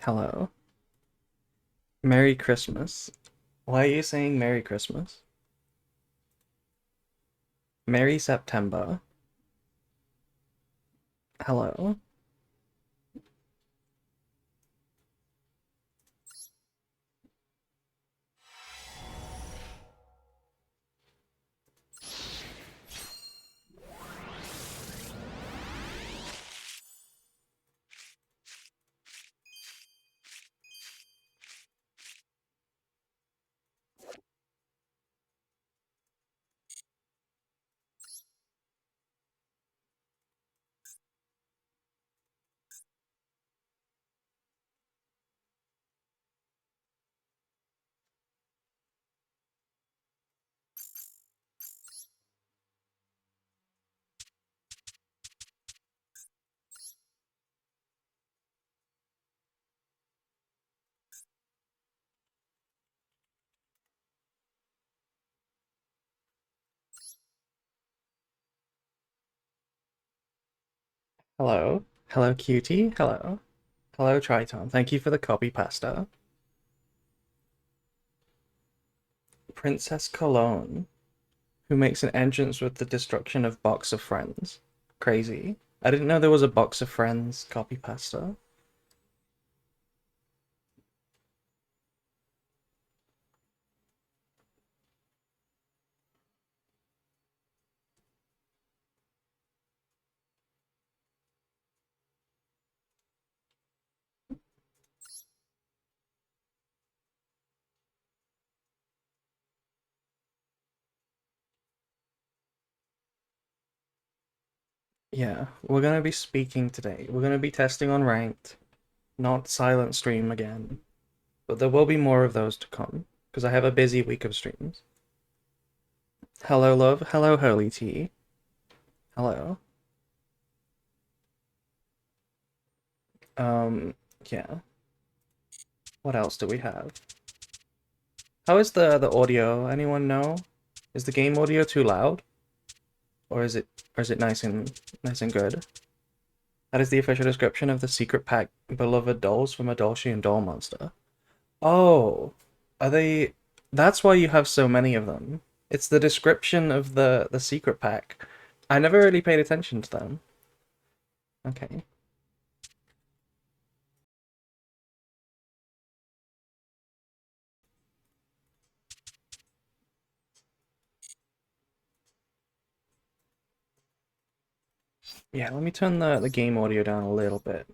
Hello. Merry Christmas. Why are you saying Merry Christmas? Merry September. Hello. Hello. Hello, cutie. Hello. Hello, Triton. Thank you for the copy pasta. Princess Cologne, who makes an entrance with the destruction of Box of Friends. Crazy. I didn't know there was a Box of Friends copy pasta. Yeah, we're gonna be speaking today. We're gonna be testing on ranked, not silent stream again. But there will be more of those to come, because I have a busy week of streams. Hello, love. Hello, Holy Tea. Hello. Um, yeah. What else do we have? How is the audio? Anyone know? Is the game audio too loud? Or is it nice and good? That is the official description of the secret pack beloved dolls from a Dolce and Doll Monster. Oh, are they? That's why you have so many of them. It's the description of the secret pack. I never really paid attention to them. Okay. Yeah, let me turn the game audio down a little bit.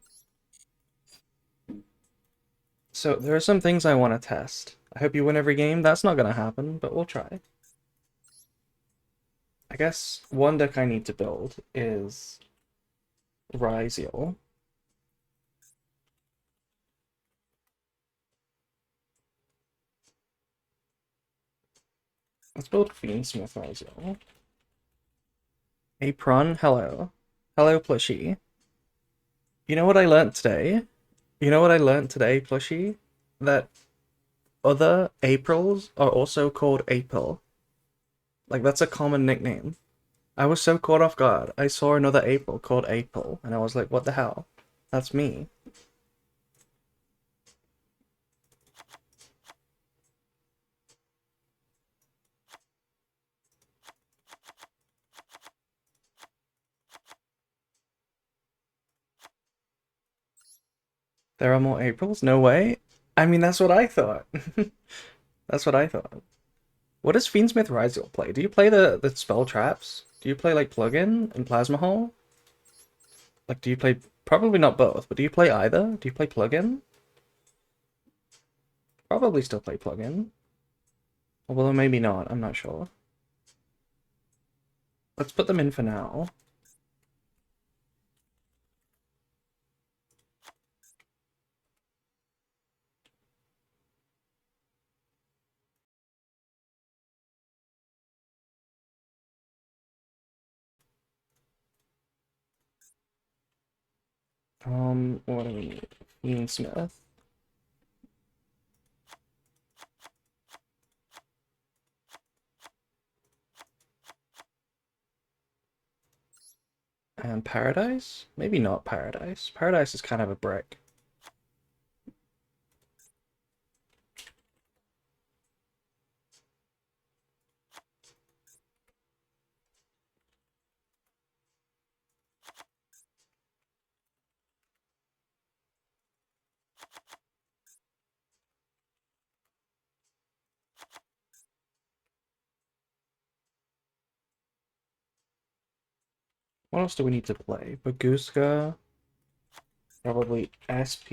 So there are some things I want to test. I hope you win every game. That's not gonna happen, but we'll try. I guess one deck I need to build is Ryziel. Let's build Fiendsmith Ryziel. Apron, hello. Hello, Plushie. You know what I learnt today? You know what I learnt today, Plushie? That other Aprils are also called April. Like, that's a common nickname. I was so caught off guard. I saw another April called April, and I was like, what the hell? That's me. There are more Aprils? No way. I mean, that's what I thought. That's what I thought. What does Fiendsmith Ryziel play? Do you play the spell traps? Do you play like plugin and Plasma Hole? Like, do you play probably not both, but do you play either? Do you play plugin? Probably still play plugin. Well, maybe not. I'm not sure. Let's put them in for now. What do we need? Fiendsmith. And Paradise? Maybe not Paradise. Paradise is kind of a brick. What else do we need to play? Baguska, probably SP.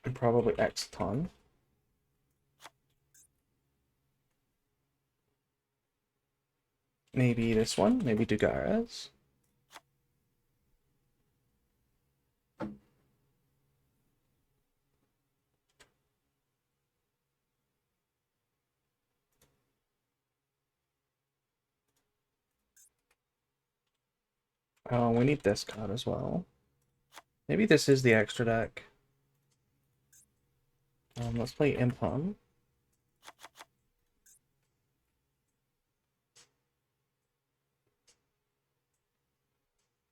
And probably X-Ton. Maybe this one, maybe Dugares. Oh, we need this card as well. Maybe this is the extra deck. Let's play Impum.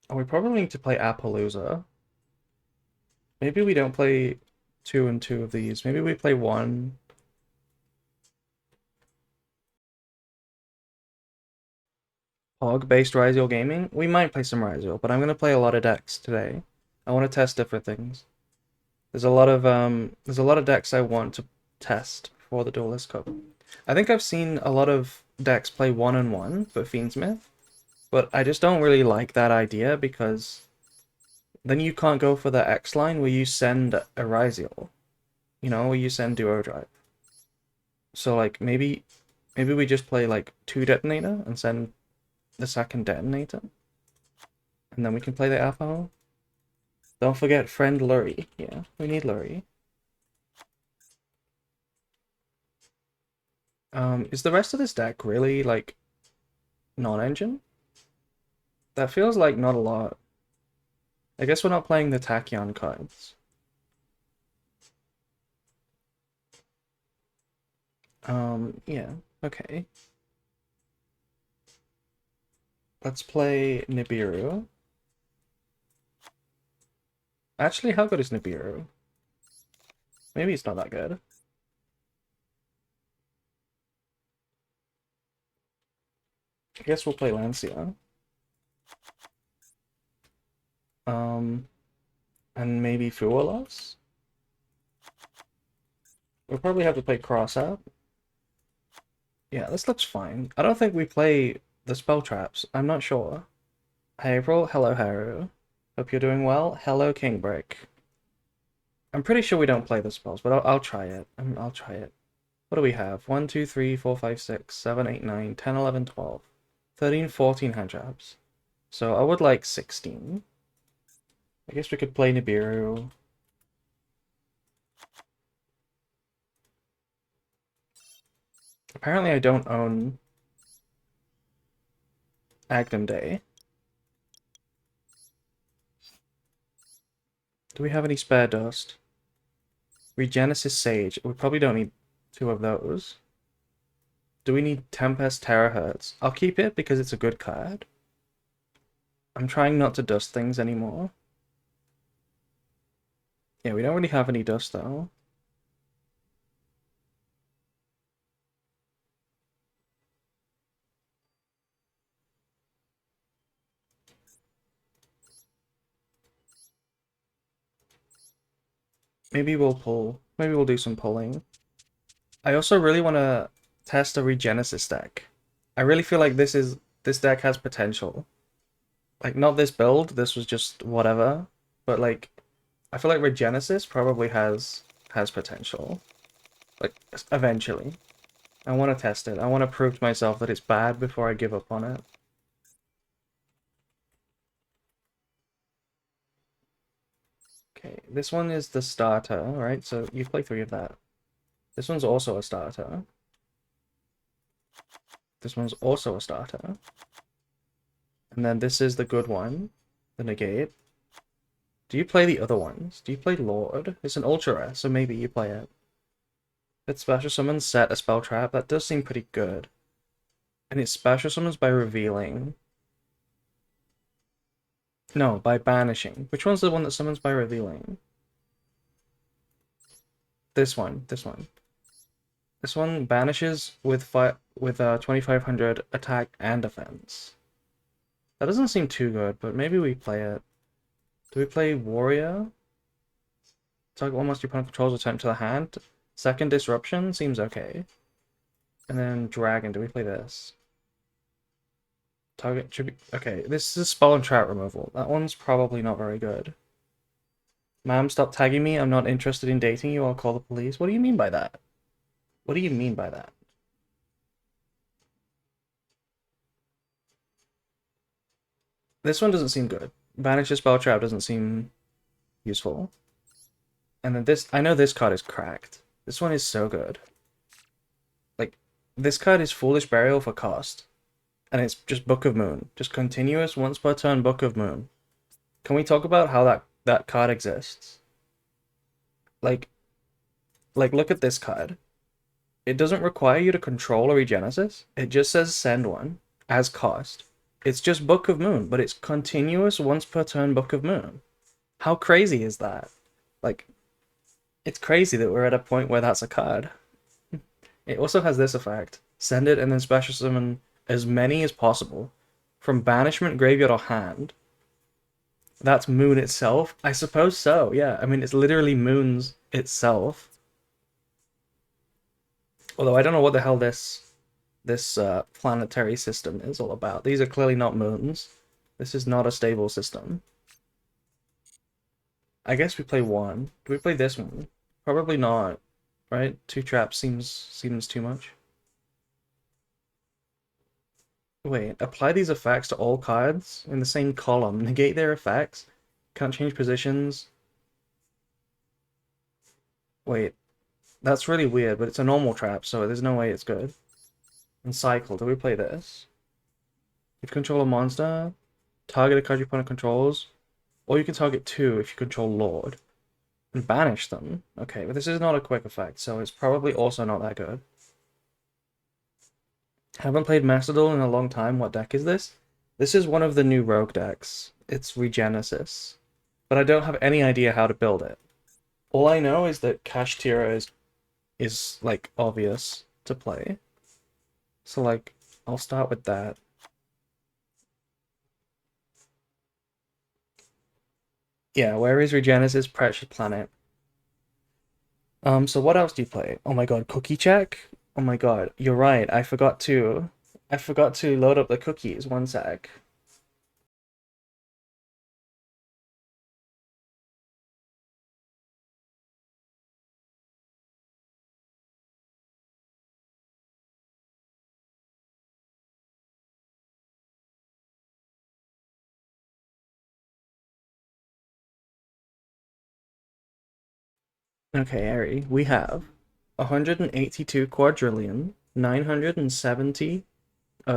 Oh, we probably need to play Appaloosa. Maybe we don't play 2 and 2 of these. Maybe we play 1. Hog-based Ryzeal Gaming? We might play some Ryzeal, but I'm gonna play a lot of decks today. I want to test different things. There's a lot of decks I want to test for the Duelist Cup. I think I've seen a lot of decks play 1-on-1 for Fiendsmith, but I just don't really like that idea because then you can't go for the X line where you send a Ryzeal. You know, where you send Duo Drive. So like maybe we just play like 2 Detonator and send the second Detonator. And then we can play the Alpha. Don't forget friend Lurie. Yeah, we need Lurie. Is the rest of this deck really like non-engine? That feels like not a lot. I guess we're not playing the Tachyon cards. Yeah, okay. Let's play Nibiru. Actually, how good is Nibiru? Maybe it's not that good. I guess we'll play Lancia. And maybe Fuelos? We'll probably have to play Cross Out. Yeah, this looks fine. I don't think we play the spell traps. I'm not sure. Hey April, hello Haru. Hope you're doing well. Hello Kingbreak. I'm pretty sure we don't play the spells, but I'll try it. I'll try it. What do we have? 1, 2, 3, 4, 5, 6, 7, 8, 9, 10, 11, 12, 13, 14 hand traps. So I would like 16. I guess we could play Nibiru. Apparently I don't own Agdam Day. Do we have any spare dust? Regenesis Sage. We probably don't need 2 of those. Do we need Tempest Terahertz? I'll keep it because it's a good card. I'm trying not to dust things anymore. Yeah, we don't really have any dust though. Maybe we'll pull. Maybe we'll do some pulling. I also really want to test a Regenesis deck. I really feel like this deck has potential. Like not this build, this was just whatever, but like I feel like Regenesis probably has potential. Like eventually. I want to test it. I want to prove to myself that it's bad before I give up on it. Okay, this one is the starter, right? So you play 3 of that. This one's also a starter. This one's also a starter. And then this is the good one, the negate. Do you play the other ones? Do you play Lord? It's an ultra rare, so maybe you play it. If it's special summon, set a spell trap. That does seem pretty good. And it special summons by revealing. No, by banishing. Which one's the one that summons by revealing? This one. This one. This one banishes with 2500 attack and defense. That doesn't seem too good, but maybe we play it. Do we play Warrior? Target one monster your opponent controls return to the hand. Second Disruption seems okay. And then Dragon, do we play this? Target should be... Okay, this is Spell and Trap removal. That one's probably not very good. Ma'am, stop tagging me. I'm not interested in dating you. I'll call the police. What do you mean by that? What do you mean by that? This one doesn't seem good. Banish the Spell Trap doesn't seem useful. And then this... I know this card is cracked. This one is so good. Like, this card is Foolish Burial for cost. And it's just Book of Moon. Just continuous, once per turn Book of Moon. Can we talk about how that card exists? Like, look at this card. It doesn't require you to control a Regenesis. It just says send one as cost. It's just Book of Moon, but it's continuous once per turn Book of Moon. How crazy is that? Like, it's crazy that we're at a point where that's a card. It also has this effect. Send it and then special summon as many as possible from banishment, graveyard, or hand. That's Moon itself? I suppose so, yeah. I mean, it's literally Moon's itself. Although I don't know what the hell this planetary system is all about. These are clearly not moons. This is not a stable system. I guess we play one. Do we play this one? Probably not, right? Two traps seems too much. Wait, apply these effects to all cards in the same column. Negate their effects. Can't change positions. Wait, that's really weird, but it's a normal trap, so there's no way it's good. And cycle, do we play this? If you control a monster, target a card your opponent controls, or you can target two if you control Lord, and banish them. Okay, but this is not a quick effect, so it's probably also not that good. Haven't played Master Duel in a long time. What deck is this? This is one of the new rogue decks. It's Regenesis. But I don't have any idea how to build it. All I know is that Kashtira is like obvious to play. So like I'll start with that. Yeah, where is Regenesis? Precious Planet. So what else do you play? Oh my god, Cookie Check? Oh my god, you're right. I forgot to load up the cookies. One sec. Okay, Ari, we have 182 quadrillion, 970,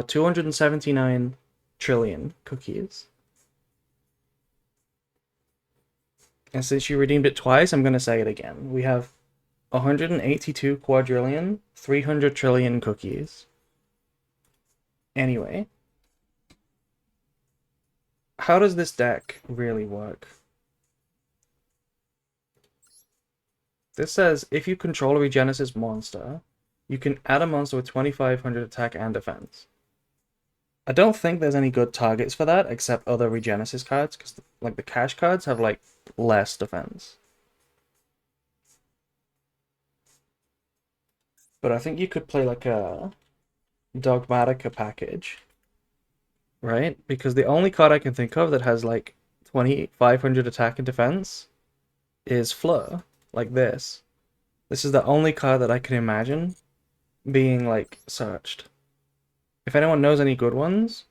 279 trillion cookies. And since you redeemed it twice, I'm going to say it again. We have 182 quadrillion, 300 trillion cookies. Anyway, how does this deck really work? This says if you control a Regenesis monster, you can add a monster with 2500 attack and defense. I don't think there's any good targets for that except other Regenesis cards, because like the cash cards have like less defense. But I think you could play like a Dogmatica package, right? Because the only card I can think of that has like 2500 attack and defense is Fleur, like this. This is the only card that I can imagine being like searched. If anyone knows any good ones,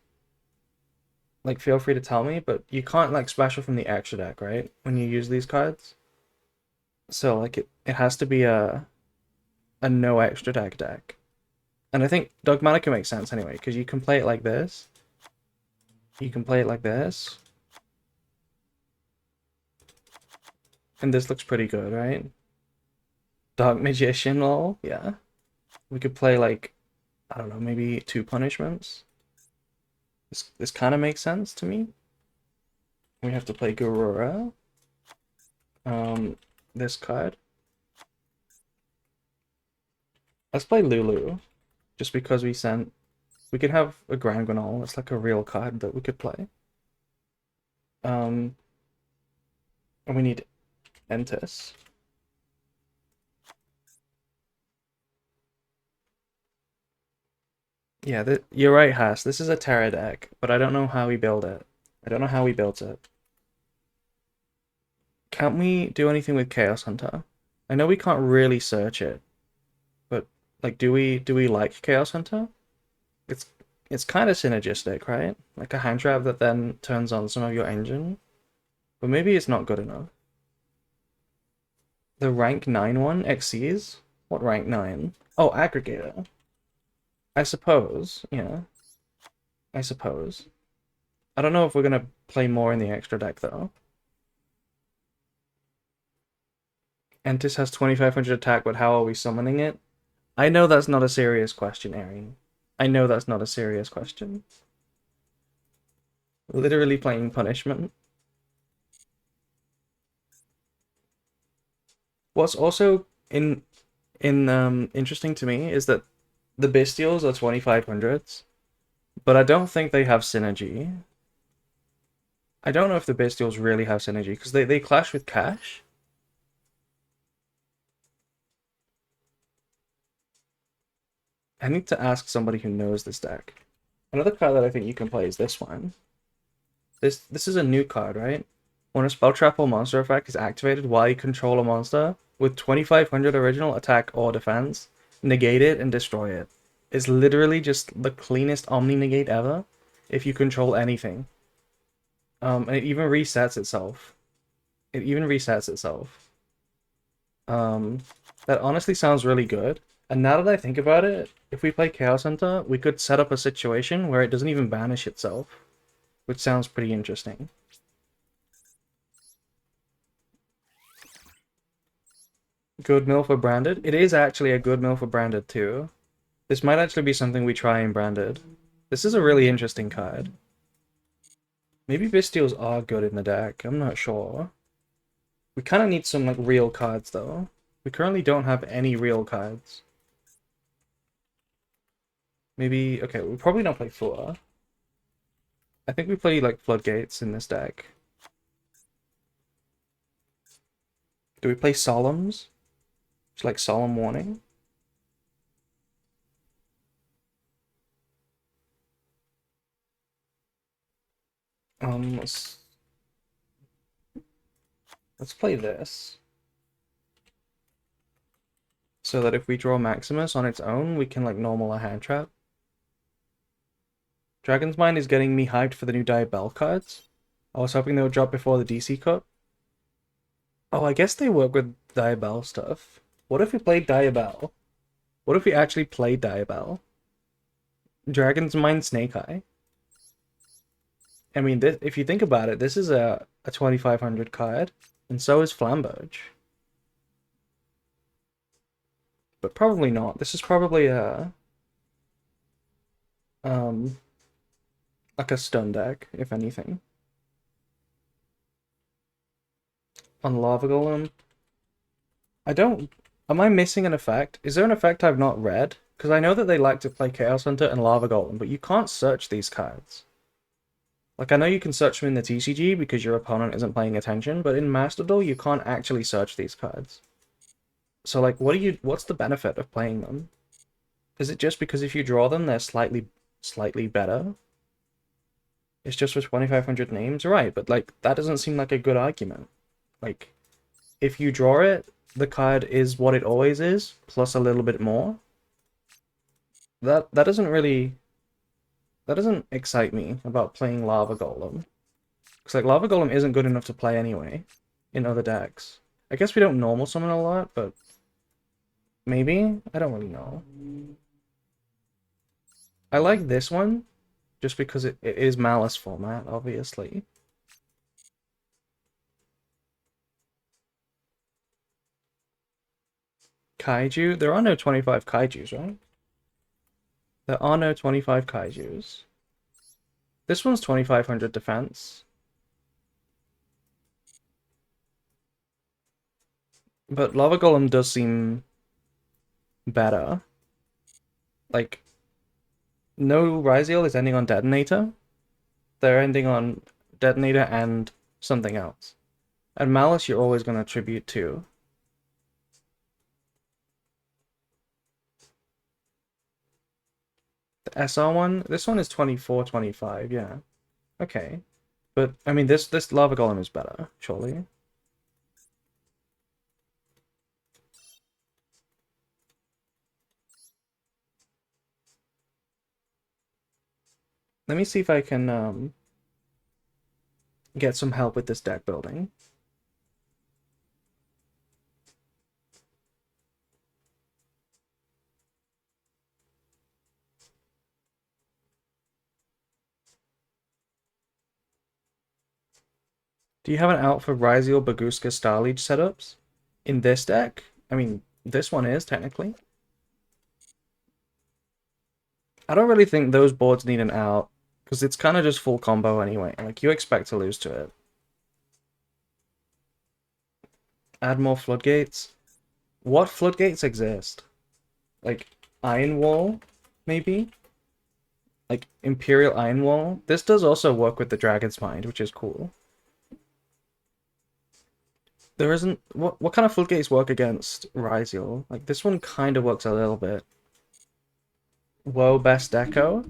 like feel free to tell me, but you can't like special from the extra deck, right? When you use these cards. So like it has to be a no extra deck. And I think Dogmatica makes sense anyway, because you can play it like this. You can play it like this. And this looks pretty good, right? Dark Magician, lol, yeah. We could play like, I don't know, maybe two punishments. This kind of makes sense to me. We have to play Garura. This card. Let's play Lulu. Just because we can have a Grand Granol. It's like a real card that we could play. And we need Entis. Yeah, you're right, Haas. This is a Terra deck, but I don't know how we build it. I don't know how we built it. Can't we do anything with Chaos Hunter? I know we can't really search it, but like, do we like Chaos Hunter? It's it's kind of synergistic, right? Like a hand trap that then turns on some of your engine. But maybe it's not good enough. The rank 9 one, Xyz? What rank 9? Oh, aggregator. I suppose, yeah. I suppose. I don't know if we're gonna play more in the extra deck though. Entis has 2500 attack, but how are we summoning it? I know that's not a serious question, Arian. I know that's not a serious question. Literally playing punishment. What's also in interesting to me is that the Bestials are 2500s, but I don't think they have synergy. I don't know if the Bestials really have synergy because they clash with Cash. I need to ask somebody who knows this deck. Another card that I think you can play is this one. This is a new card, right? When a spell trap or monster effect is activated while you control a monster with 2500 original attack or defense, negate it and destroy it. It's literally just the cleanest Omni negate ever if you control anything. And it even resets itself. It even resets itself. Um, that honestly sounds really good. And now that I think about it, if we play Chaos Hunter, we could set up a situation where it doesn't even banish itself, which sounds pretty interesting. Good mill for branded? It is actually a good mill for branded too. This might actually be something we try in branded. This is a really interesting card. Maybe Bestials are good in the deck, I'm not sure. We kind of need some like real cards though. We currently don't have any real cards. Maybe, okay, we probably don't play Fua. I think we play like Floodgates in this deck. Do we play Solemns? Just like Solemn Warning? Let's play this. So that if we draw Maximus on its own, we can like normal a hand trap. Dragon's Mind is getting me hyped for the new Diabell cards. I was hoping they would drop before the DC cut. Oh, I guess they work with Diabell stuff. What if we played Diabell? What if we actually played Diabell? Dragon's Mind Snake Eye. I mean, this, if you think about it, this is a 2500 card, and so is Flamberge. But probably not. This is probably a um like a stun deck, if anything. On Lava Golem, I don't. Am I missing an effect? Is there an effect I've not read? Because I know that they like to play Chaos Hunter and Lava Golem, but you can't search these cards. Like, I know you can search them in the TCG because your opponent isn't paying attention, but in Master Duel, you can't actually search these cards. So, like, what's the benefit of playing them? Is it just because if you draw them, they're slightly better? It's just for 2500 names? Right, but, like, that doesn't seem like a good argument. Like, if you draw it, the card is what it always is, plus a little bit more. That doesn't really... That doesn't excite me about playing Lava Golem. Because, like, Lava Golem isn't good enough to play anyway in other decks. I guess we don't normal summon a lot, but maybe? I don't really know. I like this one, just because it is Malice format, obviously. Kaiju? There are no 25 Kaijus, right? There are no 25 Kaijus. This one's 2500 defense. But Lava Golem does seem better. Like, no Ryziel is ending on Detonator. They're ending on Detonator and something else. And Malice you're always going to attribute to. SR one? This one is 24, 25, yeah. Okay. But, I mean, this Lava Golem is better, surely. Let me see if I can, get some help with this deck building. Do you have an out for Ryziel, Baguska, Starliege setups? In this deck? I mean, this one is, technically. I don't really think those boards need an out, because it's kind of just full combo anyway. Like, you expect to lose to it. Add more floodgates. What floodgates exist? Like, Iron Wall, maybe? Like, Imperial Iron Wall? This does also work with the Dragon's Mind, which is cool. There isn't... What kind of floodgates work against Ryziel? Like, this one kind of works a little bit. Whoa, best deco?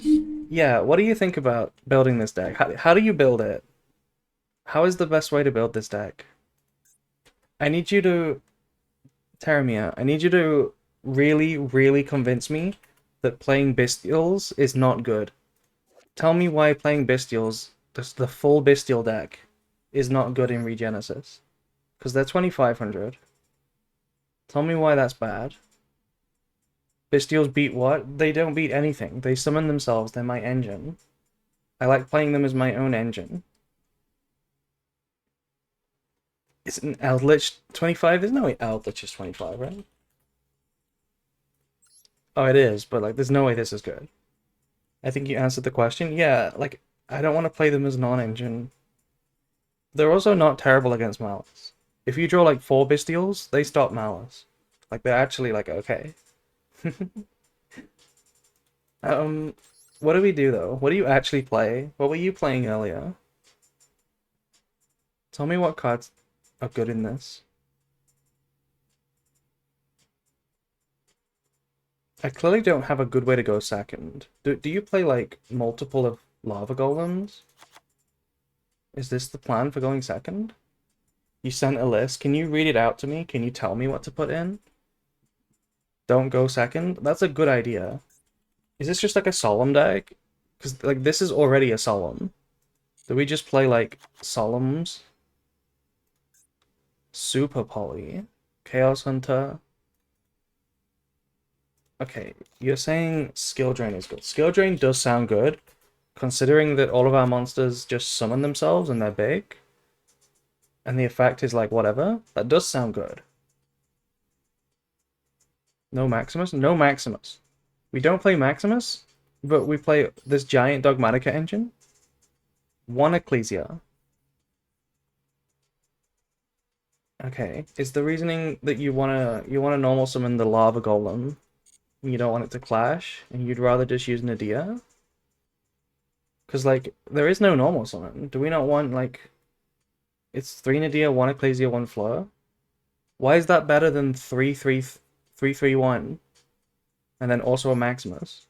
Yeah, what do you think about building this deck? How do you build it? How is the best way to build this deck? I need you to... Taramia, I need you to really, really convince me that playing Bestials is not good. Tell me why playing Bestials, the full Bestial deck, is not good in Regenesis. Because they're 2500. Tell me why that's bad. Bestials beat what? They don't beat anything. They summon themselves, they're my engine. I like playing them as my own engine. Isn't Eldritch 25? There's no way Eldritch is 25, right? Oh, it is, but like, there's no way this is good. I think you answered the question. Yeah, like, I don't want to play them as non-engine. They're also not terrible against Malice. If you draw like 4 Bestials, they stop Malice. Like, they're actually like, okay. What do we do though? What do you actually play? What were you playing earlier? Tell me what cards are good in this. I clearly don't have a good way to go second. Do you play like multiple of Lava Golems? Is this the plan for going second? You sent a list. Can you read it out to me? Can you tell me what to put in? Don't go second? That's a good idea. Is this just like a Solemn deck? Because like this is already a Solemn. Do we just play like Solemns? Super Poly. Chaos Hunter. Okay, you're saying Skill Drain is good. Skill Drain does sound good, considering that all of our monsters just summon themselves and they're big. And the effect is like whatever. That does sound good. No Maximus? No Maximus. We don't play Maximus, but we play this giant Dogmatica engine. One Ecclesia. Okay. Is the reasoning that you wanna normal summon the Lava Golem and you don't want it to clash, and you'd rather just use Nadia? Because like there is no normal summon. Do we not want like it's 3 Nadia, 1 Ecclesia, 1 Fleur? Why is that better than 3-3-3-3-1 and then also a Maximus?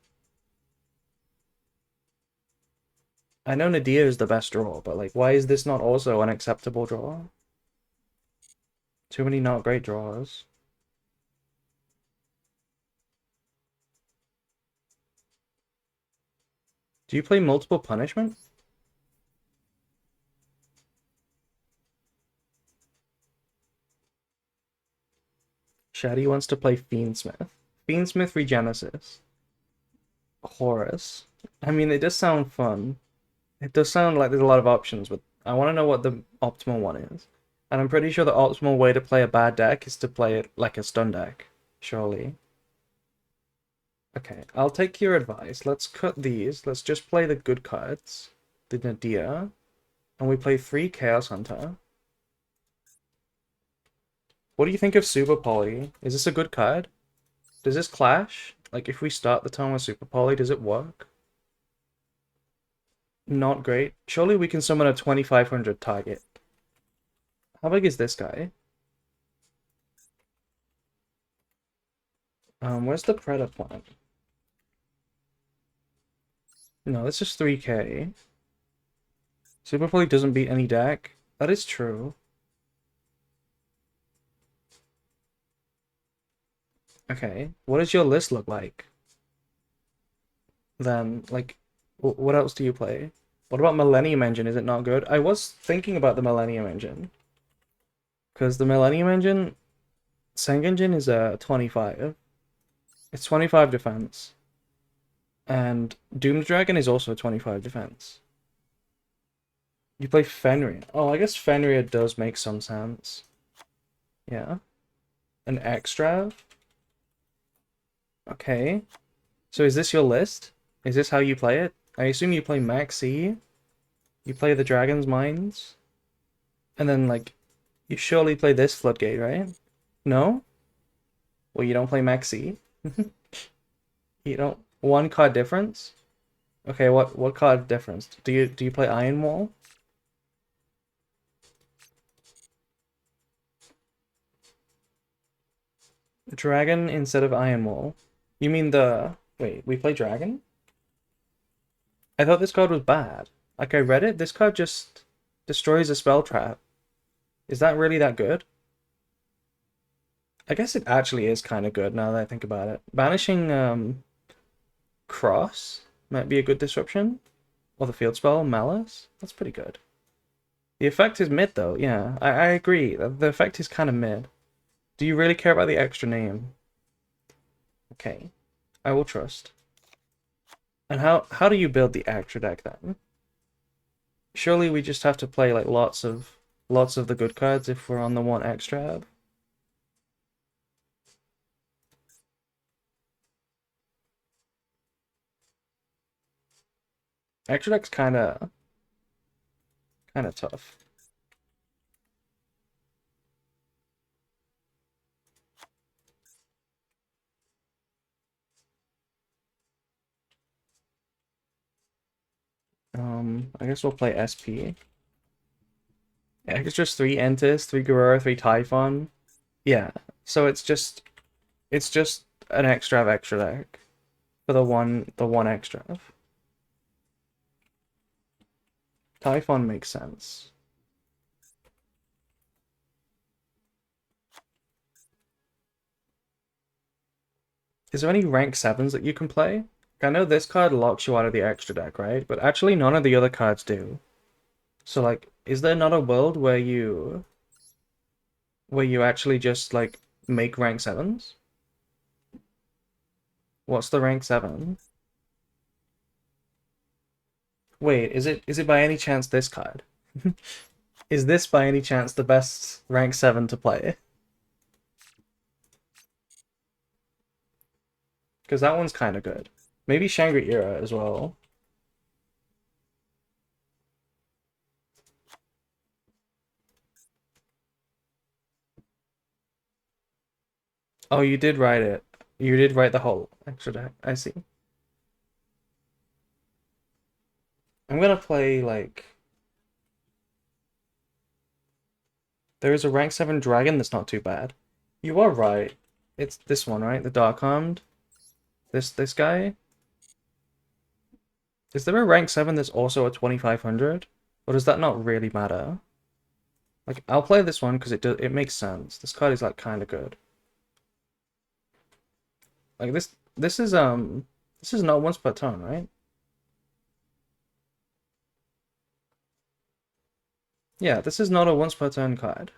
I know Nadia is the best draw, but like why is this not also an acceptable draw? Too many not great draws. Do you play multiple punishment? Shaddy wants to play Fiendsmith. Fiendsmith Regenesis. Horus. I mean, it does sound fun. It does sound like there's a lot of options, but I want to know what the optimal one is. And I'm pretty sure the optimal way to play a bad deck is to play it like a stun deck. Surely. Okay, I'll take your advice. Let's cut these. Let's just play the good cards. The Nadia. And we play 3 Chaos Hunter. What do you think of Super Poly? Is this a good card? Does this clash? Like, if we start the turn with Super Poly, does it work? Not great. Surely we can summon a 2500 target. How big is this guy? Where's the Predator plant? No, it's just 3K. Super probably doesn't beat any deck. That is true. Okay, what does your list look like? Then, like, what else do you play? What about Millennium Engine? Is it not good? I was thinking about the Millennium Engine. Because the Millennium Engine, Engine is a 25. It's 25 defense. And Doom Dragon is also 25 defense. You play Fenrir. Oh, I guess Fenrir does make some sense. Yeah. An extra? Okay. So is this your list? Is this how you play it? I assume you play Maxi. You play the Dragon's Mines. And then, like, you surely play this Floodgate, right? No? Well, you don't play Maxi. You don't. One card difference? Okay, what card difference? Do you play Iron Wall? Dragon instead of Iron Wall. You mean the... Wait, we play Dragon? I thought this card was bad. Like, I read it, this card just destroys a spell trap. Is that really that good? I guess it actually is kind of good now that I think about it. Banishing, Cross might be a good disruption. Or the field spell, Malice. That's pretty good. The effect is mid, though. Yeah, I agree. The effect is kind of mid. Do you really care about the extra name? Okay, I will trust. And how do you build the extra deck then? Surely we just have to play like lots of the good cards if we're on the one extra hab. Extra deck's kind of tough. I guess we'll play SP. Yeah, it's just 3 Entis, 3 Garura, 3 Typhon. Yeah, so it's just an extra deck for the one extra. Typhon makes sense. Is there any rank 7s that you can play? I know this card locks you out of the extra deck, right? But actually none of the other cards do. So like, is there not a world where you actually just like make rank 7s? What's the rank 7? Wait, is it by any chance this card? Is this by any chance the best rank 7 to play? Because that one's kind of good. Maybe Shangri-Era as well. Oh, you did write it. You did write the whole extra deck. I see. I'm gonna play like there is a rank 7 dragon that's not too bad. You are right. It's this one, right? The Dark Armed. This guy. Is there a rank 7 that's also a 2500? Or does that not really matter? Like I'll play this one because it makes sense. This card is like kind of good. Like this is not once per turn, right? Yeah, this is not a once per turn card.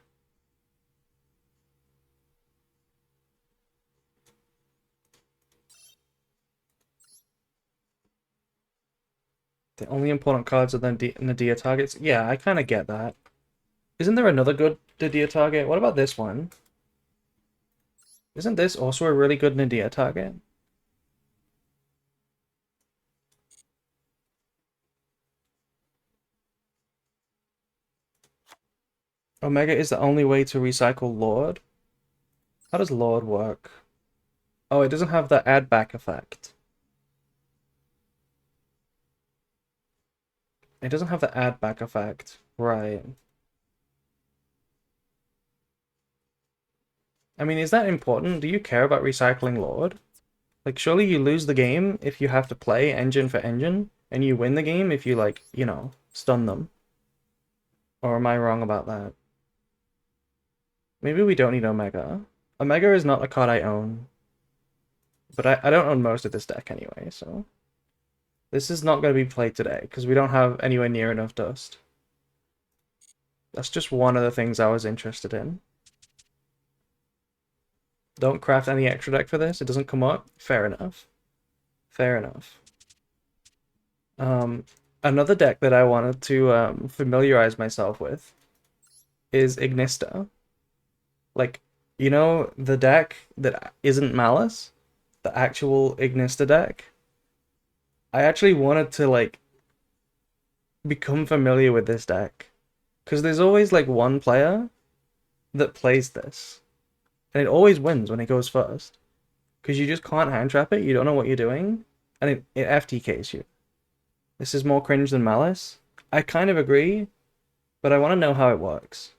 The only important cards are the Nadia targets. Yeah, I kind of get that. Isn't there another good Nadia target? What about this one? Isn't this also a really good Nadia target? Omega is the only way to recycle Lord? How does Lord work? Oh, it doesn't have the add back effect. It doesn't have the add back effect. Right. I mean, is that important? Do you care about recycling Lord? Like, surely you lose the game if you have to play engine for engine? And you win the game if you, like, stun them. Or am I wrong about that? Maybe we don't need Omega. Omega is not a card I own. But I don't own most of this deck anyway, so... This is not going to be played today, because we don't have anywhere near enough dust. That's just one of the things I was interested in. Don't craft any extra deck for this. It doesn't come up. Fair enough. Fair enough. Another deck that I wanted to familiarize myself with is Ignista. Like, the deck that isn't Malice? The actual Ignista deck? I actually wanted to, like, become familiar with this deck. Because there's always, like, one player that plays this. And it always wins when it goes first. Because you just can't hand trap it, you don't know what you're doing, and it FTKs you. This is more cringe than Malice. I kind of agree, but I want to know how it works.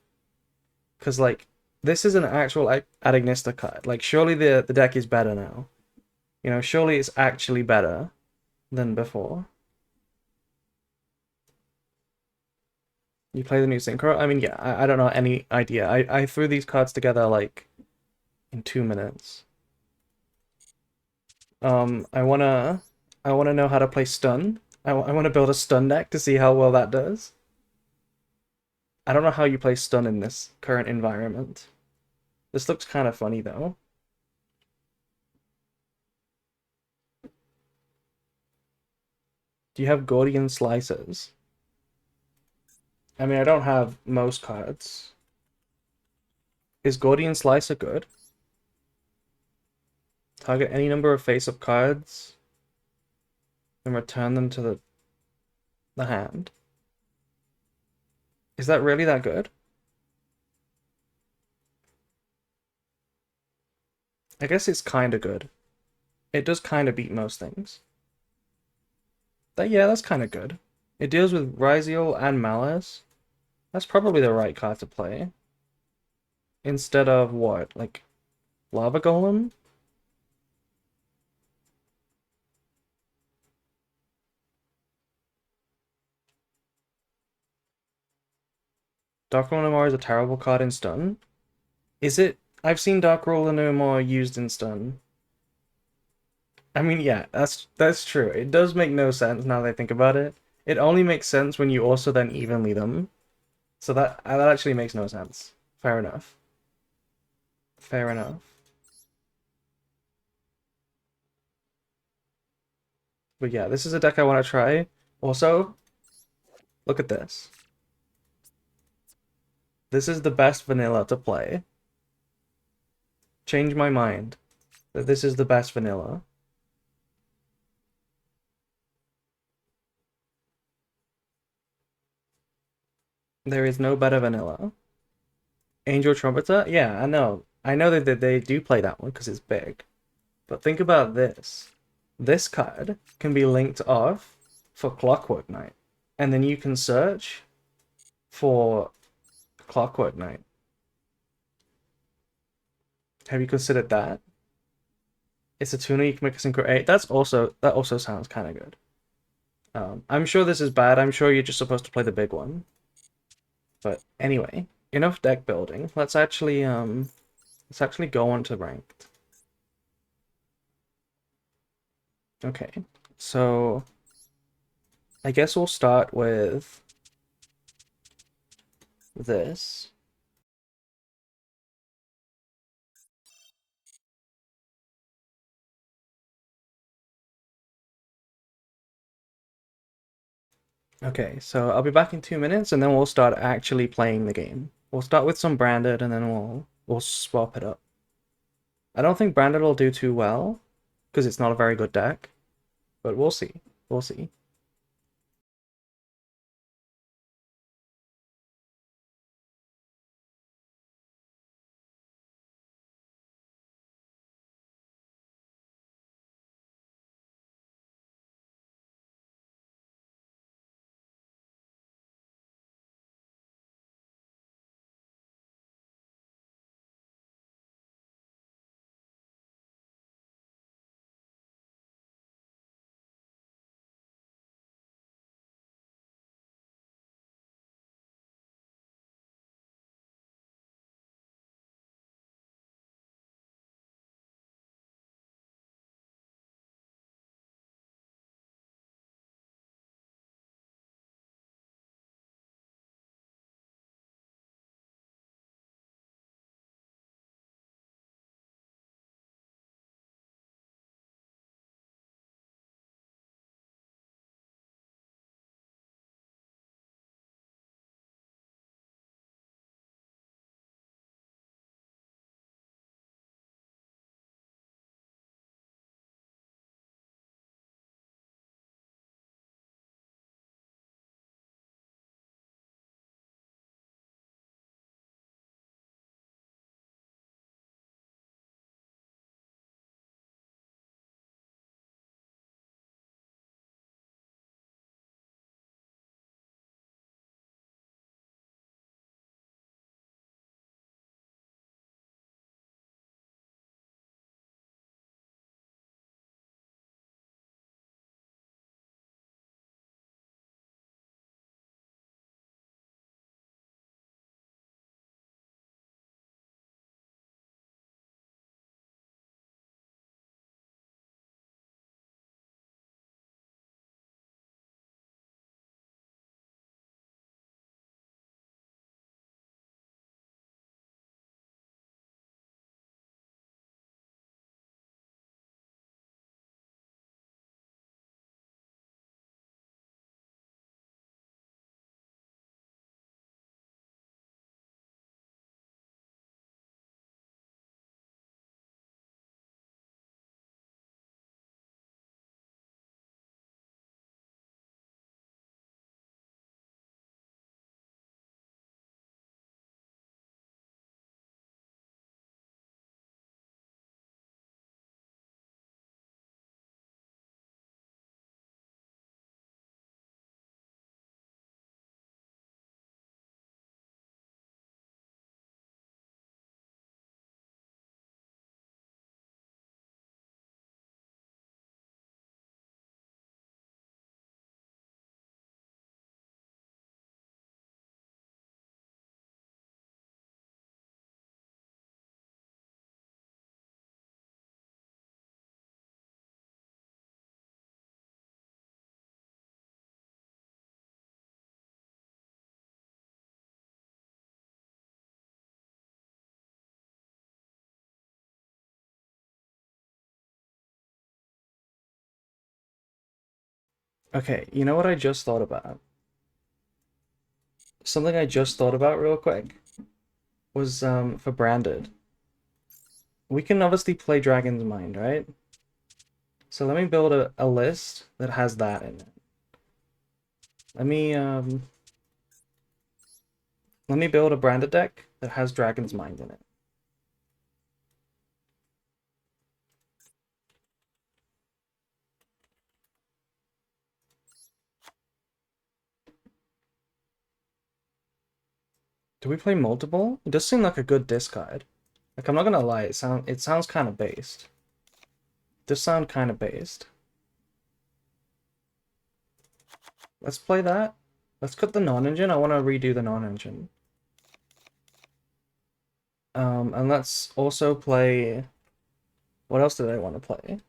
Because, like, this is an actual like, Adignista card. Like, surely the deck is better now. Surely it's actually better than before. You play the new Synchro? I mean, yeah, I don't know any idea. I threw these cards together, like, in 2 minutes. I wanna know how to play stun. I wanna build a stun deck to see how well that does. I don't know how you play stun in this current environment. This looks kind of funny though. Do you have Gordian Slices? I mean, I don't have most cards. Is Gordian Slicer good? Target any number of face-up cards and return them to the hand. Is that really that good? I guess it's kind of good. It does kind of beat most things. Yeah, that's kind of good. It deals with Ryziel and Malice. That's probably the right card to play. Instead of what? Like, Lava Golem? Dark Roll No More is a terrible card in stun. Is it? I've seen Dark Roll No More used in stun. I mean, yeah, that's true. It does make no sense now that I think about it. It only makes sense when you also then evenly them. So that actually makes no sense. Fair enough. Fair enough. But yeah, this is a deck I want to try. Also, look at this. This is the best vanilla to play. Change my mind that this is the best vanilla. There is no better vanilla. Angel Trumpeter? Yeah, I know. I know that they do play that one because it's big. But think about this. This card can be linked off for Clockwork Knight. And then you can search for Clockwork Knight. Have you considered that? It's a tuner, you can make a synchro 8. That also sounds kind of good. I'm sure this is bad. I'm sure you're just supposed to play the big one. But anyway, enough deck building. Let's actually go on to ranked. Okay, so I guess we'll start with this. Okay, so I'll be back in 2 minutes and then we'll start actually playing the game. We'll start with some branded and then we'll swap it up. I don't think branded will do too well because it's not a very good deck, but we'll see. We'll see. Okay, you know what I just thought about? Something I just thought about real quick was for branded. We can obviously play Dragon's Mind, right? So let me build a list that has that in it. Let me build a branded deck that has Dragon's Mind in it. Do we play multiple? It does seem like a good discard. Like I'm not gonna lie, it sounds kind of based. It does sound kind of based. Let's play that. Let's cut the non-engine. I want to redo the non-engine. And let's also play. What else did I want to play?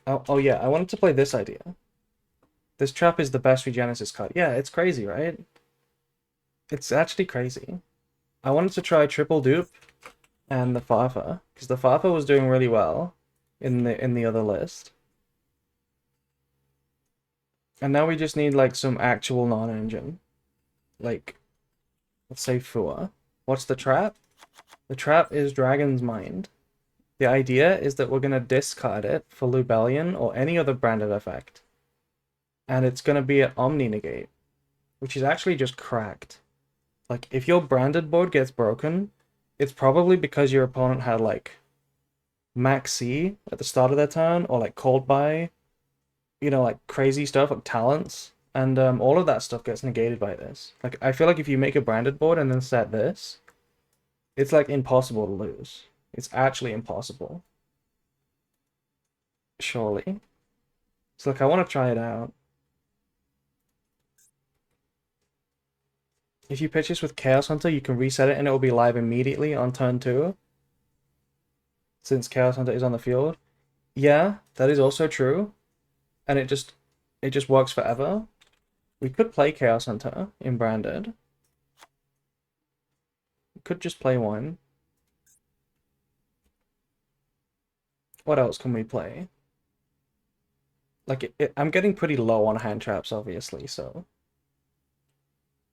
Oh yeah, I wanted to play this idea. This trap is the best Regenesis card. Yeah, it's crazy, right? It's actually crazy. I wanted to try triple dupe and the Fafa because the Fafa was doing really well in the other list. And now we just need like some actual non-engine. Like let's say Fua. What's the trap? The trap is Dragon's Mind. The idea is that we're gonna discard it for Lubellion or any other branded effect. And it's gonna be an Omni Negate, which is actually just cracked. Like, if your branded board gets broken, it's probably because your opponent had, like, Max C at the start of their turn, or, like, Cold Buy, like, crazy stuff, like talents. And all of that stuff gets negated by this. Like, I feel like if you make a branded board and then set this, it's, like, impossible to lose. It's actually impossible. Surely. So, like, I want to try it out. If you pitch this with Chaos Hunter, you can reset it and it will be live immediately on turn 2, since Chaos Hunter is on the field. Yeah, that is also true. And it just works forever. We could play Chaos Hunter in Branded. We could just play one. What else can we play? Like, I'm getting pretty low on hand traps, obviously, so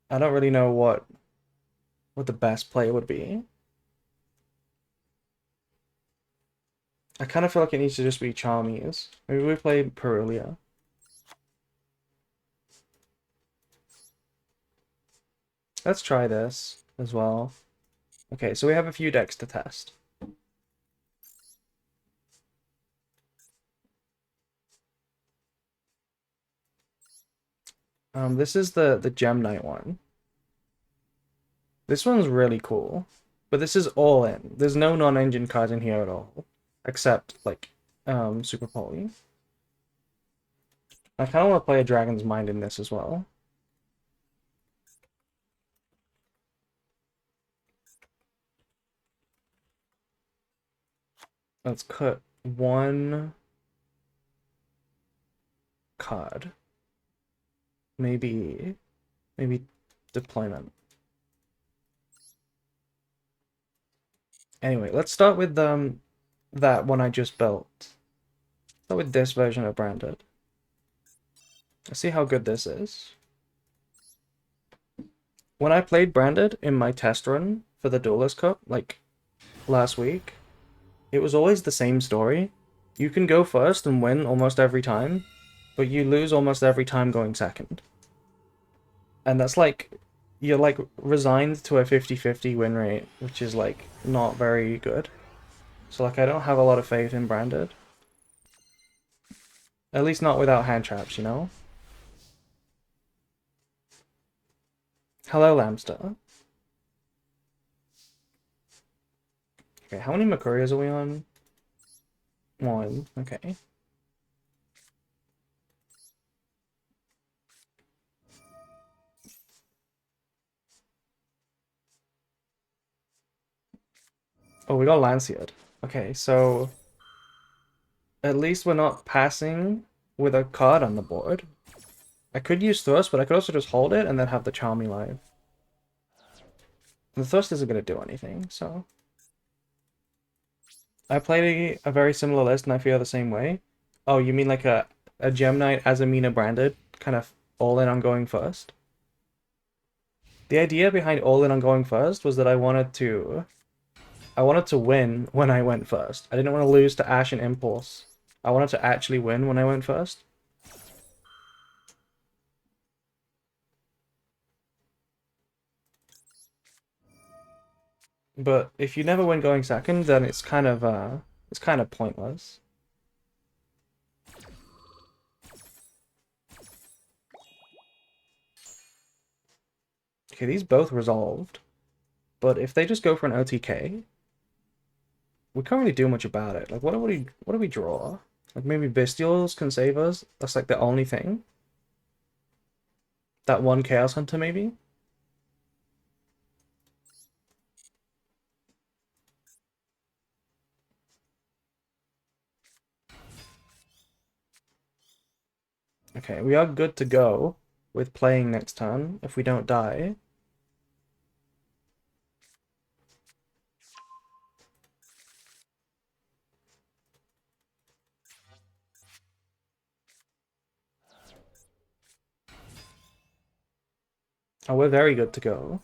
I don't really know what the best play would be. I kind of feel like it needs to just be Charmies. Maybe we play Perulia. Let's try this as well. Okay, so we have a few decks to test. This is the Gem Knight one. This one's really cool, but this is all in. There's no non-engine cards in here at all, except like Super Poly. I kind of want to play a Dragon's Mind in this as well. Let's cut one card. Maybe deployment. Anyway, let's start with that one I just built. Start with this version of Branded. Let's see how good this is. When I played Branded in my test run for the Duelist Cup, like last week, it was always the same story. You can go first and win almost every time, but you lose almost every time going second. And that's like, you're like resigned to a 50-50 win rate, which is like not very good. So like I don't have a lot of faith in Branded. At least not without hand traps, you know? Hello, Lamster. Okay, how many Makurias are we on? One, okay. Oh, we got Lanceiad. Okay, so at least we're not passing with a card on the board. I could use Thrust, but I could also just hold it and then have the Charmy live. The Thrust isn't going to do anything, so... I played a very similar list and I feel the same way. Oh, you mean like a a Gem Knight as Amina branded, kind of all in on going first. The idea behind all in on going first was that I wanted to win when I went first. I didn't want to lose to Ash and Impulse. I wanted to actually win when I went first. But if you never win going second, then it's kind of pointless. Okay, these both resolved. But if they just go for an OTK, we can't really do much about it. Like, what do we draw? Like, maybe Bestials can save us? That's like the only thing. That one Chaos Hunter, maybe? Okay, we are good to go with playing next turn if we don't die. Oh, we're very good to go.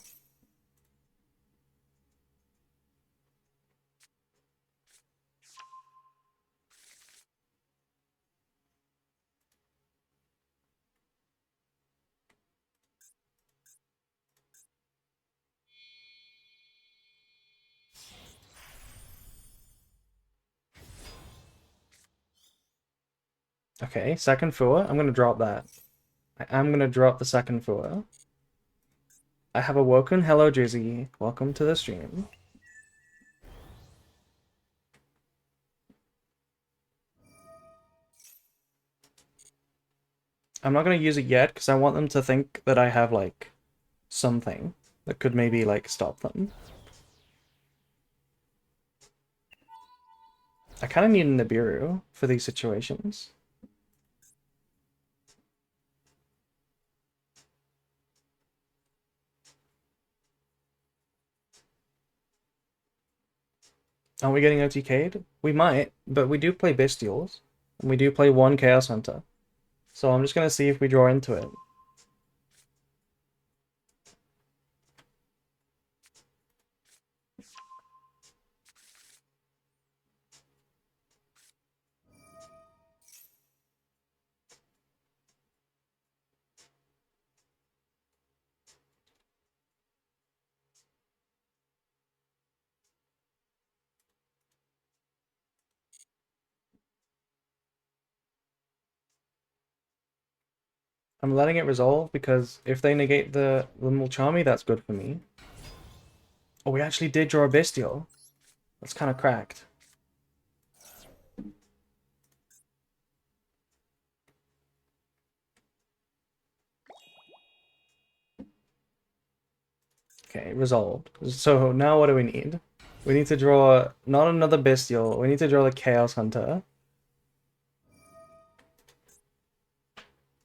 Okay, second Fua. I'm gonna drop that. I am gonna drop the second Fua. I have awoken. Hello, Jizzy. Welcome to the stream. I'm not gonna use it yet because I want them to think that I have like something that could maybe like stop them. I kind of need a Nibiru for these situations. Aren't we getting OTK'd? We might, but we do play Bestials. And we do play one Chaos Hunter. So I'm just gonna see if we draw into it. I'm letting it resolve because if they negate the Mulchami, that's good for me. Oh, we actually did draw a Bestial. That's kind of cracked. Okay, resolved. So now what do we need? We need to draw not another Bestial. We need to draw the Chaos Hunter.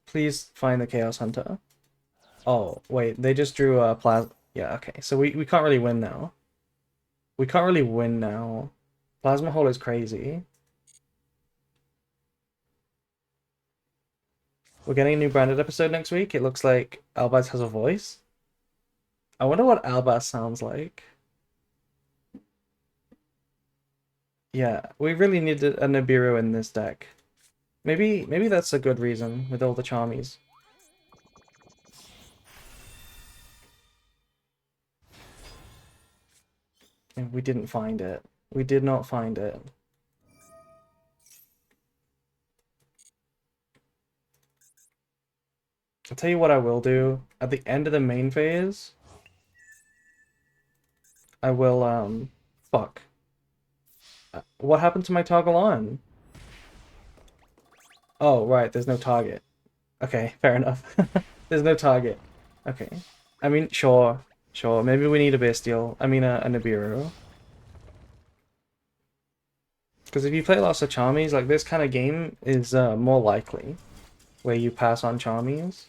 Please find the Chaos Hunter. Oh, wait, they just drew a Plasma. Yeah, okay. So we can't really win now. We can't really win now. Plasma Hole is crazy. We're getting a new branded episode next week. It looks like Albaz has a voice. I wonder what Albaz sounds like. Yeah, we really need a Nibiru in this deck. Maybe that's a good reason with all the Charmies. And we didn't find it. We did not find it. I'll tell you what I will do. At the end of the main phase, I will, fuck. What happened to my toggle on? Oh, right, there's no target. Okay, fair enough. There's no target. Okay. I mean, sure. Sure, maybe we need a Bestial. I mean, a Nibiru. Because if you play lots of Charmies, like, this kind of game is more likely. Where you pass on Charmies.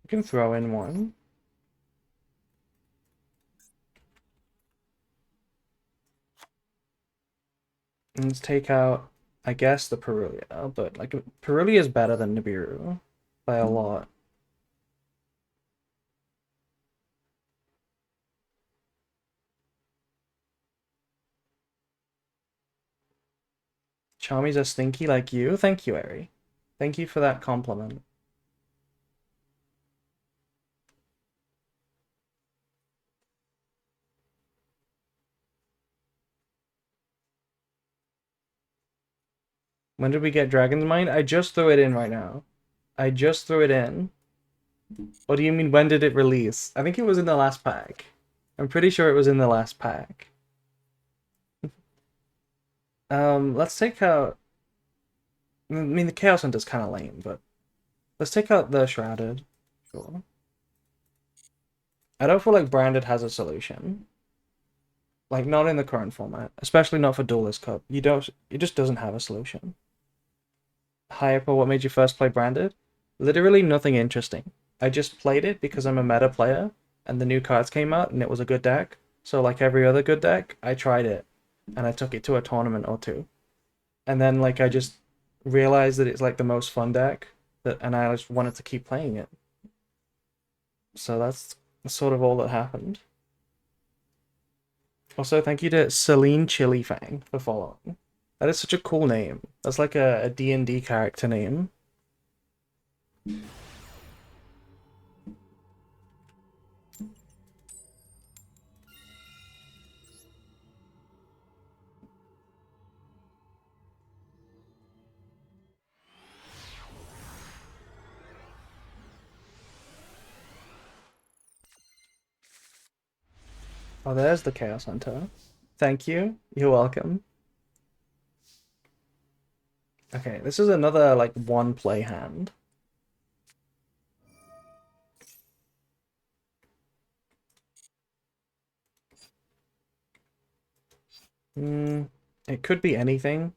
You can throw in one. let's take out, I guess, the Perulia, but like Perulia is better than Nibiru by a lot. Charmies are stinky like you. Thank you, Eri. Thank you for that compliment. When did we get Dragon's Mind? I just threw it in right now. I just threw it in. What do you mean, when did it release? I think it was in the last pack. I'm pretty sure it was in the last pack. Let's take out... I mean, the Chaos Hunter's kind of lame, but... Let's take out the Shrouded. Sure. I don't feel like Branded has a solution. Like, not in the current format. Especially not for Duelist Cup. You don't... It just doesn't have a solution. Hyper, what made you first play Branded? Literally nothing interesting. I just played it because I'm a meta player, and the new cards came out, and it was a good deck. So like every other good deck, I tried it, and I took it to a tournament or two. And then like I just realized that it's like the most fun deck, and I just wanted to keep playing it. So that's sort of all that happened. Also, thank you to Celine Chili Fang for following. That is such a cool name. That's like a D&D character name. Oh, there's the Chaos Hunter. Thank you. You're welcome. Okay, this is another like one play hand. It could be anything.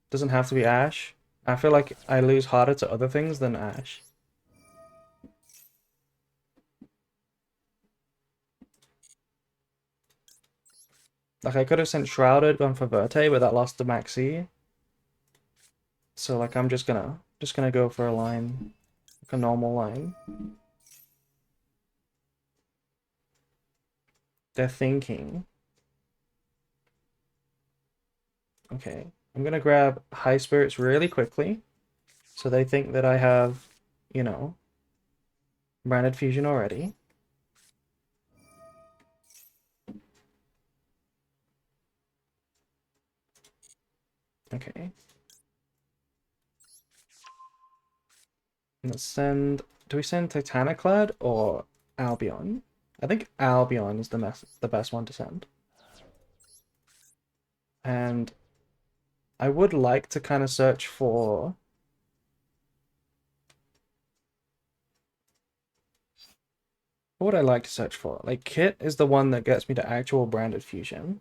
Doesn't have to be Ash. I feel like I lose harder to other things than Ash. Like I could have sent Shrouded, gone for Verte, but that lost to Maxi. So like I'm just gonna go for a line, like a normal line. They're thinking. Okay, I'm gonna grab High Spirits really quickly, so they think that I have, you know, Branded Fusion already. Okay. Let's send... Do we send Titaniclad or Albion? I think Albion is the best one to send. And I would like to kind of search for... What would I like to search for? Like, Kit is the one that gets me to actual Branded Fusion.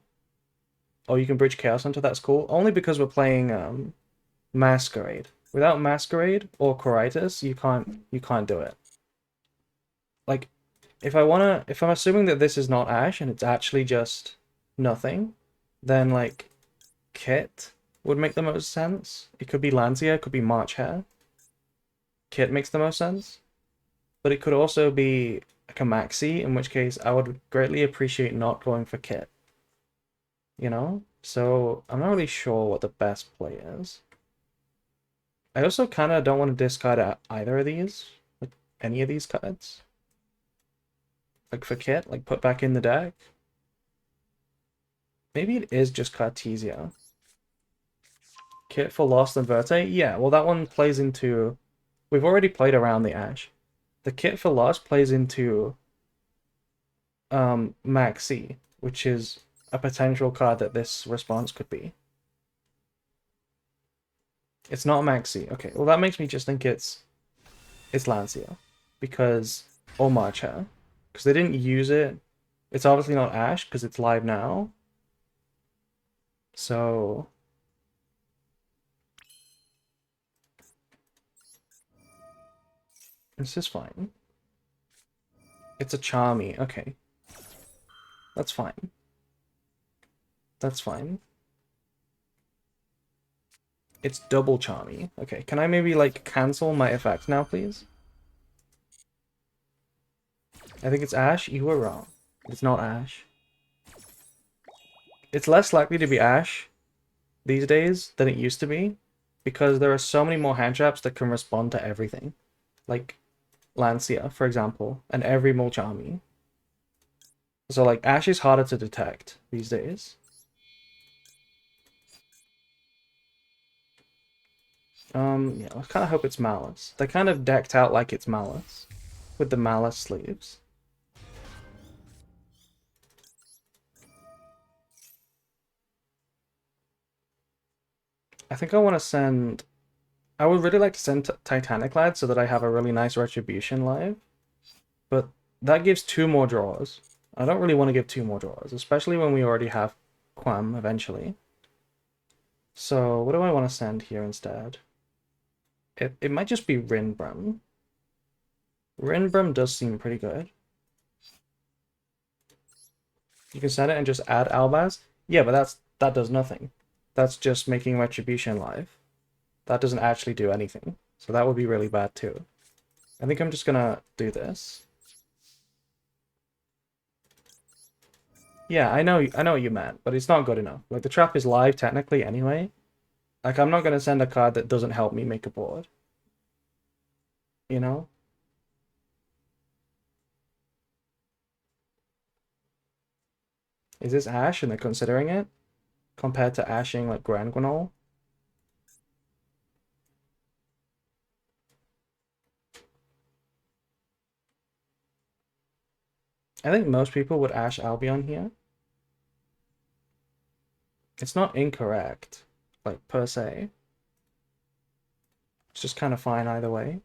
Oh, you can bridge Chaos Hunter, that's cool. Only because we're playing Masquerade. Without Masquerade or Coritis, you can't do it. Like, if I'm assuming that this is not Ash and it's actually just nothing, then like Kit would make the most sense. It could be Lancia, it could be March Hare. Kit makes the most sense. But it could also be like a Maxi, in which case I would greatly appreciate not going for Kit. You know? So I'm not really sure what the best play is. I also kind of don't want to discard either of these, like any of these cards. Like for Kit, like put back in the deck. Maybe it is just Cartesia. Kit for Lost and Verte? Yeah, well that one plays into... We've already played around the Ash. The Kit for Lost plays into Maxi, which is a potential card that this response could be. It's not Maxi. Okay, well that makes me just think it's Lancia. Because... Or Marcha. Because they didn't use it. It's obviously not Ash, because it's live now. So... This is fine. It's a Charmy. Okay. That's fine. That's fine. It's double charmy. Okay, can I maybe, like, cancel my effect now, please? I think it's Ash. You were wrong. It's not Ash. It's less likely to be Ash these days than it used to be, because there are so many more hand traps that can respond to everything. Like Lancia, for example, and every Mulchami. So, like, Ash is harder to detect these days. Yeah, I kind of hope it's Malice. They kind of decked out like it's Malice, with the Malice sleeves. I think I want to send... I would really like to send Titanic Lad so that I have a really nice Retribution live. But that gives 2 more draws. I don't really want to give 2 more draws, especially when we already have Quam eventually. So what do I want to send here instead? It might just be Rinbrum. Rinbrum does seem pretty good. You can send it and just add Albaz. Yeah, but that does nothing. That's just making Retribution live. That doesn't actually do anything. So that would be really bad too. I think I'm just gonna do this. Yeah, I know what you meant, but it's not good enough. Like, the trap is live technically anyway. Like, I'm not gonna send a card that doesn't help me make a board. You know? Is this Ash and they're considering it? Compared to ashing like Grand Granol? I think most people would ash Albion here. It's not incorrect, like, per se. It's just kind of fine either way.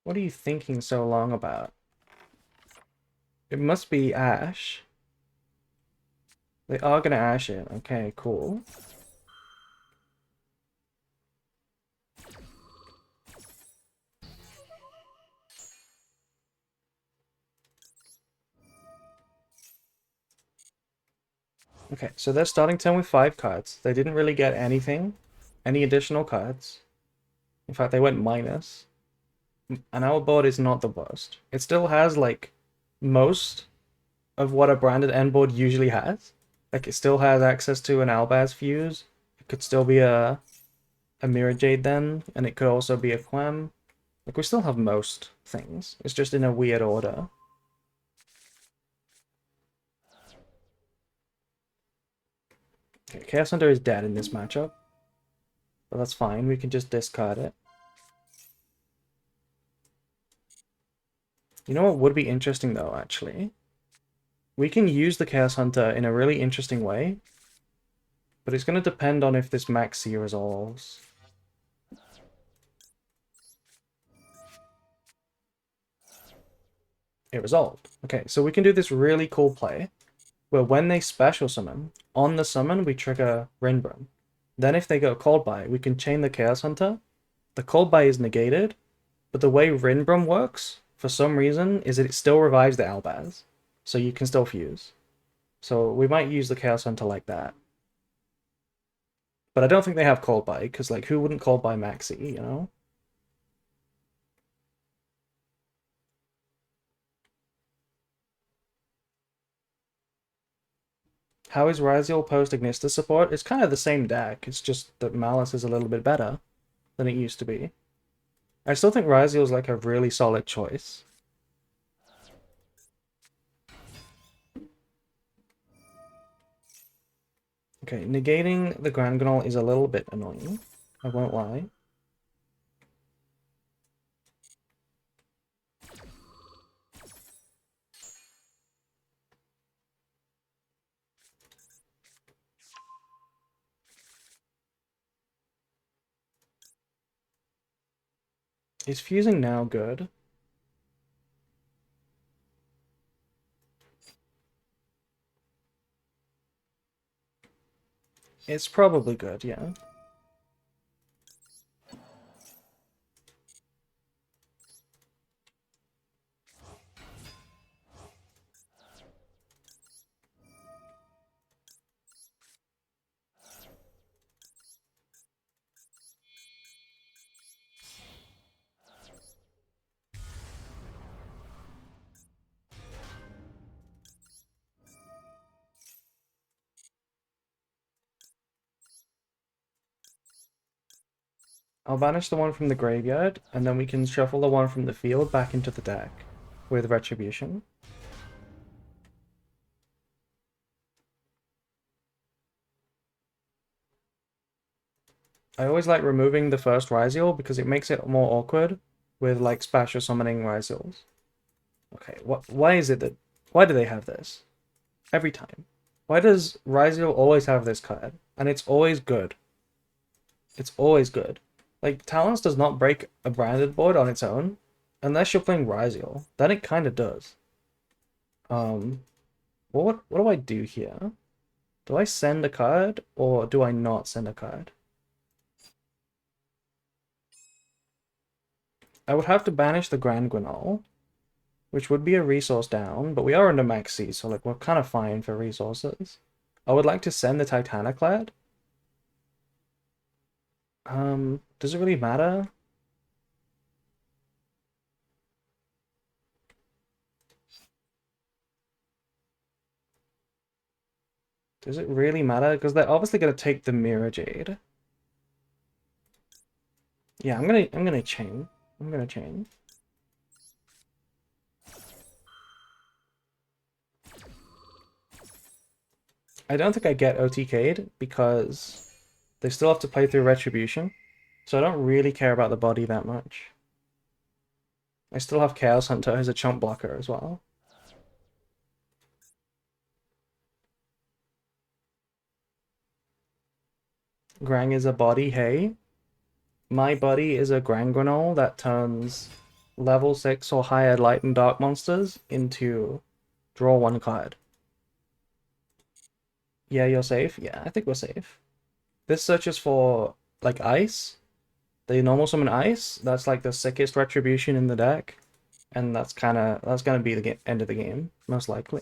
What are you thinking so long about? It must be Ash. They are gonna Ash it. Okay, cool. Okay, so they're starting turn with 5 cards. They didn't really get anything. Any additional cards. In fact, they went minus. And our board is not the worst. It still has, like, most of what a branded end board usually has. Like, it still has access to an Albaz fuse. It could still be a Mirror Jade then, and it could also be a Quem. Like, we still have most things. It's just in a weird order. Okay, Chaos Hunter is dead in this matchup. But that's fine, we can just discard it. You know what would be interesting though, actually? We can use the Chaos Hunter in a really interesting way, but it's going to depend on if this Maxi resolves. It resolved. Okay, so we can do this really cool play, where when they special summon, on the summon we trigger Rinbrum. Then if they go Cold Buy, we can chain the Chaos Hunter. The Cold Buy is negated, but the way Rinbrum works, for some reason, is that it still revives the Albaz. So you can still fuse. So we might use the Chaos Hunter like that. But I don't think they have Cold Buy, because, like, who wouldn't Cold Buy Maxi, you know? How is Raziel post Ignistus support? It's kind of the same deck, it's just that Malice is a little bit better than it used to be. I still think Raziel is, like, a really solid choice. Okay, negating the Grand Granol is a little bit annoying. I won't lie. Is fusing now good? It's probably good, yeah. I'll banish the one from the graveyard, and then we can shuffle the one from the field back into the deck with Retribution. I always like removing the first Ryziel because it makes it more awkward with like spatial summoning Ryziels. Okay, why is it that why do they have this? Every time. Why does Ryziel always have this card? And it's always good. It's always good. Like, Talents does not break a branded board on its own, unless you're playing Ryziel. Then it kind of does. What do I do here? Do I send a card, or do I not send a card? I would have to banish the Grand Guignol, which would be a resource down, but we are under max C, so like we're kind of fine for resources. I would like to send the Titaniclad. Does it really matter? Does it really matter? Because they're obviously gonna take the Mirror Jade. Yeah, I'm gonna chain. I'm gonna chain. I don't think I get OTK'd because they still have to play through Retribution. So I don't really care about the body that much. I still have Chaos Hunter as a chump blocker as well. Grang is a body, hey. My buddy is a Grangranol that turns level 6 or higher light and dark monsters into draw one card. Yeah, you're safe? Yeah, I think we're safe. This searches for, like, ice. The normal summon ice, that's like the sickest retribution in the deck. And that's gonna be the end of the game, most likely.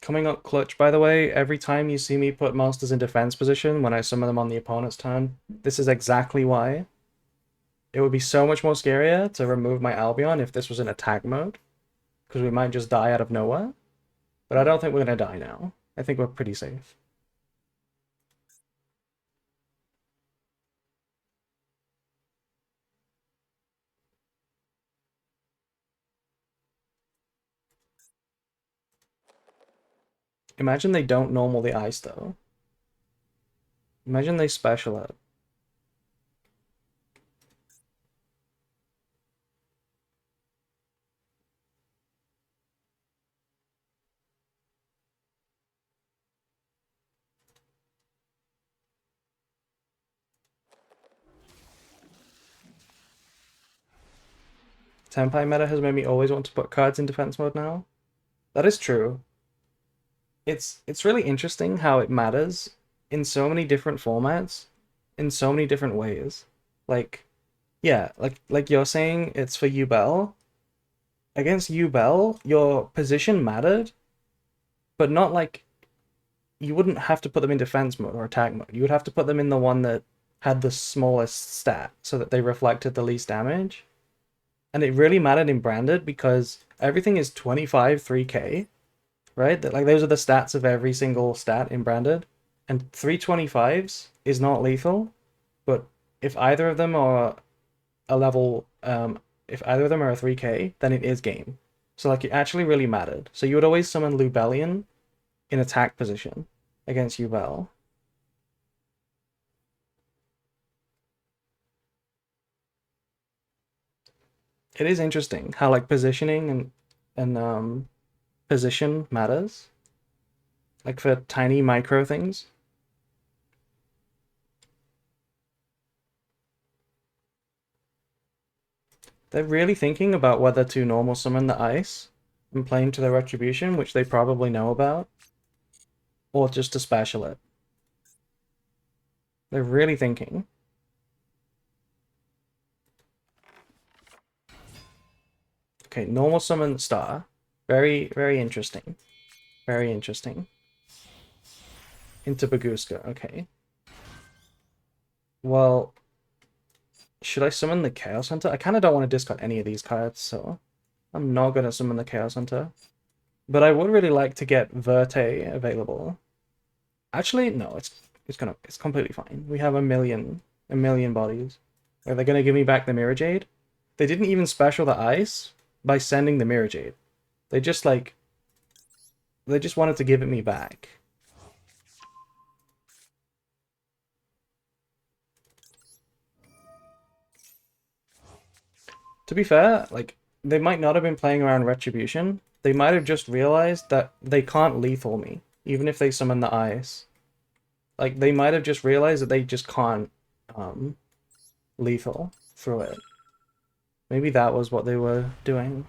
Coming up clutch, by the way, every time you see me put monsters in defense position when I summon them on the opponent's turn, this is exactly why. It would be so much more scarier to remove my Albion if this was in attack mode, because we might just die out of nowhere. But I don't think we're gonna die now. I think we're pretty safe. Imagine they don't normal the ice, though. Imagine they special it. Tenpai meta has made me always want to put cards in defense mode now. That is true. It's really interesting how it matters in so many different formats, in so many different ways. Like, yeah, like you're saying it's for Yubel. Against Yubel, your position mattered, but not like you wouldn't have to put them in defense mode or attack mode. You would have to put them in the one that had the smallest stat so that they reflected the least damage. And it really mattered in branded because everything is 25 3k, right? That like those are the stats of every single stat in branded. And 325s is not lethal, but if either of them are a level if either of them are a 3k, then it is game. So like it actually really mattered. So you would always summon Lubellion in attack position against Yubel. It is interesting how like positioning and position matters. Like for tiny micro things. They're really thinking about whether to normal summon the ice and play into their retribution, which they probably know about, or just to special it. They're really thinking. Okay, normal summon star. Very, very interesting. Very interesting. Into Baguska, okay. Well, should I summon the Chaos Hunter? I kind of don't want to discard any of these cards, so I'm not going to summon the Chaos Hunter. But I would really like to get Verte available. Actually, no, it's completely fine. We have a million bodies. Are they gonna give me back the Mirror Jade? They didn't even special the ice by sending the Mirror Jade. They just wanted to give it me back. To be fair, like, they might not have been playing around Retribution. They might have just realized that they can't lethal me, even if they summon the ice. Like, they might have just realized that they just can't lethal through it. Maybe that was what they were doing.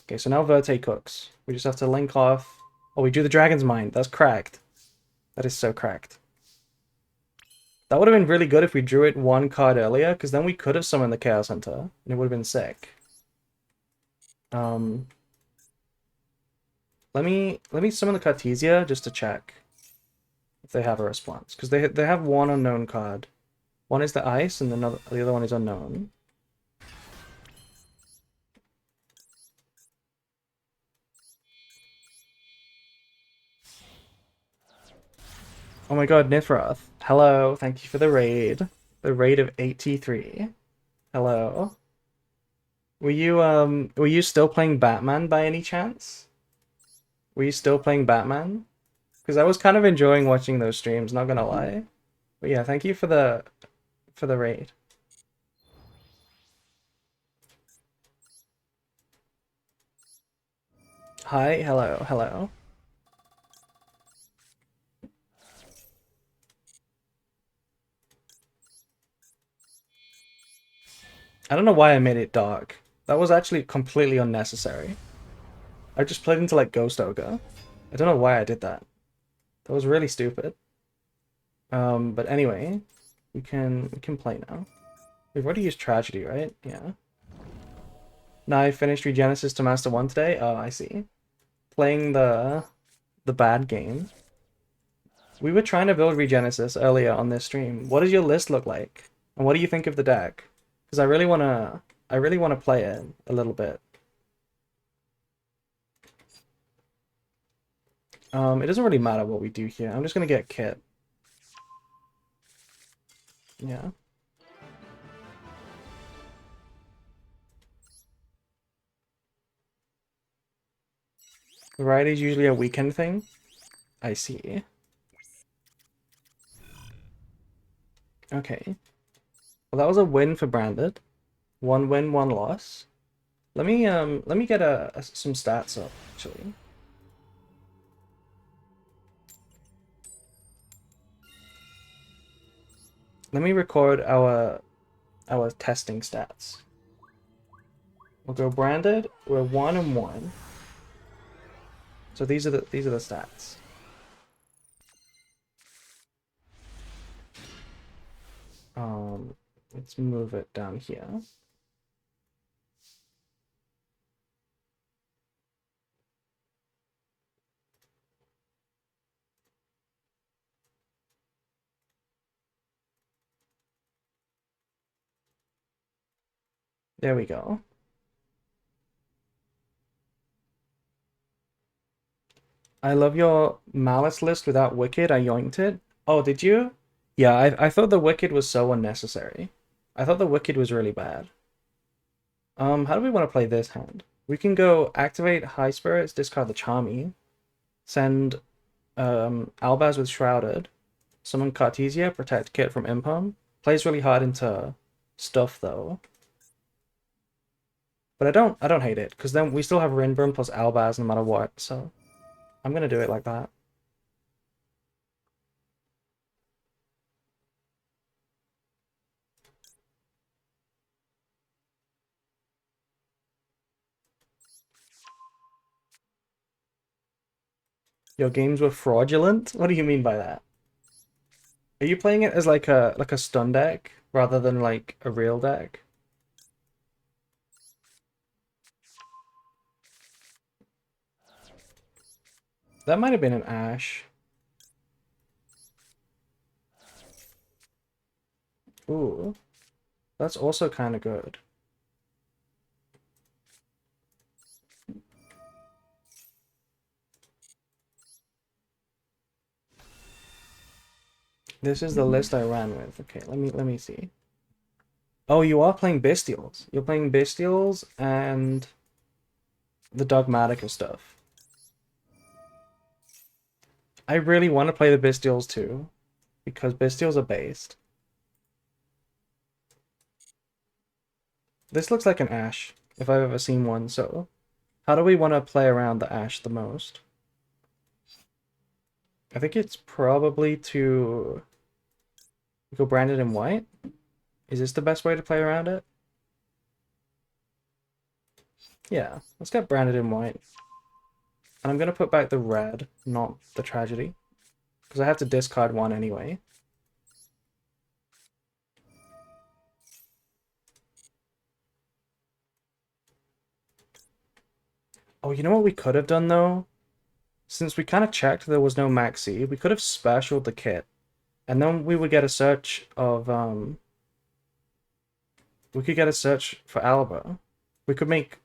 Okay, so now Verte cooks. We just have to link off. Oh, we do the Dragon's Mind. That's cracked. That is so cracked. That would have been really good if we drew it one card earlier, because then we could have summoned the Chaos Hunter, and it would have been sick. Let me summon the Cartesia just to check if they have a response, because they have one unknown card. One is the ice, and the other one is unknown. Oh my god, Nithroth. Hello, thank you for the raid. The raid of 83. Hello. Were you still playing Batman by any chance? Were you still playing Batman? Because I was kind of enjoying watching those streams, not gonna lie. But yeah, thank you for the raid. Hi, hello, hello. I don't know why I made it dark. That was actually completely unnecessary. I just played into like Ghost Ogre. I don't know why I did that. That was really stupid. But anyway, we can play now. We've already used Tragedy, right? Yeah. Now I finished Regenesis to Master 1 today. Oh, I see. Playing the bad game. We were trying to build Regenesis earlier on this stream. What does your list look like? And what do you think of the deck? Because I really wanna play it a little bit. It doesn't really matter what we do here. I'm just gonna get Kit. Yeah. Variety is usually a weekend thing. I see. Okay. Well, that was a win for Branded. One win, one loss. Let me get some stats up actually. Let me record our testing stats. We'll go Branded. We're 1-1. So these are the stats. Let's move it down here. There we go. I love your Malice list without Wicked. I yoinked it. Oh, did you? Yeah, I thought the Wicked was so unnecessary. I thought the Wicked was really bad. How do we want to play this hand? We can go activate High Spirits, discard the Charmy, send Albaz with Shrouded, summon Cartesia, protect Kit from Impom. Plays really hard into stuff though. But I don't hate it, because then we still have Rinbrim plus Albaz no matter what, so I'm gonna do it like that. Your games were fraudulent? What do you mean by that? Are you playing it as like a stun deck rather than like a real deck? That might have been an Ash. Ooh, that's also kind of good. This is the list I ran with. Okay, let me see. Oh, you are playing Bestials. You're playing Bestials and the Dogmatica stuff. I really want to play the Bestials too, because Bestials are based. This looks like an Ash, if I've ever seen one, so how do we want to play around the Ash the most? I think it's probably to go branded in white. Is this the best way to play around it? Yeah, let's get branded in white. And I'm gonna put back the red, not the tragedy. Because I have to discard one anyway. Oh, you know what we could have done though? Since we kind of checked there was no maxi, we could have specialed the kit. And then we would get a search of, we could get a search for Alba. We could make,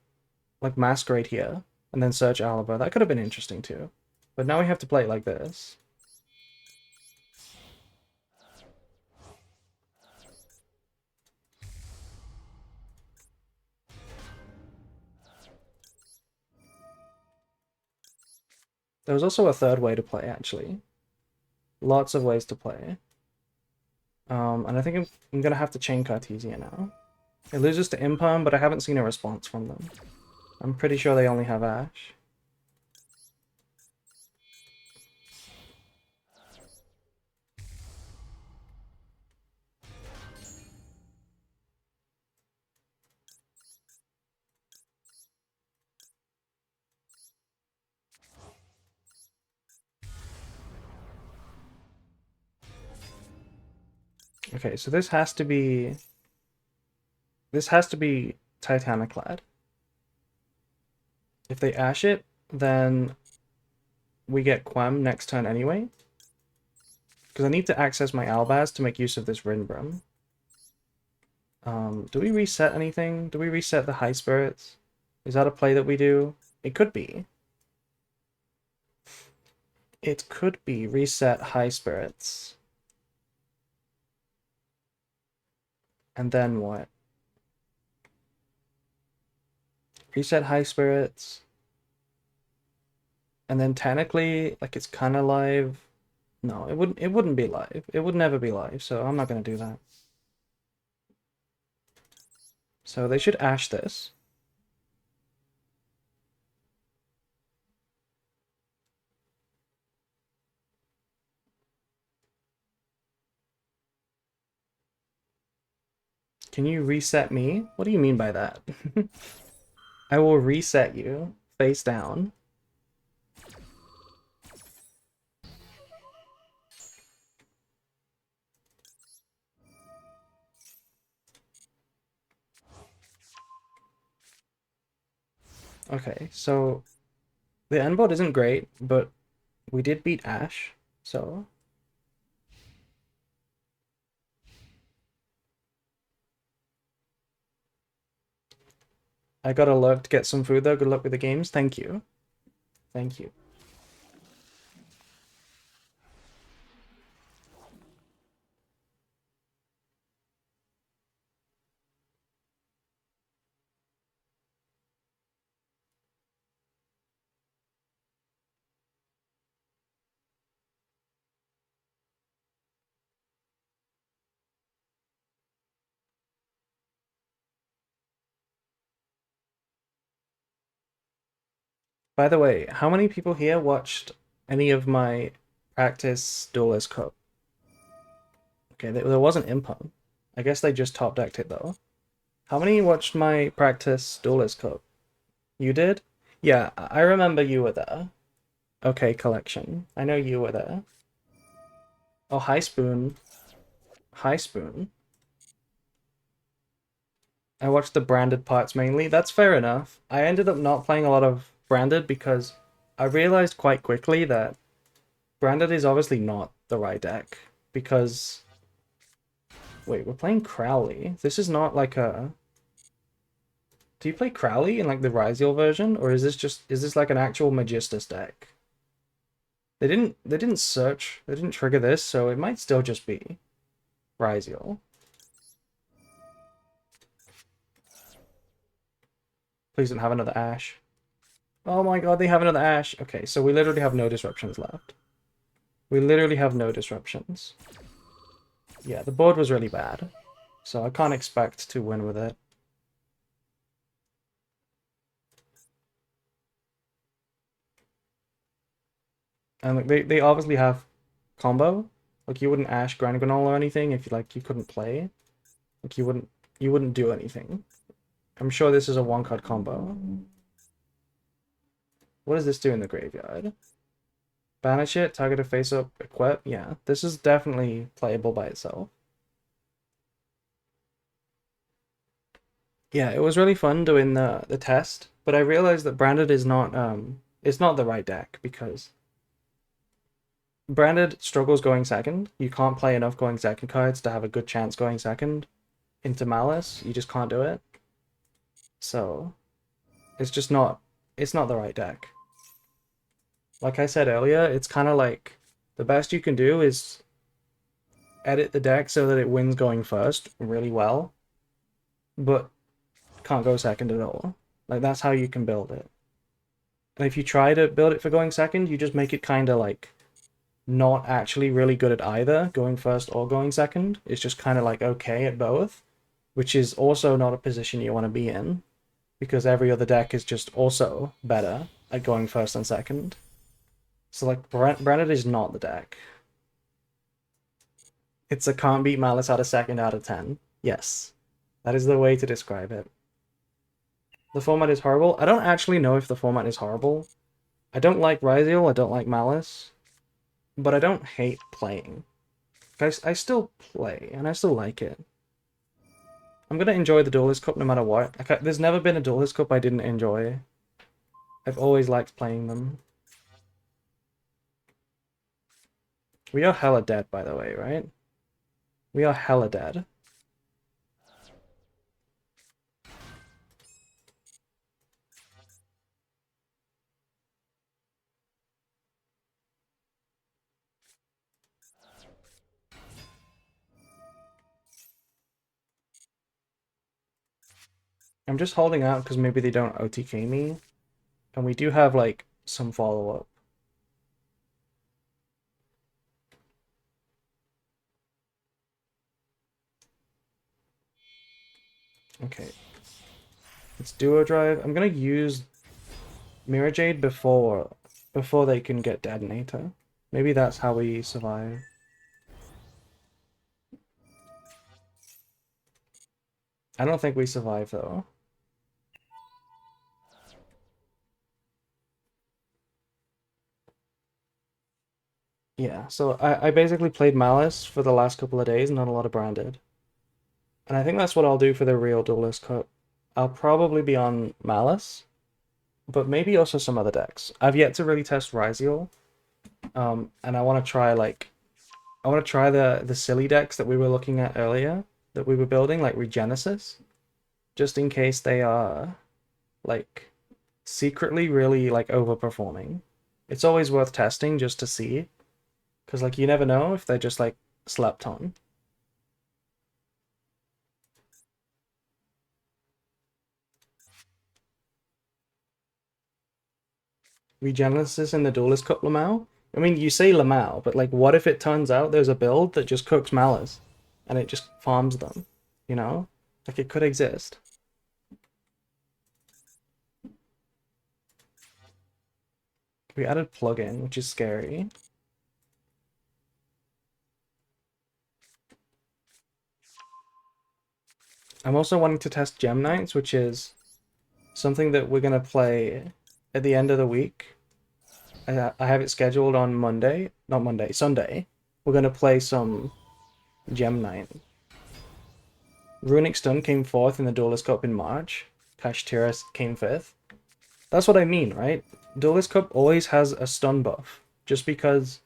like, Masquerade here, and then search Alba. That could have been interesting too. But now we have to play it like this. There was also a third way to play, actually. Lots of ways to play. And I think I'm gonna have to chain Cartesia now. It loses to Imperm, but I haven't seen a response from them. I'm pretty sure they only have Ash. Okay, so this has to be... This has to be Titaniclad. If they Ash it, then we get Quem next turn anyway. Because I need to access my Albaz to make use of this Rinbrim. Do we reset anything? Do we reset the High Spirits? Is that a play that we do? It could be. It could be reset High Spirits. And then what? Reset High Spirits. And then technically, like, it's kind of live. No, it wouldn't be live. It would never be live, so I'm not going to do that. So they should Ash this. Can you reset me? What do you mean by that? I will reset you face down. Okay, so the end board isn't great, but we did beat Ash, so I gotta love to get some food though. Good luck with the games. Thank you. Thank you. By the way, how many people here watched any of my practice Duelist Cup? Okay, there wasn't Impum. I guess they just top decked it though. How many watched my practice Duelist Cup? You did? Yeah, I remember you were there. Okay, collection. I know you were there. Oh, High Spoon. High Spoon. I watched the branded parts mainly. That's fair enough. I ended up not playing a lot of branded because I realized quite quickly that branded is obviously not the right deck. Because wait, we're playing Crowley. This is not like a. Do you play Crowley in like the Ryziel version, or is this like an actual Magistus deck? They didn't search, they didn't trigger this, so it might still just be Ryziel. Please don't have another Ash. Oh my god, they have another Ash. Okay, so we literally have no disruptions left. We literally have no disruptions. Yeah, the board was really bad, so I can't expect to win with it. And like they obviously have combo. Like you wouldn't Ash Grand Granola or anything if you couldn't play. Like you wouldn't do anything. I'm sure this is a one card combo. What does this do in the graveyard? Banish it, target a face up, equip. Yeah, this is definitely playable by itself. Yeah, it was really fun doing the test, but I realized that branded is not it's not the right deck because branded struggles going second. You can't play enough going second cards to have a good chance going second into Malice. You just can't do it. So it's just not it's not the right deck. Like I said earlier, it's kind of like the best you can do is edit the deck so that it wins going first really well, but can't go second at all. Like that's how you can build it. And if you try to build it for going second, you just make it kind of like not actually really good at either going first or going second. It's just kind of like okay at both, which is also not a position you want to be in because every other deck is just also better at going first and second. So like Branded is not the deck. It's a can't beat Malice out of second out of 10. Yes. That is the way to describe it. The format is horrible. I don't actually know if the format is horrible. I don't like Ryziel, I don't like Malice, but I don't hate playing. I still play, and I still like it. I'm gonna enjoy the Duelist Cup no matter what. There's never been a Duelist Cup I didn't enjoy. I've always liked playing them. We are hella dead, by the way, right? We are hella dead. I'm just holding out because maybe they don't OTK me. And we do have, like, some follow-up. Okay. It's Duo Drive. I'm gonna use Mirror Jade before they can get Detonator. Maybe that's how we survive. I don't think we survive though. Yeah, so I basically played Malice for the last couple of days, not a lot of Branded. And I think that's what I'll do for the real Duelist Cup. I'll probably be on Malice, but maybe also some other decks. I've yet to really test Ryziel, and I want to try the silly decks that we were looking at earlier, that we were building, like Regenesis, just in case they are like secretly really like overperforming. It's always worth testing just to see, because like you never know if they're just like slept on. Regenesis in the Duelist Cup Lamau? I mean, you say Lamau, but like, what if it turns out there's a build that just cooks Malice and it just farms them? You know? Like, it could exist. We added plugin, which is scary. I'm also wanting to test Gem Knights, which is something that we're gonna play at the end of the week. I have it scheduled on Monday, not Monday, Sunday. We're gonna play some Gem Night. Runic Stun came fourth in the Duelist Cup in March. Kashtira came fifth. That's what I mean, right? Duelist Cup always has a stun buff, just because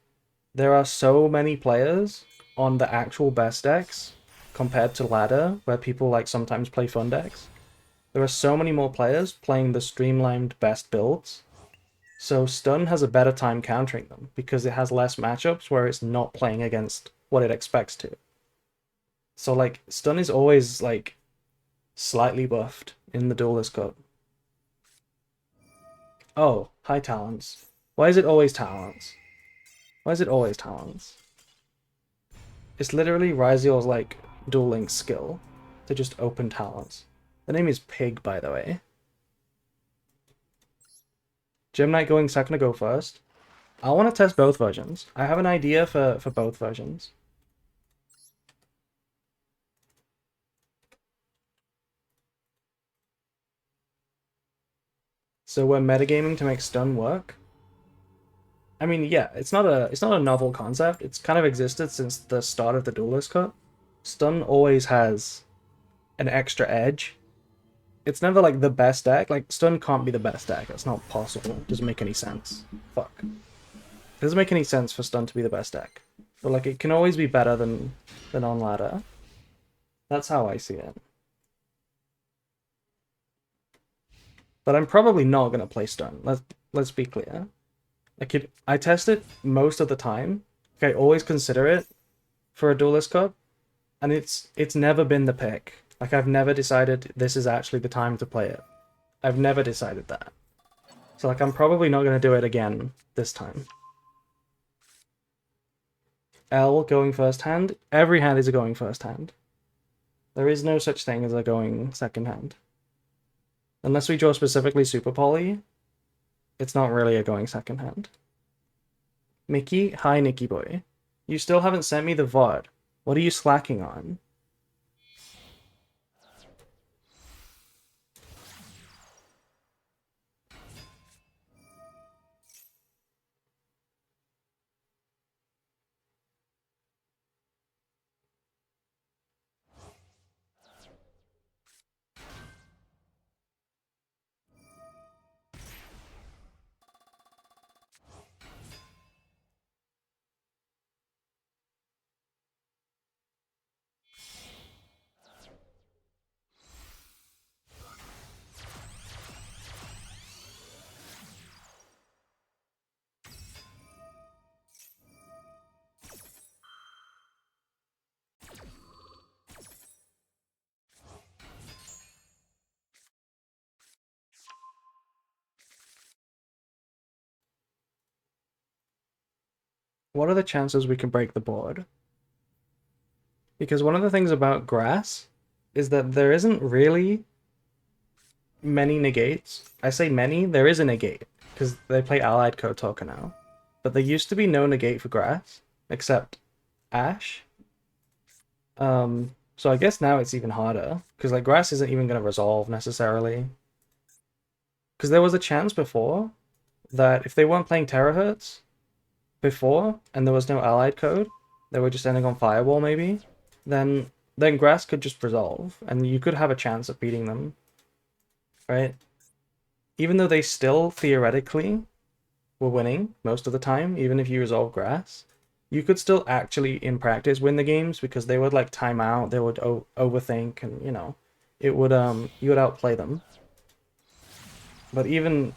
there are so many players on the actual best decks compared to ladder, where people like sometimes play fun decks. There are so many more players playing the streamlined best builds, so stun has a better time countering them because it has less matchups where it's not playing against what it expects to. So like stun is always like slightly buffed in the Duelist Cup. Oh, hi Talons. Why is it always Talons? Why is it always Talons? It's literally Ryziel's like dueling skill to just open Talons. The name is Pig, by the way. Gem Knight going second to go first. I want to test both versions. I have an idea for both versions. So we're metagaming to make stun work. I mean, yeah, it's not a novel concept. It's kind of existed since the start of the Duelist Cup. Stun always has an extra edge. It's never like the best deck. Like stun can't be the best deck. That's not possible. It doesn't make any sense. Fuck. It doesn't make any sense for stun to be the best deck. But like it can always be better than on ladder. That's how I see it. But I'm probably not gonna play stun. Let's be clear. I test it most of the time. Like, I always consider it for a Duelist Cup, and it's never been the pick. Like I've never decided this is actually the time to play it. I've never decided that. So like I'm probably not gonna do it again this time. L going first hand. Every hand is a going first hand. There is no such thing as a going second hand. Unless we draw specifically Super Poly, it's not really a going second hand. Mickey, hi Nicky boy. You still haven't sent me the VOD. What are you slacking on? What are the chances we can break the board? Because one of the things about grass is that there isn't really many negates. I say many, there is a negate, because they play Allied Kotoka now. But there used to be no negate for grass, except Ash. So I guess now it's even harder, because like grass isn't even going to resolve necessarily. Because there was a chance before that if they weren't playing terahertz before, and there was no allied code, they were just ending on fireball maybe, then grass could just resolve, and you could have a chance of beating them, right? Even though they still theoretically were winning most of the time, even if you resolve grass, you could still actually in practice win the games because they would like time out, they would overthink, and you know, it would you would outplay them. But even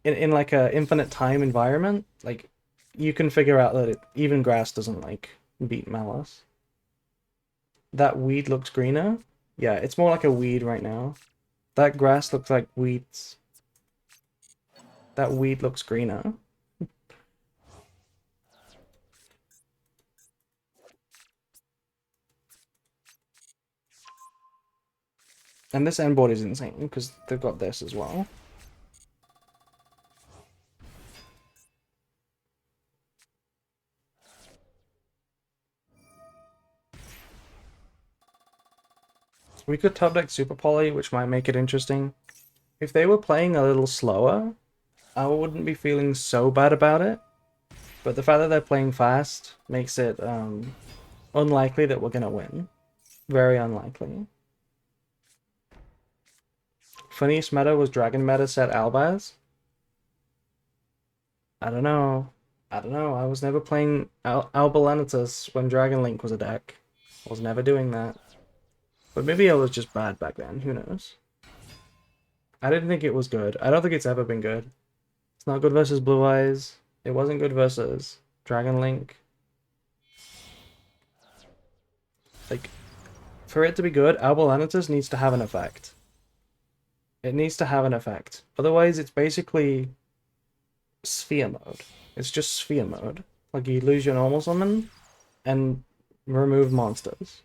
in like a infinite time environment, like you can figure out that even grass doesn't like beat Malice. That weed looks greener. Yeah, it's more like a weed right now. That grass looks like weeds. That weed looks greener. And this end board is insane because they've got this as well. We could top deck Super Poly, which might make it interesting. If they were playing a little slower, I wouldn't be feeling so bad about it. But the fact that they're playing fast makes it unlikely that we're gonna win. Very unlikely. Funniest meta was Dragon meta set Albaz. I don't know. I don't know. I was never playing Albalanitas when Dragon Link was a deck. I was never doing that. But maybe I was just bad back then. Who knows? I didn't think it was good. I don't think it's ever been good. It's not good versus Blue Eyes. It wasn't good versus Dragon Link. Like, for it to be good, Albalanitas needs to have an effect. It needs to have an effect. Otherwise, it's basically sphere mode. It's just sphere mode. Like, you lose your normal summon and remove monsters.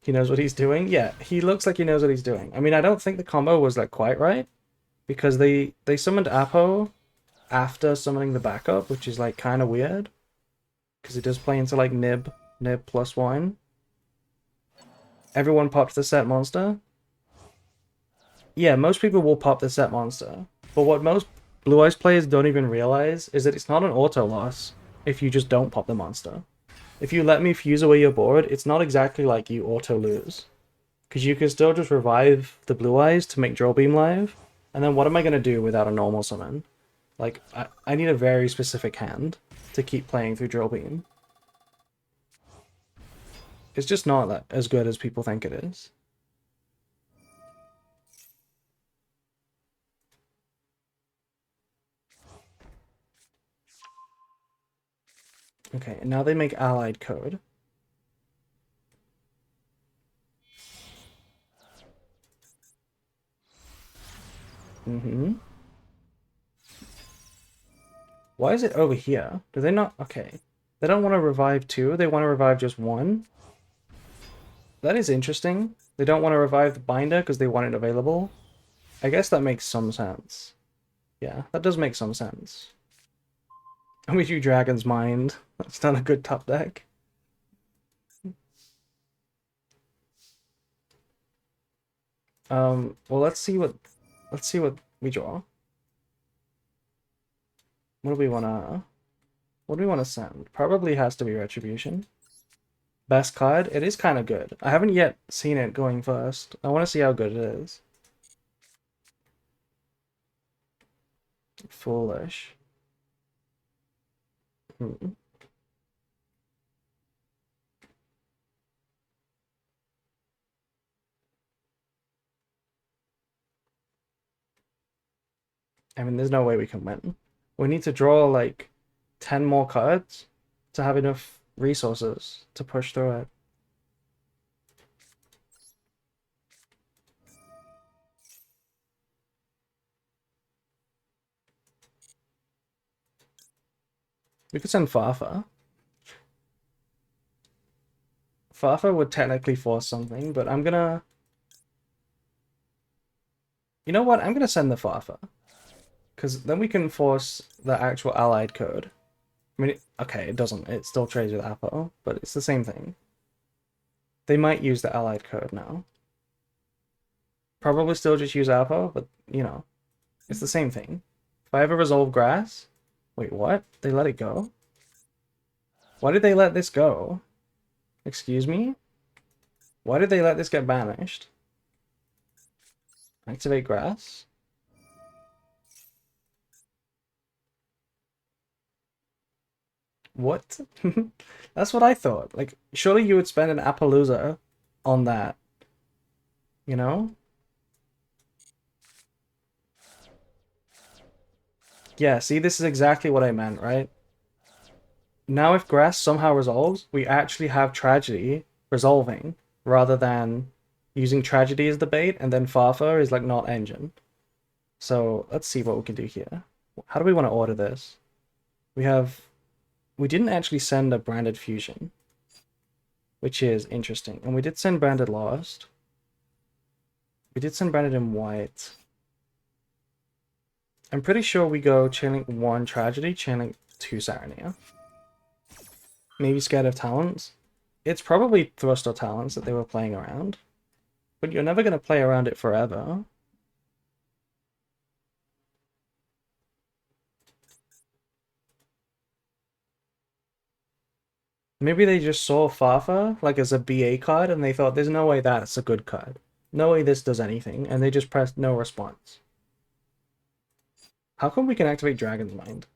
He knows what he's doing? Yeah, he looks like he knows what he's doing. I mean, I don't think the combo was, like, quite right, because they summoned Apo after summoning the backup, which is, like, kind of weird, because it does play into, like, Nib +1. Everyone popped the set monster. Yeah, most people will pop the set monster, but what most Blue Eyes players don't even realize is that it's not an auto loss if you just don't pop the monster. If you let me fuse away your board, it's not exactly like you auto lose. Because you can still just revive the Blue Eyes to make Drill Beam live, and then what am I going to do without a normal summon? Like, I need a very specific hand to keep playing through Drill Beam. It's just not that as good as people think it is. Okay, and now they make Allied Code. Mm-hmm. Why is it over here? Do they not? Okay. They don't want to revive two, they want to revive just one. That is interesting. They don't want to revive the binder because they want it available. I guess that makes some sense. Yeah, that does make some sense. And we do Dragon's Mind. That's not a good top deck. Well, let's see what we draw. What do we wanna send? Probably has to be Retribution. Best card? It is kind of good. I haven't yet seen it going first. I want to see how good it is. Foolish. Hmm. I mean, there's no way we can win. We need to draw like 10 more cards to have enough resources to push through it. We could send Farfa. Farfa would technically force something, but I'm gonna... You know what? I'm gonna send the Farfa. Because then we can force the actual allied code. I mean, okay, it doesn't. It still trades with Apo, but it's the same thing. They might use the allied code now. Probably still just use Apo, but, you know, it's the same thing. If I ever resolve grass... Wait, what? They let it go? Why did they let this go? Excuse me? Why did they let this get banished? Activate grass? What? That's what I thought. Like, surely you would spend an Appaloosa on that. You know? Yeah, see, this is exactly what I meant, right? Now if grass somehow resolves, we actually have tragedy resolving, rather than using tragedy as the bait, and then Farfa is like not engine. So let's see what we can do here. How do we want to order this? We didn't actually send a branded fusion, which is interesting. And we did send branded lost. We did send branded in white. I'm pretty sure we go Chainlink 1 Tragedy, Chainlink 2 Sarania. Maybe scared of talents. It's probably Thrust or Talents that they were playing around. But you're never going to play around it forever. Maybe they just saw Fafa like as a BA card and they thought there's no way that's a good card. No way this does anything, and they just pressed no response. How come we can activate Dragon's Mind?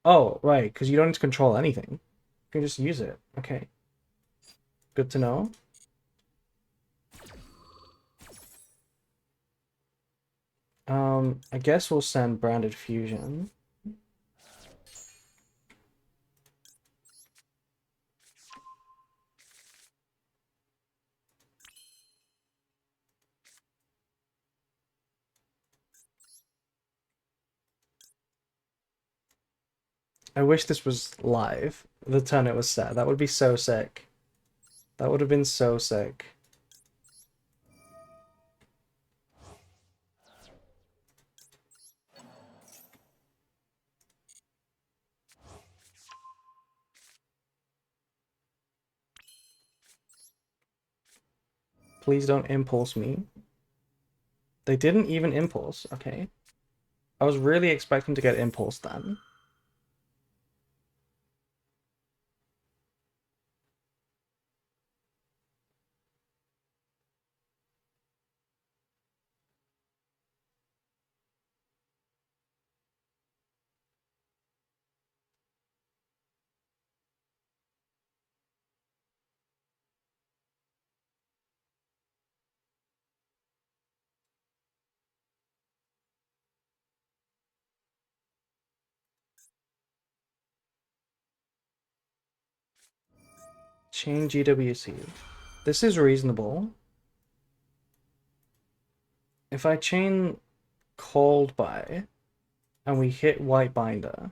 Oh, right, because you don't need to control anything. You can just use it. Okay. Good to know. I guess we'll send Branded Fusion. I wish this was live. The turn it was set. That would be so sick. That would have been so sick. Please don't impulse me. They didn't even impulse. Okay. I was really expecting to get impulse then. Chain GWC. This is reasonable. If I chain Cold by and we hit White Binder,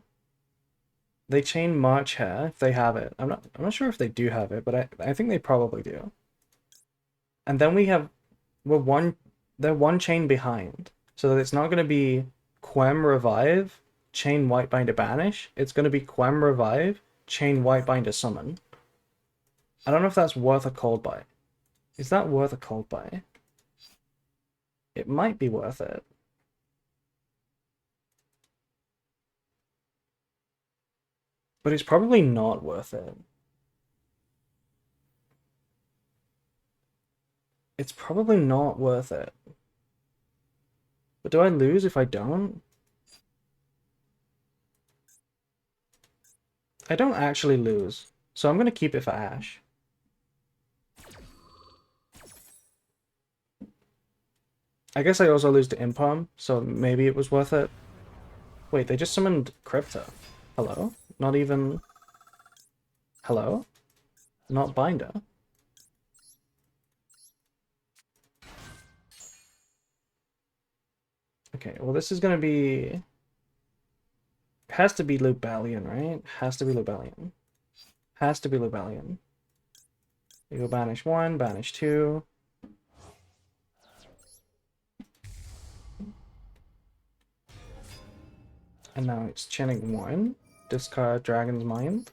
they chain March Hair if they have it. I'm not sure if they do have it, but I think they probably do. And then they're one chain behind. So that it's not gonna be Quem Revive, chain White Binder Banish. It's gonna be Quem Revive, chain White Binder Summon. I don't know if that's worth a Cold Buy. Is that worth a Cold Buy? It might be worth it. But it's probably not worth it. It's probably not worth it. But do I lose if I don't? I don't actually lose. So I'm going to keep it for Ash. I guess I also lose to Impalm, so maybe it was worth it. Wait, they just summoned Crypto. Hello? Not even... Hello? Not Binder. Okay, well this is gonna be... Has to be Lubellion, right? Has to be Lubellion. Has to be Lubellion. We go banish 1, banish 2. And now it's chaining 1. Discard Dragon's Mind.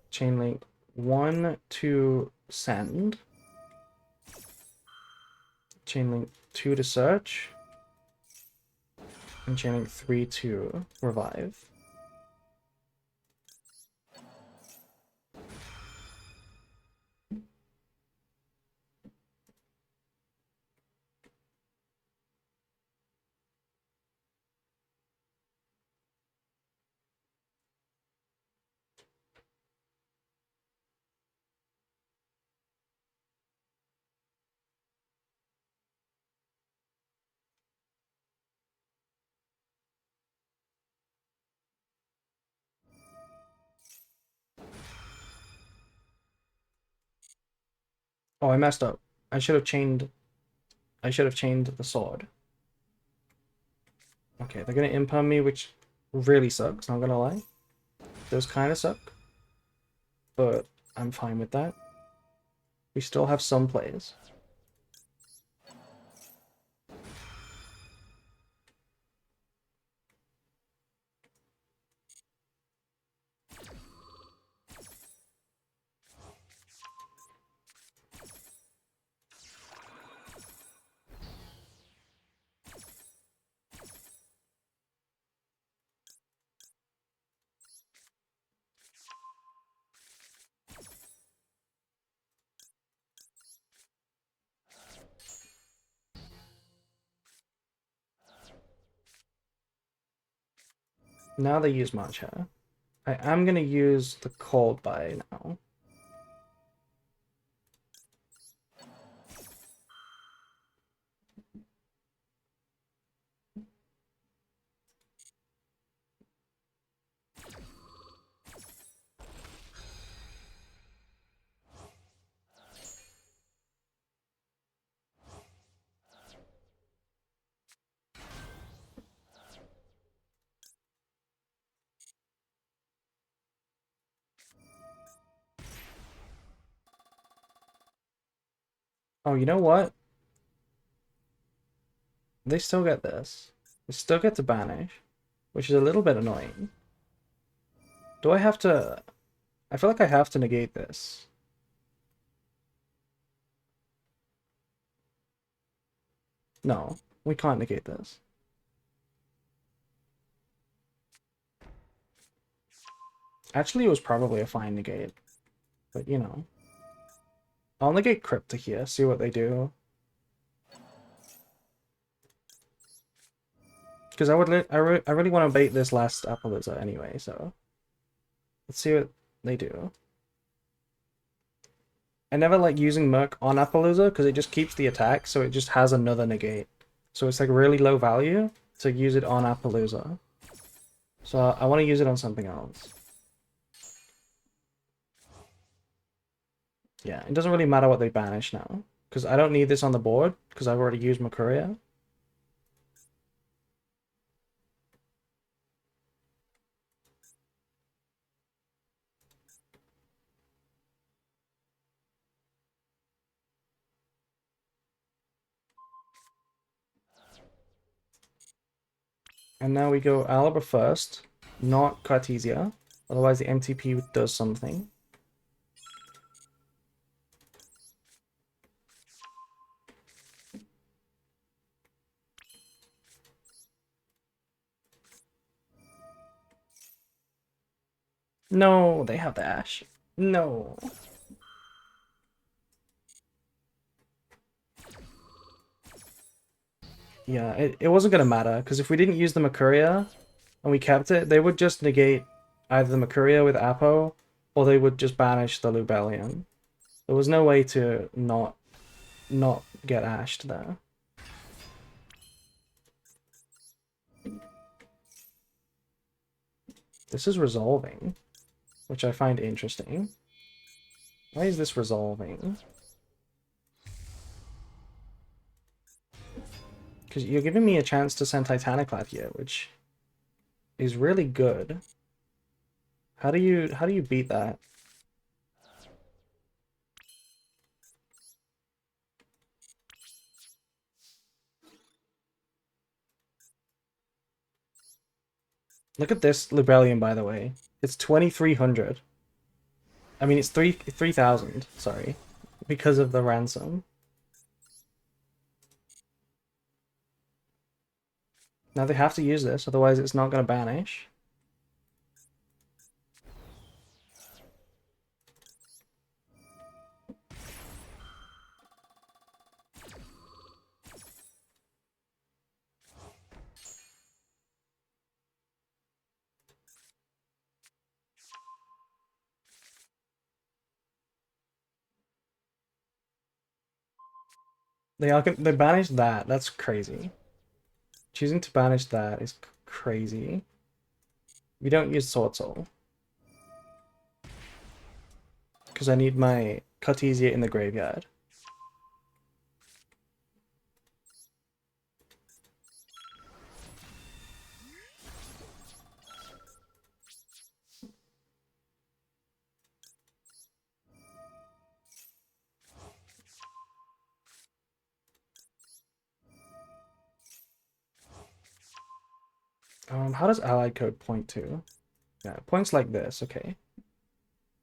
Chainlink 1 to send. Chainlink 2 to search. And chaining 3 to revive. Oh, I messed up. I should have chained the sword. Okay, they're gonna imperm me, which really sucks, not gonna lie. Those kind of suck. But I'm fine with that. We still have some plays. Now they use matcha. I am gonna use the cold buy now. Oh, you know what? They still get this. They still get to banish, which is a little bit annoying. Do I have to... I feel like I have to negate this. No, we can't negate this. Actually, it was probably a fine negate. But, you know. I'll negate Crypta here, see what they do. Because I really want to bait this last Appaloosa anyway, so... Let's see what they do. I never like using Merc on Appaloosa because it just keeps the attack, so it just has another negate. So it's like really low value to use it on Appaloosa. So I want to use it on something else. Yeah, it doesn't really matter what they banish now. Because I don't need this on the board, because I've already used Mercuria. And now we go Alibra first, not Cartesia. Otherwise the MTP does something. No, they have the Ash. No. Yeah, it wasn't going to matter, because if we didn't use the Mercuria and we kept it, they would just negate either the Mercuria with Apo, or they would just banish the Lubellion. There was no way to not get ashed there. This is resolving, which I find interesting. Why is this resolving? Because you're giving me a chance to send Titaniclad here, which is really good. How do you beat that? Look at this Lubellion, by the way. It's 2,300. I mean, it's 3,000, sorry, because of the ransom. Now they have to use this, otherwise it's not going to banish. They banished that. That's crazy. Choosing to banish that is crazy. We don't use Sword Soul. Because I need my Cartesia in the graveyard. How does allied code point to? Yeah, it points like this, okay.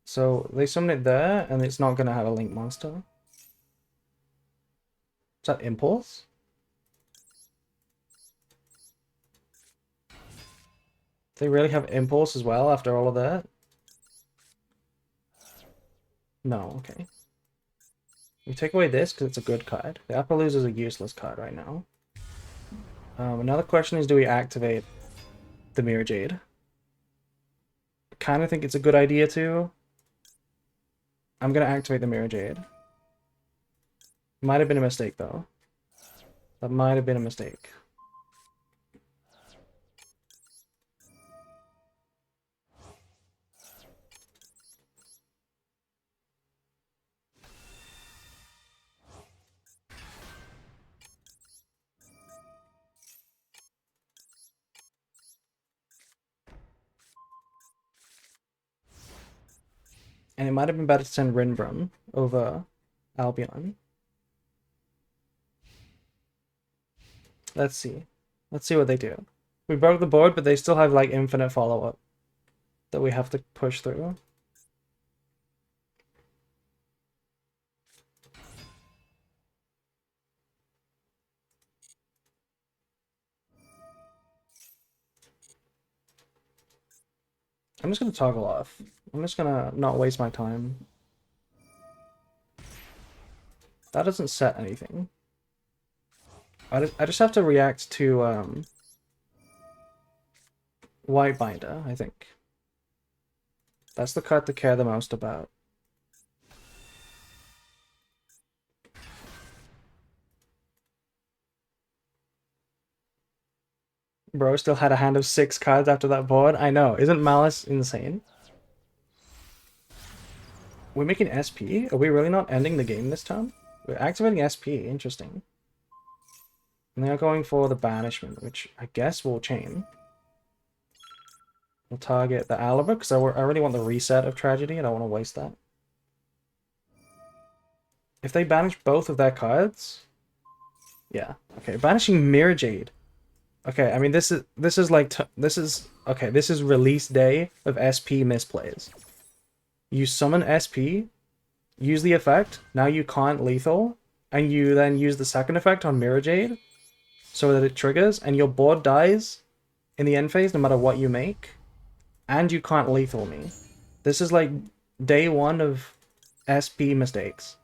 So they summon it there, and it's not gonna have a link monster. Is that impulse? They really have impulse as well after all of that? No, okay. We take away this because it's a good card. The Appaloosa is a useless card right now. Another question is, do we activate the Mirror Jade? kind of think it's a good idea to. I'm gonna activate the Mirror Jade. Might have been a mistake though. That might have been a mistake. And it might have been better to send Rinbrum over Albion. Let's see. Let's see what they do. We broke the board, but they still have like infinite follow-up that we have to push through. I'm just gonna toggle off. I'm just gonna not waste my time. That doesn't set anything. I just have to react to White Binder, I think. That's the card to care the most about. Bro still had a hand of 6 cards after that board. I know. Isn't Malice insane? We're making SP? Are we really not ending the game this time? We're activating SP. Interesting. And they are going for the banishment, which I guess will chain. We'll target the Alibur, because I really want the reset of Tragedy. I don't want to waste that. If they banish both of their cards... Yeah. Okay, banishing Mirror Jade. Okay, I mean, this is release day of SP misplays. You summon SP, use the effect, now you can't lethal, and you then use the second effect on Mirror Jade so that it triggers, and your board dies in the end phase no matter what you make, and you can't lethal me. This is like day 1 of SP mistakes.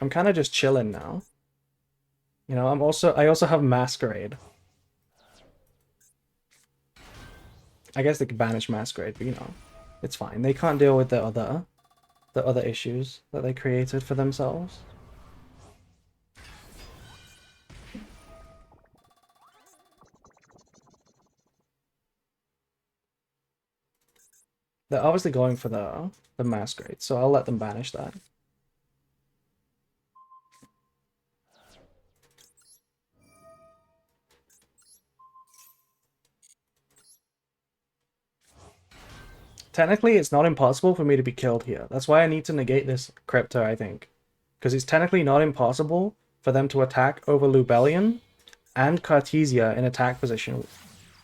I'm kind of just chilling now. You know, I also have Masquerade. I guess they could banish Masquerade, but you know, it's fine. They can't deal with the other issues that they created for themselves. They're obviously going for the Masquerade, so I'll let them banish that. Technically, it's not impossible for me to be killed here. That's why I need to negate this Crypto, I think. Because it's technically not impossible for them to attack over Lubellion and Cartesia in attack position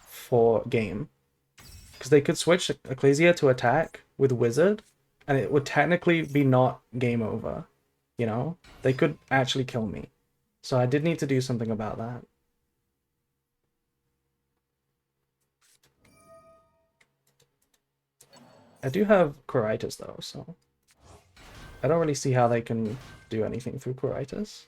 for game. Because they could switch Ecclesia to attack with Wizard, and it would technically be not game over. You know? They could actually kill me. So I did need to do something about that. I do have Quiritis though, so I don't really see how they can do anything through Quiritis.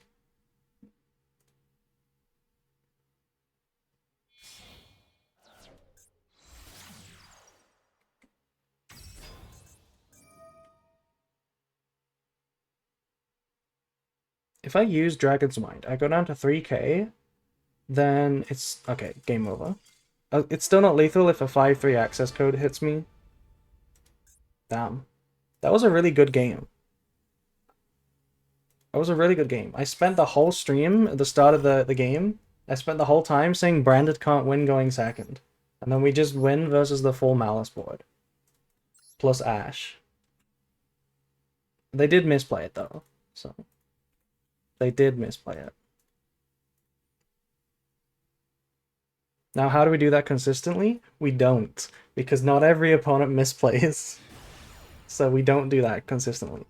If I use Dragon's Mind, I go down to 3k, then it's... okay, game over. It's still not lethal if a 5-3 access code hits me. Damn. That was a really good game. That was a really good game. I spent the whole stream at the start of the game. I spent the whole time saying Branded can't win going second. And then we just win versus the full Malice board. Plus Ash. They did misplay it though, so... They did misplay it. Now, how do we do that consistently? We don't, because not every opponent misplays. So we don't do that consistently.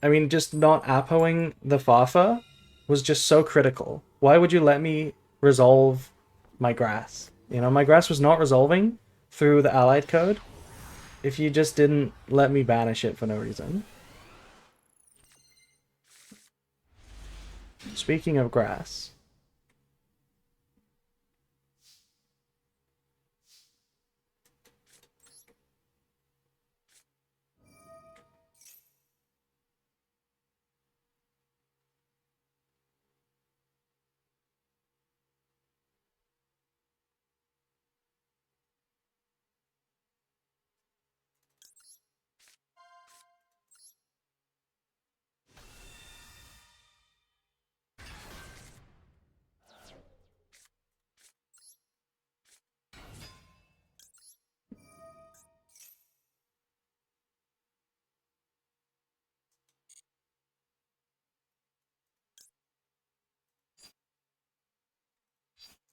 I mean, just not appoing the Fafa was just so critical. Why would you let me resolve my grass? You know, my grass was not resolving through the allied code if you just didn't let me banish it for no reason. Speaking of grass.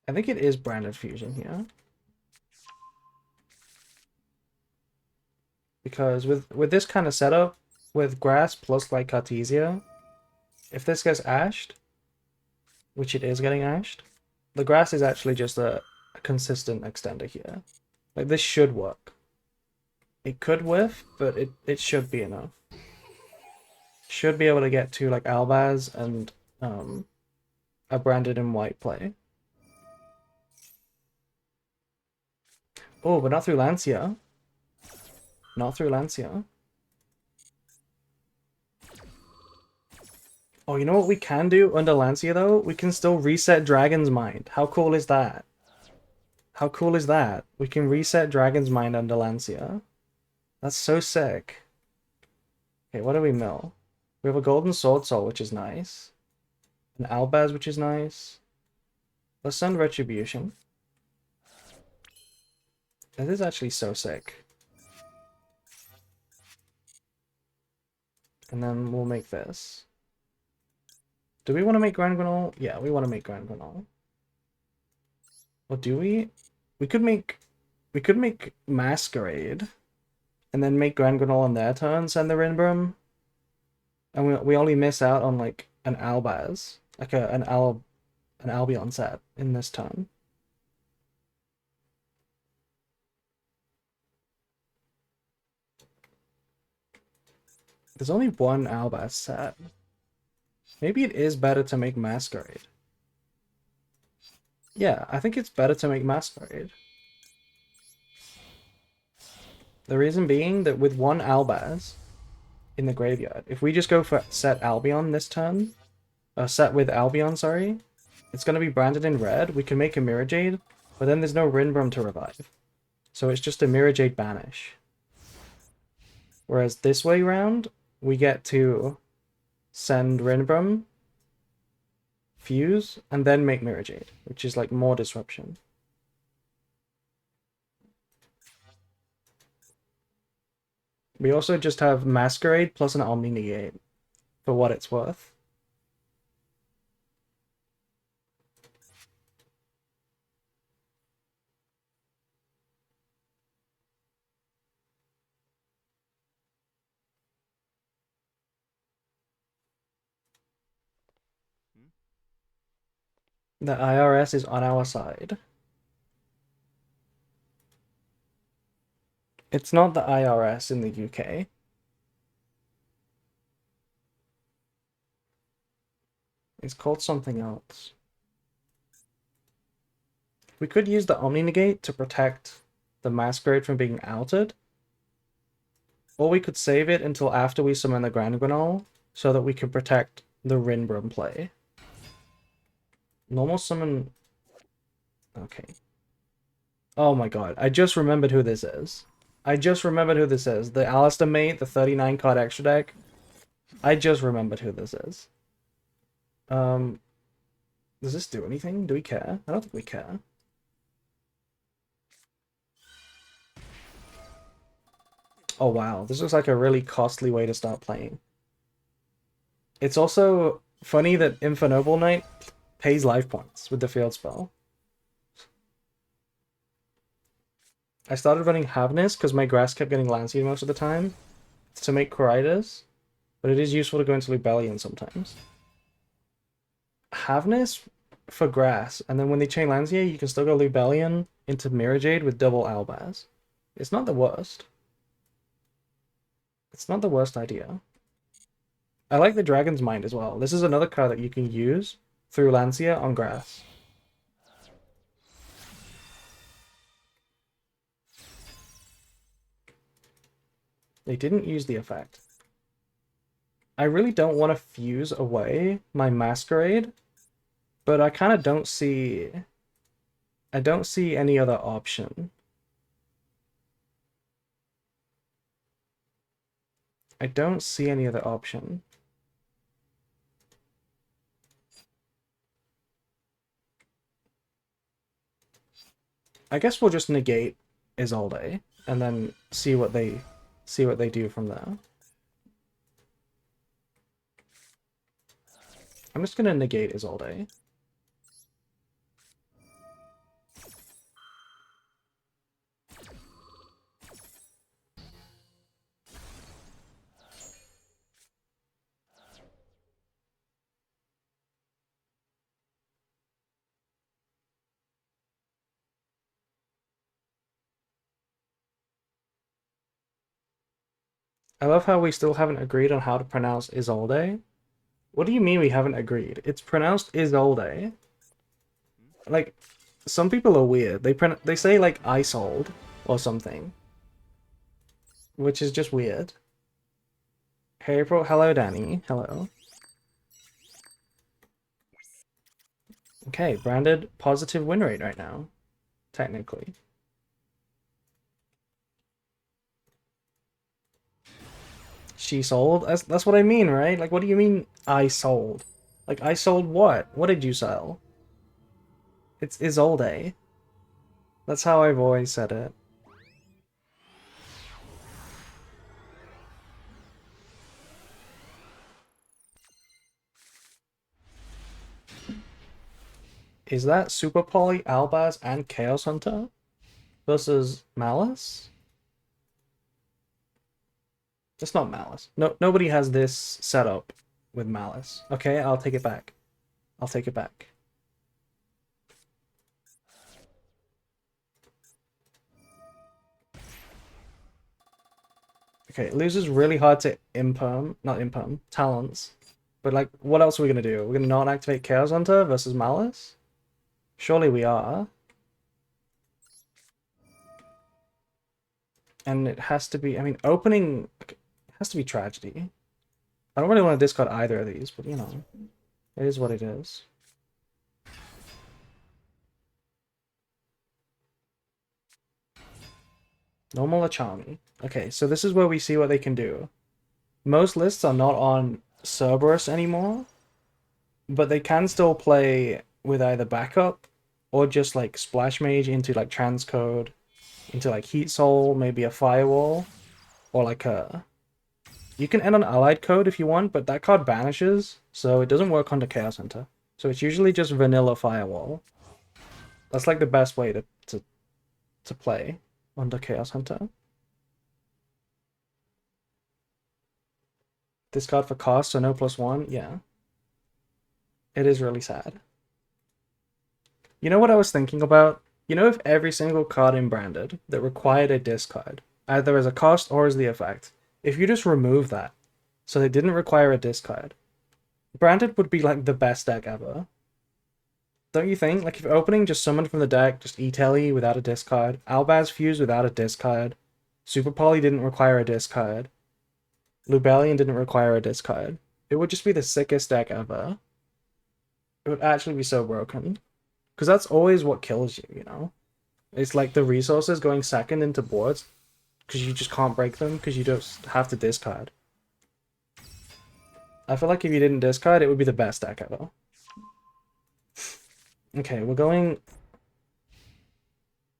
I think it is branded fusion here. Because with this kind of setup, with grass plus like Cartesia, if this gets ashed, which it is getting ashed, the grass is actually just a consistent extender here. Like this should work. It could whiff, but it should be enough. Should be able to get to like Albaz and a branded in white play. Oh, but not through Lancia. Not through Lancia. Oh, you know what we can do under Lancia though? We can still reset Dragon's Mind. How cool is that? How cool is that? We can reset Dragon's Mind under Lancia. That's so sick. Okay, what do we mill? We have a Golden Sword Soul, which is nice. An Albaz, which is nice. Let's send Retribution. This is actually so sick. And then we'll make this. Do we want to make Grand Granol? Yeah, we want to make Grand Granol. Or do we? We could make Masquerade. And then make Grand Granol on their turn, send the Rinbrum. And we only miss out on like an Albaz. Like an Albion set in this turn. There's only one Albaz set. Maybe it is better to make Masquerade. Yeah, I think it's better to make Masquerade. The reason being that with one Albaz in the graveyard, if we just go for set Albion this turn, set with Albion, sorry, it's going to be branded in red. We can make a Mirror Jade, but then there's no Rinbrum to revive. So it's just a Mirror Jade banish. Whereas this way round, we get to send Rinbrum, fuse, and then make Mirror Jade, which is like more disruption. We also just have Masquerade plus an Omni Negate, for what it's worth. The IRS is on our side. It's not the IRS in the UK. It's called something else. We could use the Omni Negate to protect the Masquerade from being outed. Or we could save it until after we summon the Grand Granol, so that we can protect the Rinbrum play. Normal summon... Okay. Oh my god, I just remembered who this is. I just remembered who this is. The Alistair mate, the 39 card extra deck. I just remembered who this is. Does this do anything? Do we care? I don't think we care. Oh wow, this looks like a really costly way to start playing. It's also funny that Infernoble Knight pays life points with the field spell. I started running Havnis because my grass kept getting Lancey most of the time to make Coridas, but it is useful to go into Lubellion sometimes. Havnis for grass, and then when they chain Lancia, you can still go Lubellion into Mirror Jade with double Albaz. It's not the worst. It's not the worst idea. I like the Dragon's Mind as well. This is another card that you can use through Lancia on grass. They didn't use the effect. I really don't want to fuse away my Masquerade, but I kind of don't see... I don't see any other option. I don't see any other option. I guess we'll just negate Isolde and then see what they do from there. I'm just gonna negate Isolde. I love how we still haven't agreed on how to pronounce Isolde. What do you mean we haven't agreed? It's pronounced Isolde. Like, some people are weird. They say like Isolde or something, which is just weird. Hey April, hello Danny, hello. Okay, branded positive win rate right now, technically. She sold? That's what I mean, right? Like, what do you mean I sold? Like, I sold what? What did you sell? It's Isolde. That's how I've always said it. Is that Super Poly, Albaz, and Chaos Hunter versus Malice? It's not Malice. No, nobody has this set up with Malice. Okay, I'll take it back. I'll take it back. Okay, it loses really hard to Imperm, not Imperm, Talons. But like, what else are we gonna do? We're gonna not activate Chaos Hunter versus Malice? Surely we are. And it has to be, I mean, opening, it has to be Tragedy. I don't really want to discard either of these, but you know, it is what it is. Normal Achami. Okay, so this is where we see what they can do. Most lists are not on Cerberus anymore, but they can still play with either backup or just like Splash Mage into like Transcode, into like Heat Soul, maybe a Firewall, or like a... You can end on Allied Code if you want, but that card vanishes, so it doesn't work under Chaos Hunter. So it's usually just vanilla Firewall. That's like the best way to play under Chaos Hunter. Discard for cost, so no +1. Yeah. It is really sad. You know what I was thinking about? You know, if every single card in Branded that required a discard, either as a cost or as the effect, if you just remove that, so they didn't require a discard, Branded would be like the best deck ever. Don't you think? Like if opening just summoned from the deck, just E-Telly without a discard, Albaz Fuse without a discard, Super Poly didn't require a discard, Lubellion didn't require a discard. It would just be the sickest deck ever. It would actually be so broken. Because that's always what kills you, you know? It's like the resources going second into boards because you just can't break them because you just have to discard. I feel like if you didn't discard, it would be the best deck ever. Okay, we're going...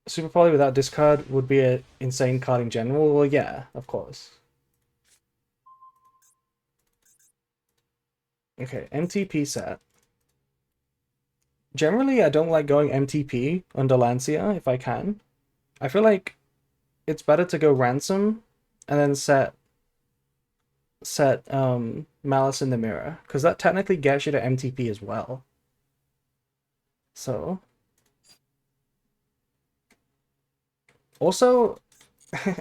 Super Poly without discard would be an insane card in general. Well, yeah, of course. Okay, MTP set. Generally, I don't like going MTP under Lancia if I can. I feel like it's better to go Ransom and then set Malice in the Mirror, because that technically gets you to MTP as well. So also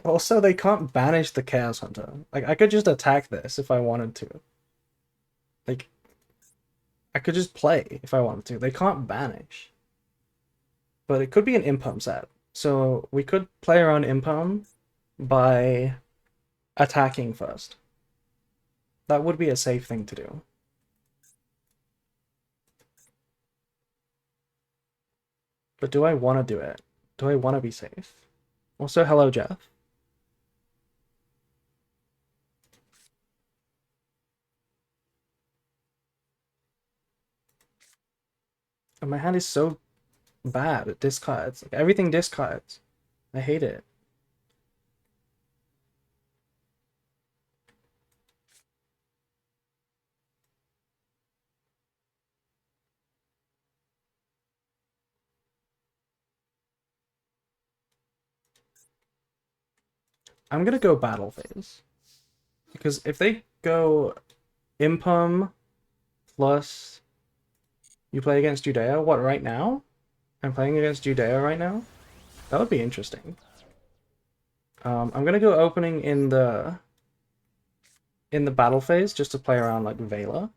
also they can't banish the Chaos Hunter. Like I could just attack this if I wanted to. Like, I could just play if I wanted to. They can't banish. But it could be an impulse set. So we could play around impulse by attacking first. That would be a safe thing to do. But do I want to do it? Do I want to be safe? Also, hello, Jeff. And my hand is so bad at discards. Like, everything discards. I hate it. I'm gonna go battle phase. Because if they go Impum plus you play against Judea, what, right now? I'm playing against Judea right now? That would be interesting. I'm gonna go opening in the battle phase just to play around like Vela.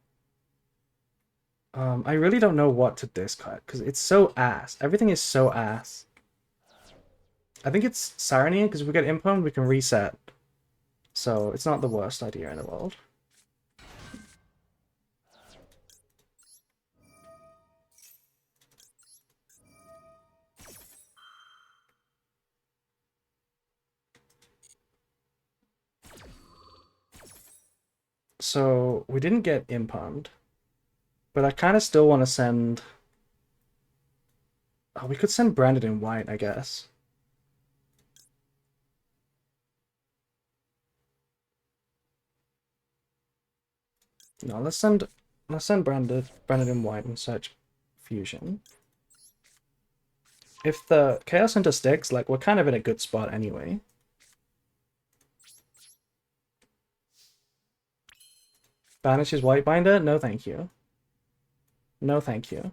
I really don't know what to discard because it's so ass. Everything is so ass. I think it's Sarnia because if we get Impum, we can reset. So it's not the worst idea in the world. So we didn't get Impummed, but I kind of still want to send... Oh, we could send Branded in white, I guess. No, let's send Branded in white and search Fusion. If the Chaos Hunter sticks, like, we're kind of in a good spot anyway. Banishes Whitebinder? No thank you. No thank you.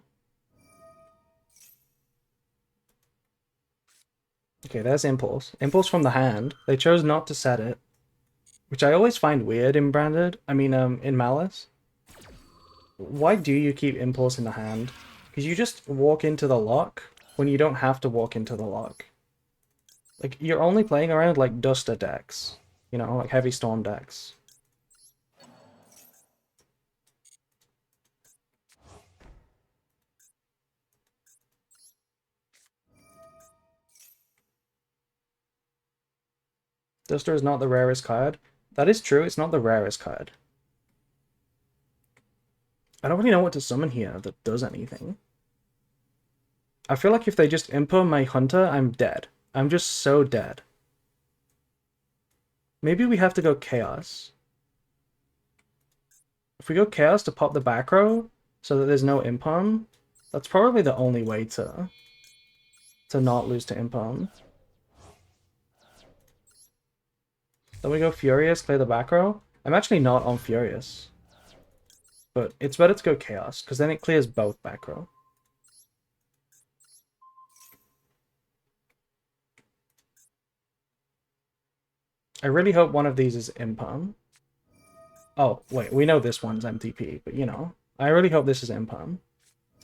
Okay, there's Impulse. Impulse from the hand. They chose not to set it. Which I always find weird in Branded. I mean, in Malice. Why do you keep Impulse in the hand? Because you just walk into the lock when you don't have to walk into the lock. Like, you're only playing around, like, Duster decks. You know, like Heavy Storm decks. Duster is not the rarest card. That is true, it's not the rarest card. I don't really know what to summon here that does anything. I feel like if they just impo my Hunter, I'm dead. I'm just so dead. Maybe we have to go Chaos. If we go Chaos to pop the back row, so that there's no Impom, that's probably the only way to not lose to Impom. Then we go Furious, clear the back row. I'm actually not on Furious. But it's better to go Chaos, because then it clears both back row. I really hope one of these is Impom. Oh, wait, we know this one's MTP, but you know. I really hope this is Impom.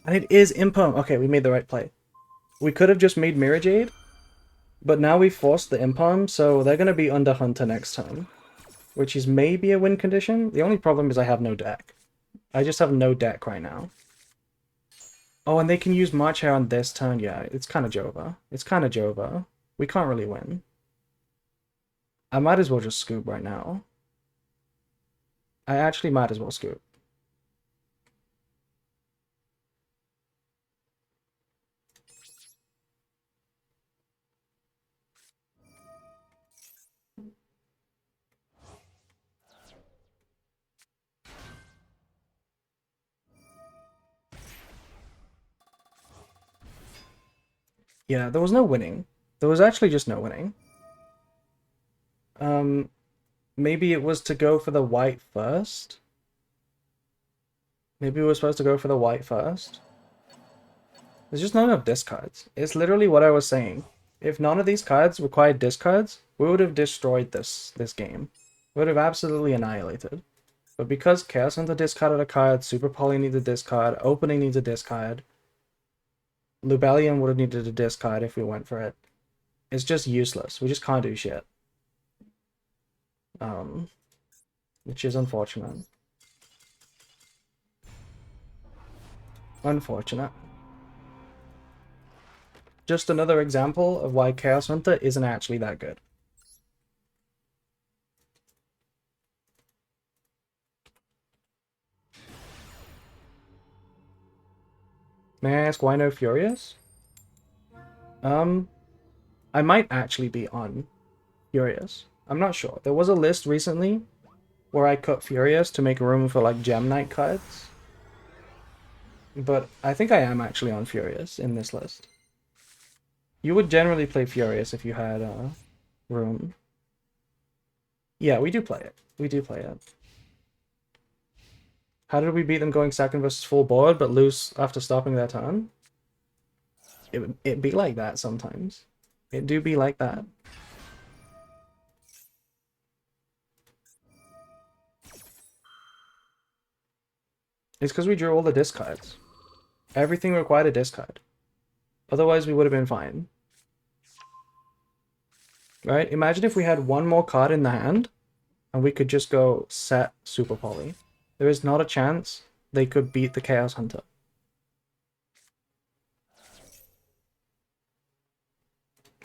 And it is Impom! Okay, we made the right play. We could have just made Mirror Jade, but now we forced the Impom, so they're going to be under Hunter next time. Which is maybe a win condition. The only problem is I have no deck. I just have no deck right now. Oh, and they can use March Hare on this turn. Yeah, it's kind of Jova. It's kind of Jova. We can't really win. I might as well just scoop right now. I actually might as well scoop. Yeah, there was no winning. There was actually just no winning. Maybe it was to go for the white first? Maybe we were supposed to go for the white first? There's just not enough discards. It's literally what I was saying. If none of these cards required discards, we would have destroyed this game. We would have absolutely annihilated. But because Chaos Hunter discarded a card, Super Poly needs a discard, Opening needs a discard, Lubellion would have needed a discard if we went for it. It's just useless. We just can't do shit. Um, which is unfortunate. Unfortunate. Just another example of why Chaos Hunter isn't actually that good. May I ask why no Furious? I might actually be on Furious. I'm not sure. There was a list recently where I cut Furious to make room for like Gem Knight cards. But I think I am actually on Furious in this list. You would generally play Furious if you had room. Yeah, we do play it. We do play it. How did we beat them going second versus full board but lose after stopping their turn? It be like that sometimes. It do be like that. It's because we drew all the discards. Everything required a discard. Otherwise, we would have been fine. Right? Imagine if we had one more card in the hand and we could just go set Super Poly. There is not a chance they could beat the Chaos Hunter.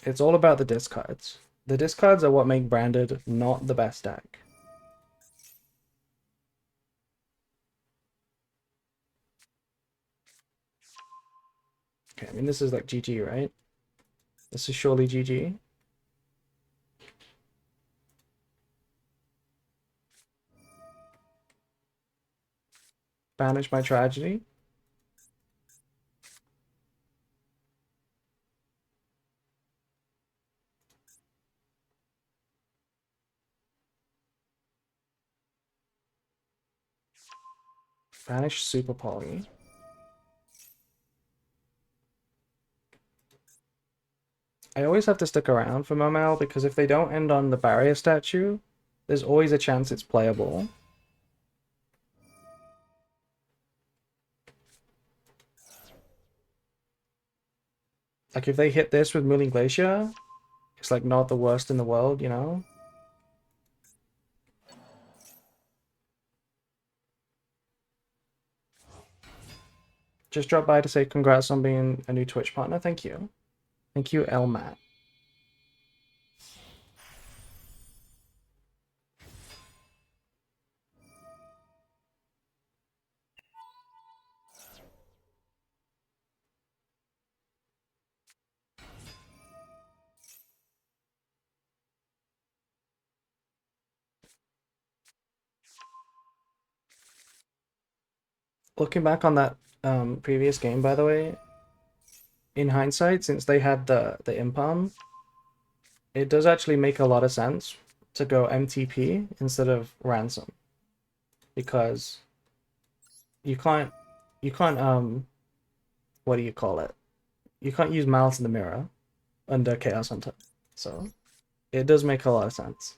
It's all about the discards. The discards are what make Branded not the best deck. Okay, I mean, this is like GG, right? This is surely GG. Banish my tragedy. Banish Super Poly. I always have to stick around for Momel because if they don't end on the barrier statue, there's always a chance it's playable. Like if they hit this with Mooling Glacier, it's like not the worst in the world, you know? Just drop by to say congrats on being a new Twitch partner. Thank you. Thank you, Elmat. Looking back on that previous game, by the way, in hindsight, since they had the impalm, it does actually make a lot of sense to go MTP instead of ransom. Because you can't what do you call it? You can't use Malice in the Mirror under Chaos Hunter. So it does make a lot of sense.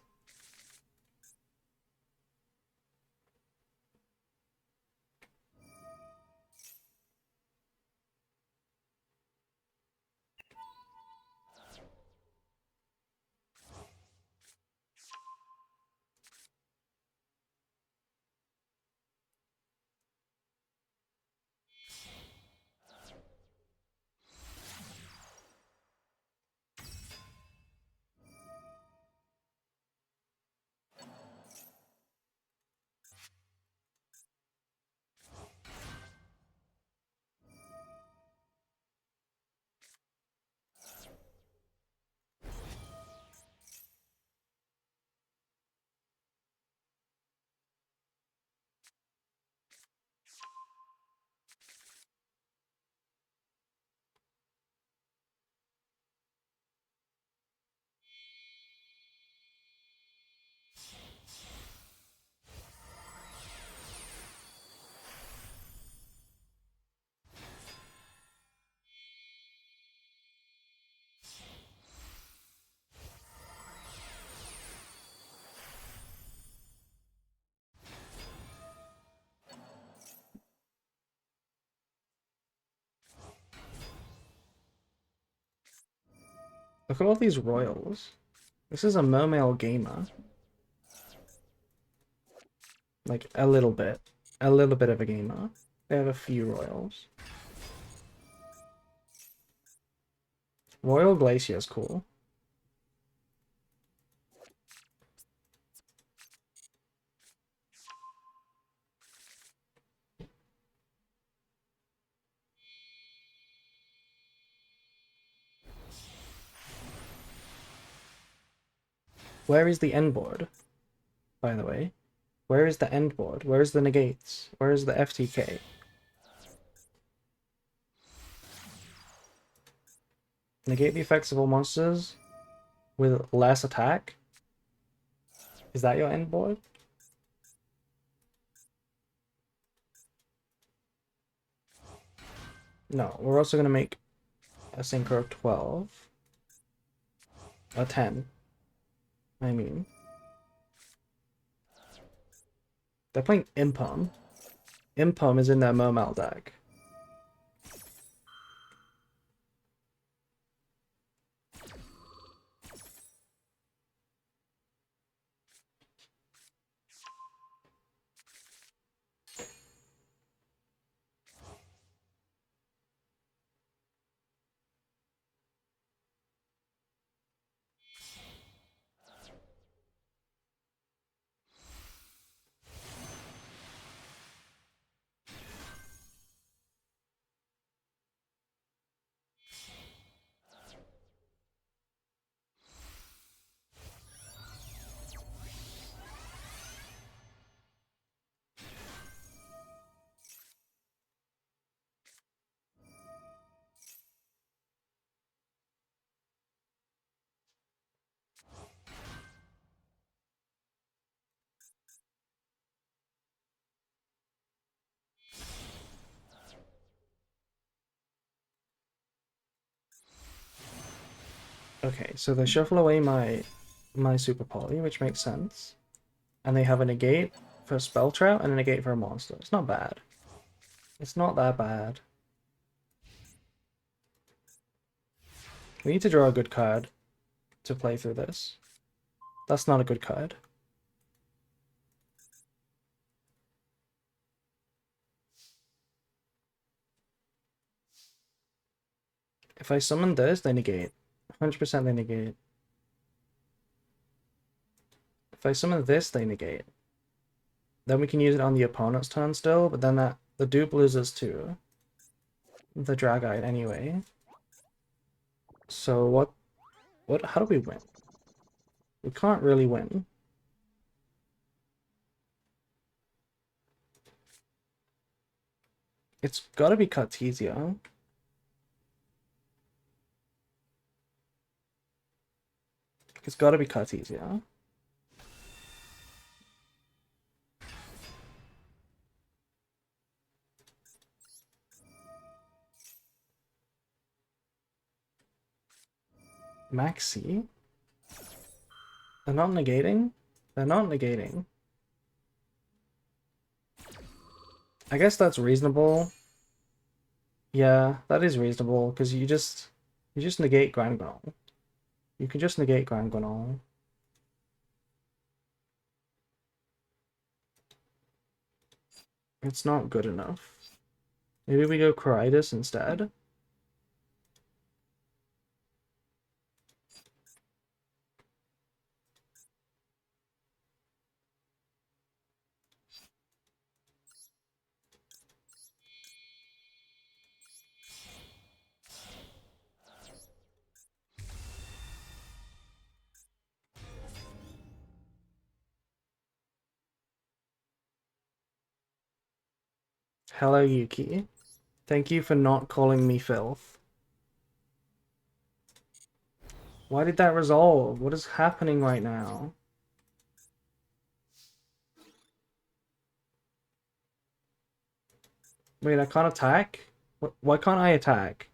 Look at all these royals. This is a mermail gamer. Like, a little bit. A little bit of a gamer. They have a few royals. Royal Glacier is cool. Where is the end board, by the way? Where is the end board? Where is the negates? Where is the FTK? Negate the effects of all monsters with less attack? Is that your end board? No, we're also going to make a synchro of 12. A 10. I mean. They're playing Impom. Impom is in their Mermal deck. Okay, so they shuffle away my Super Poly, which makes sense. And they have a negate for a Spell Trout and a negate for a monster. It's not bad. It's not that bad. We need to draw a good card to play through this. That's not a good card. If I summon this, they negate. 100% they negate. If I summon this, they negate. Then we can use it on the opponent's turn still, but then the dupe loses to the Dragite anyway. So how do we win? We can't really win. It's gotta be Cartesia. It's gotta be Cartesia. Maxi? They're not negating? They're not negating. I guess that's reasonable. Yeah, that is reasonable, because you just negate Grand Gnome. You can just negate Grand Gnome. It's not good enough. Maybe we go Coritis instead? Hello, Yuki. Thank you for not calling me filth. Why did that resolve? What is happening right now? Wait, I can't attack? Why can't I attack?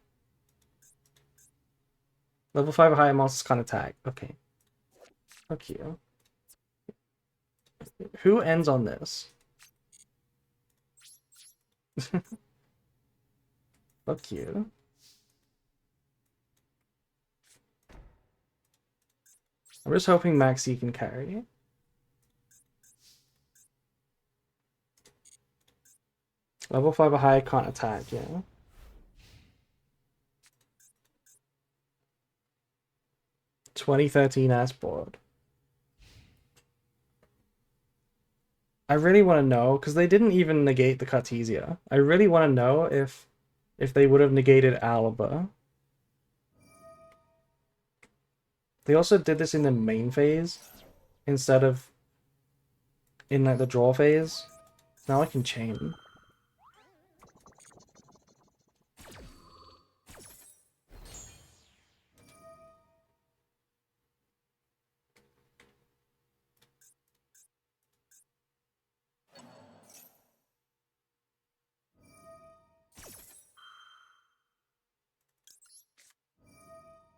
Level 5 or higher monsters can't attack. Okay. Fuck you. Who ends on this? Fuck you. I'm just hoping Maxi can carry. Level 5 or higher can't attack, yeah. "2013 ass board." I really want to know, because they didn't even negate the Cartesia. I really want to know if they would have negated Alba. They also did this in the main phase instead of in like the draw phase. Now I can chain.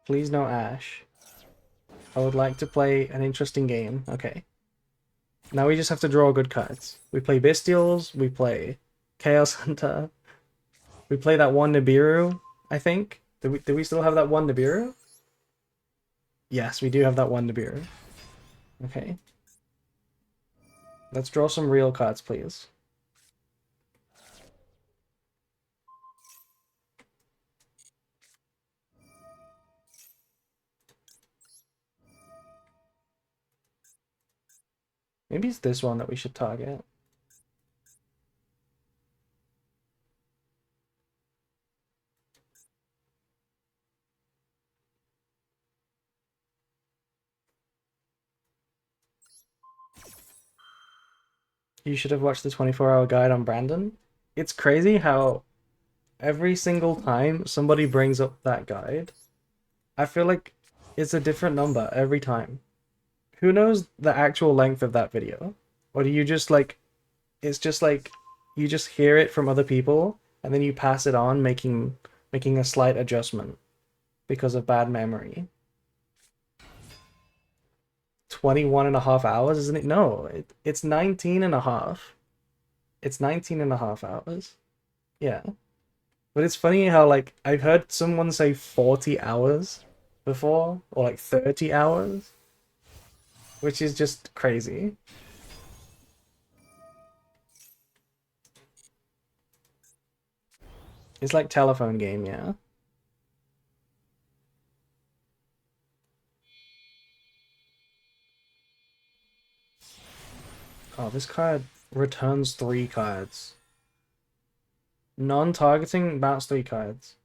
Please no Ash. I would like to play an interesting game. Okay. Now we just have to draw good cards. We play Bestials, we play Chaos Hunter, we play that one Nibiru, I think. Do we still have that one Nibiru? Yes, we do have that one Nibiru. Okay. Let's draw some real cards, please. Maybe it's this one that we should target. You should have watched the 24-hour guide on Brandon. It's crazy how every single time somebody brings up that guide, I feel like it's a different number every time. Who knows the actual length of that video? Or do you just like, it's just like, you just hear it from other people and then you pass it on, making a slight adjustment because of bad memory. 21.5 hours, isn't it? No, it's 19.5. It's 19.5 hours. Yeah. But it's funny how, like, I've heard someone say 40 hours before, or like 30 hours, which is just crazy. It's like telephone game, yeah. Oh, this card returns 3 cards. Non-targeting, bounce 3 cards.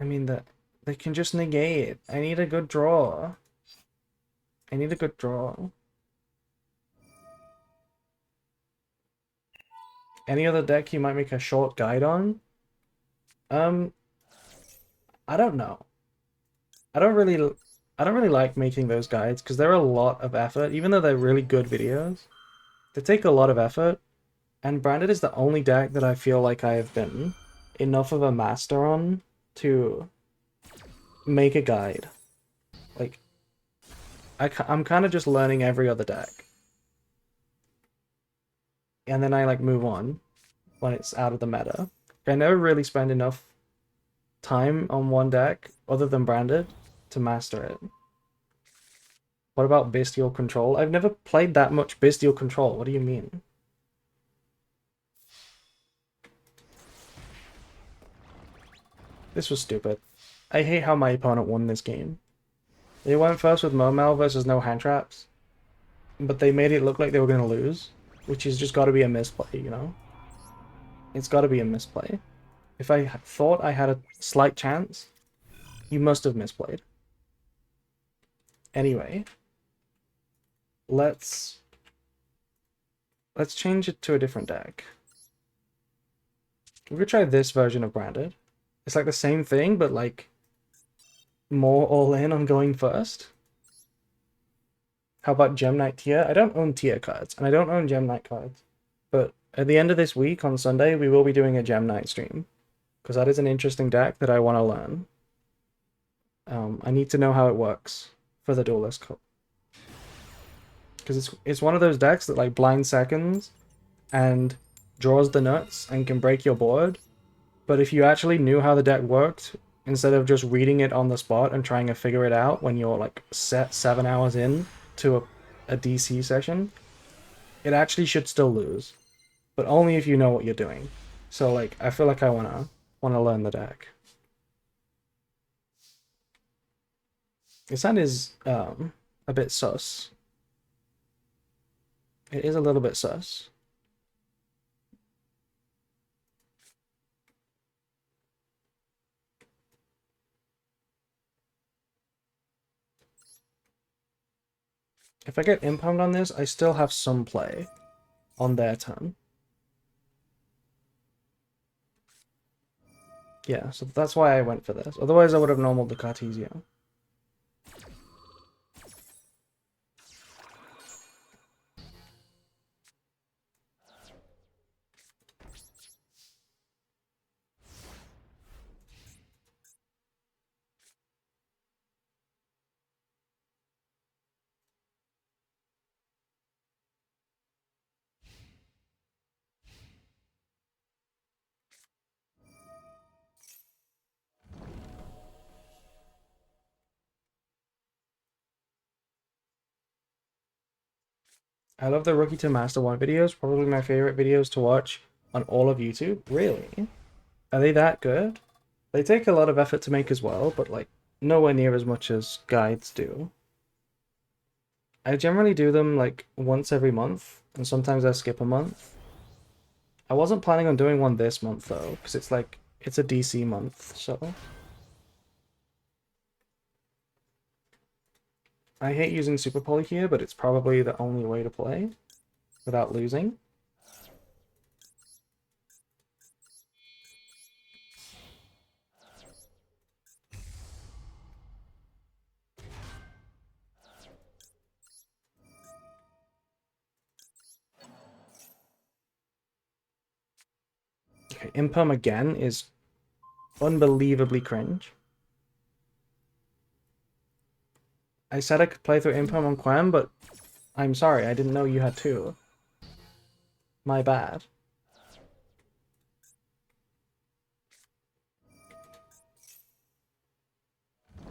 I mean, they can just negate. I need a good draw. I need a good draw. Any other deck you might make a short guide on? Um, I don't know. I don't really like making those guides because they're a lot of effort, even though they're really good videos. They take a lot of effort, and Branded is the only deck that I feel like I have been enough of a master on to make a guide. Like, I'm kind of just learning every other deck. And then I like move on when it's out of the meta. I never really spend enough time on one deck other than Branded to master it. What about Bestial Control? I've never played that much Bestial Control. What do you mean? This was stupid. I hate how my opponent won this game. They went first with Momel versus no hand traps, but they made it look like they were going to lose, which has just got to be a misplay, you know? It's got to be a misplay. If I thought I had a slight chance, you must have misplayed. Anyway, let's change it to a different deck. We could try this version of Branded. It's like the same thing, but like more all in on going first. How about Gem Knight tier? I don't own tier cards, and I don't own Gem Knight cards. But at the end of this week, on Sunday, we will be doing a Gem Knight stream. Because that is an interesting deck that I want to learn. I need to know how it works for the Duelist Cup. Because it's one of those decks that like blind seconds and draws the nuts and can break your board, But if you actually knew how the deck worked, instead of just reading it on the spot and trying to figure it out when you're like set 7 hours in to a DC session, it actually should still lose. But only if you know what you're doing. So like I feel like I wanna learn the deck. This hand is a bit sus. It is a little bit sus. If I get impound on this, I still have some play on their turn. Yeah, so that's why I went for this. Otherwise I would have normal the Cartesio. I love the Rookie to Master 1 videos, probably my favorite videos to watch on all of YouTube. Really? Are they that good? They take a lot of effort to make as well, but like nowhere near as much as guides do. I generally do them like once every month, and sometimes I skip a month. I wasn't planning on doing one this month though, because it's like, it's a DC month, so. I hate using Super Poly here, but it's probably the only way to play without losing. Okay, Impum again is unbelievably cringe. I said I could play through Impum on Quam, but I'm sorry, I didn't know you had two. My bad.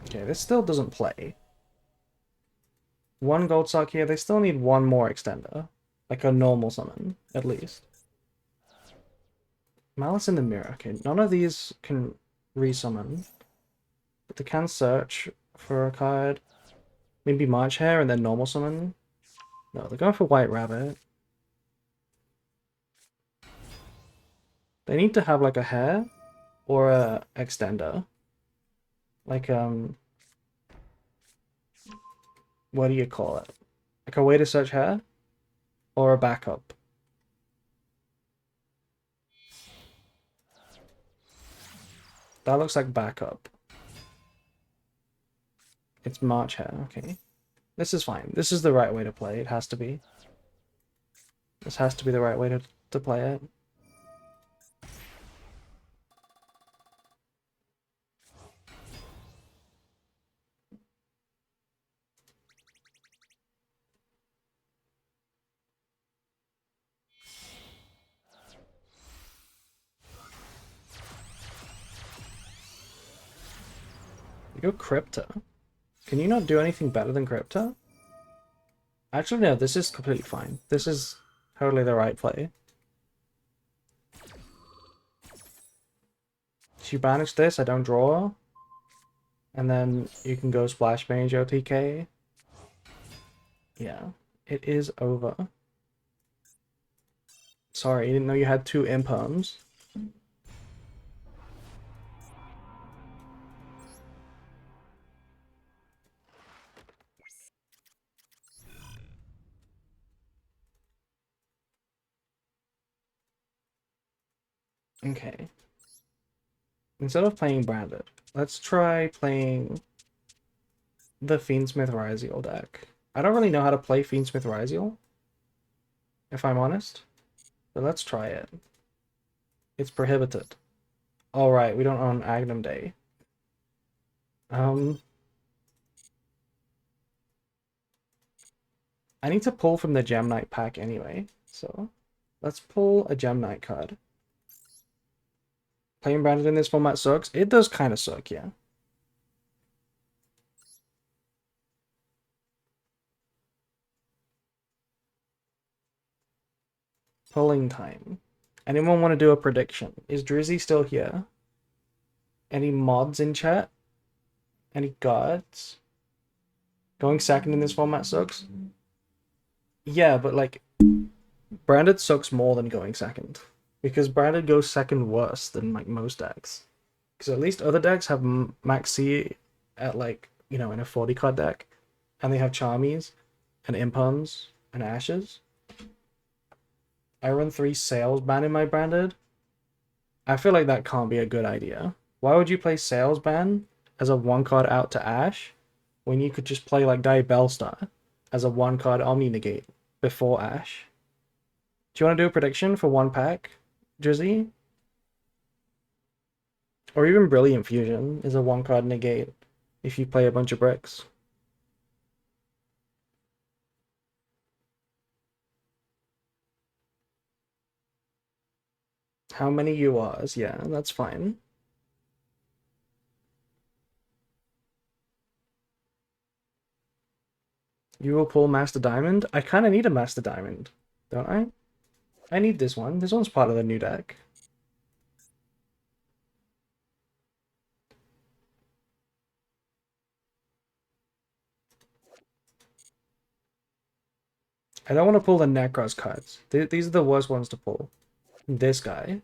Okay, this still doesn't play. One gold sock here, they still need one more extender. Like a normal summon, at least. Malice in the Mirror. Okay, none of these can resummon. But they can search for a card. Maybe March Hare and then normal summon. No, they're going for White Rabbit. They need to have like a hair or a extender. Like what do you call it? Like a way to search hair or a backup. That looks like backup. It's March Hare, okay. This is fine. This is the right way to play. It has to be. This has to be the right way to play it. You go Crypta. Can you not do anything better than Crypta? Actually, no, this is completely fine. This is totally the right play. If you banish this, I don't draw. And then you can go Splash Mage OTK. Yeah, it is over. Sorry, I didn't know you had two Imperms. Okay. Instead of playing Branded, let's try playing the Fiendsmith Ryziel deck. I don't really know how to play Fiendsmith Ryziel, if I'm honest. But let's try it. It's prohibited. Alright, we don't own Agnum Day. I need to pull from the Gem Knight pack anyway, so let's pull a Gem Knight card. Playing branded in this format sucks. It does kind of suck, yeah. Polling time. Anyone want to do a prediction? Is Drizzy still here? Any mods in chat? Any gods? Going second in this format sucks? Yeah, but like, branded sucks more than going second. Because branded goes second worse than like most decks. Because at least other decks have Max C at like, you know, in a 40 card deck. And they have Charmies and Impums and Ashes. I run 3 Sales Ban in my branded. I feel like that can't be a good idea. Why would you play Sales Ban as a 1 card out to Ash when you could just play like Diabellstar as a 1 card Omni Negate before Ash? Do you want to do a prediction for 1 pack, Drizzy? Or even Brilliant Fusion is a 1 card negate if you play a bunch of bricks. How many URs? Yeah, that's fine. You will pull Master Diamond? I kind of need a Master Diamond, don't I? I need this one. This one's part of the new deck. I don't want to pull the Necros cards. These are the worst ones to pull. This guy.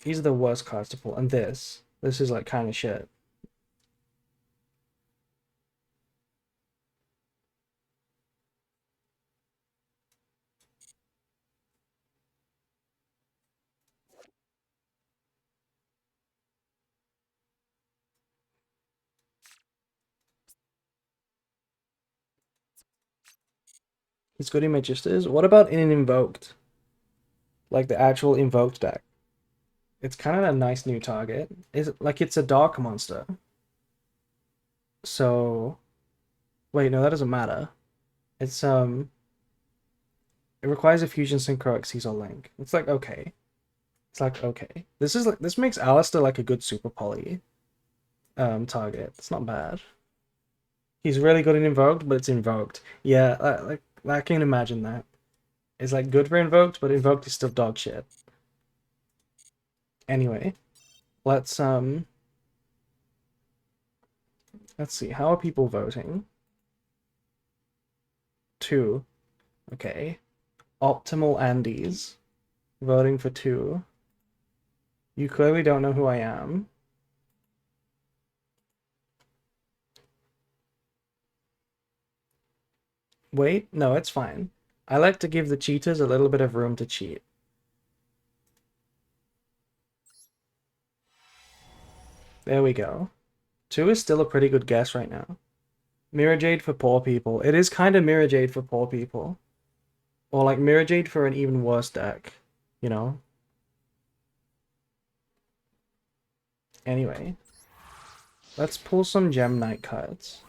These are the worst cards to pull. And this. This is like kind of shit. It's good in Magistas. What about in an Invoked? Like the actual Invoked deck. It's kind of a nice new target. It's a dark monster. So wait, no, that doesn't matter. It's it requires a fusion synchro Caesar link. It's like okay. It's like okay. This makes Alistair like a good super poly target. It's not bad. He's really good in Invoked, but it's Invoked. Yeah, like I can imagine that. It's like good for Invoked, but Invoked is still dog shit. Anyway, let's let's see. How are people voting? 2. Okay. Optimal Andes voting for 2. You clearly don't know who I am. Wait, no, it's fine. I like to give the cheaters a little bit of room to cheat. There we go. 2 is still a pretty good guess right now. Mirror Jade for poor people. It is kind of Mirror Jade for poor people. Or like Mirror Jade for an even worse deck, you know? Anyway, let's pull some Gem Knight cards.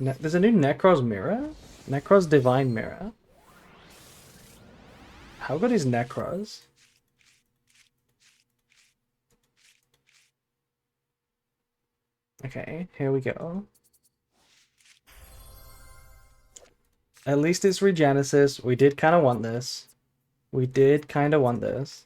There's a new Necros Mirror? Necros Divine Mirror. How good is Necros? Okay, here we go. At least it's Regenesis. We did kind of want this. We did kind of want this.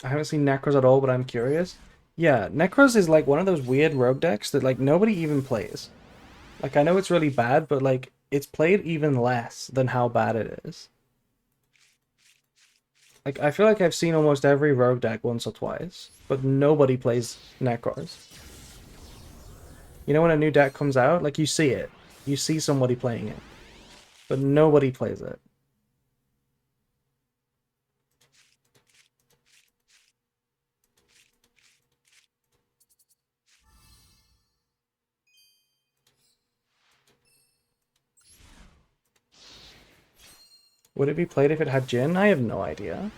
I haven't seen Necros at all, but I'm curious. Yeah, Necros is like one of those weird rogue decks that like nobody even plays. Like I know it's really bad, but like it's played even less than how bad it is. Like I feel like I've seen almost every rogue deck once or twice, but nobody plays Necros. You know when a new deck comes out, like you see it. You see somebody playing it, but nobody plays it. Would it be played if it had Jin? I have no idea.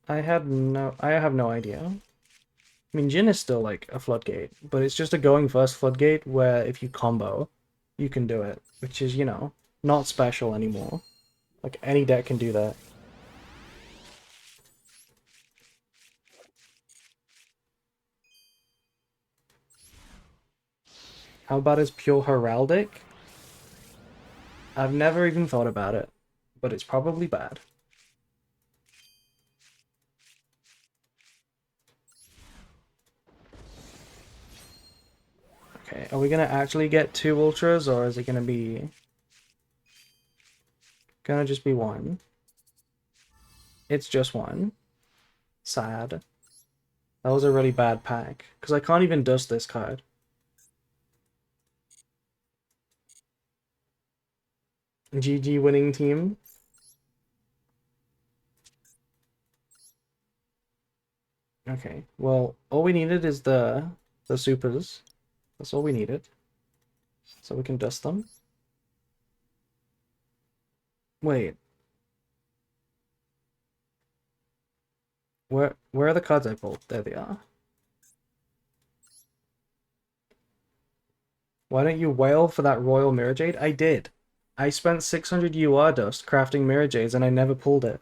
I have no idea. I mean, Jin is still like a floodgate, but it's just a going first floodgate where if you combo, you can do it, which is, you know, not special anymore. Like, any deck can do that. How about his pure heraldic? I've never even thought about it, but it's probably bad. Okay, are we gonna actually get 2 ultras, or is it gonna just be 1? It's just 1. Sad. That was a really bad pack, because I can't even dust this card. GG winning team. Okay, well, all we needed is the supers. That's all we needed. So we can dust them. Wait. Where are the cards I pulled? There they are. Why don't you wail for that Royal Mirror Jade? I did. I spent 600 UR dust crafting Mirror Jades and I never pulled it.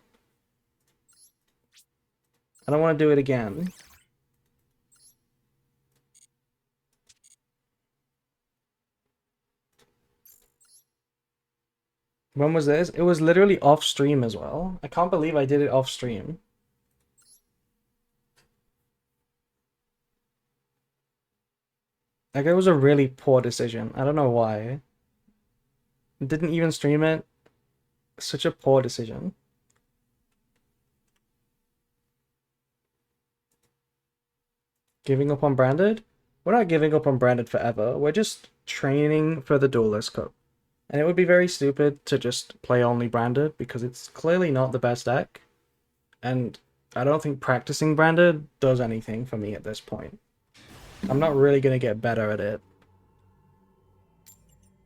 I don't want to do it again. When was this? It was literally off stream as well. I can't believe I did it off stream. Like, it was a really poor decision. I don't know why. Didn't even stream it. Such a poor decision. Giving up on Branded? We're not giving up on Branded forever. We're just training for the Duelist Cup. And it would be very stupid to just play only Branded because it's clearly not the best deck. And I don't think practicing Branded does anything for me at this point. I'm not really going to get better at it.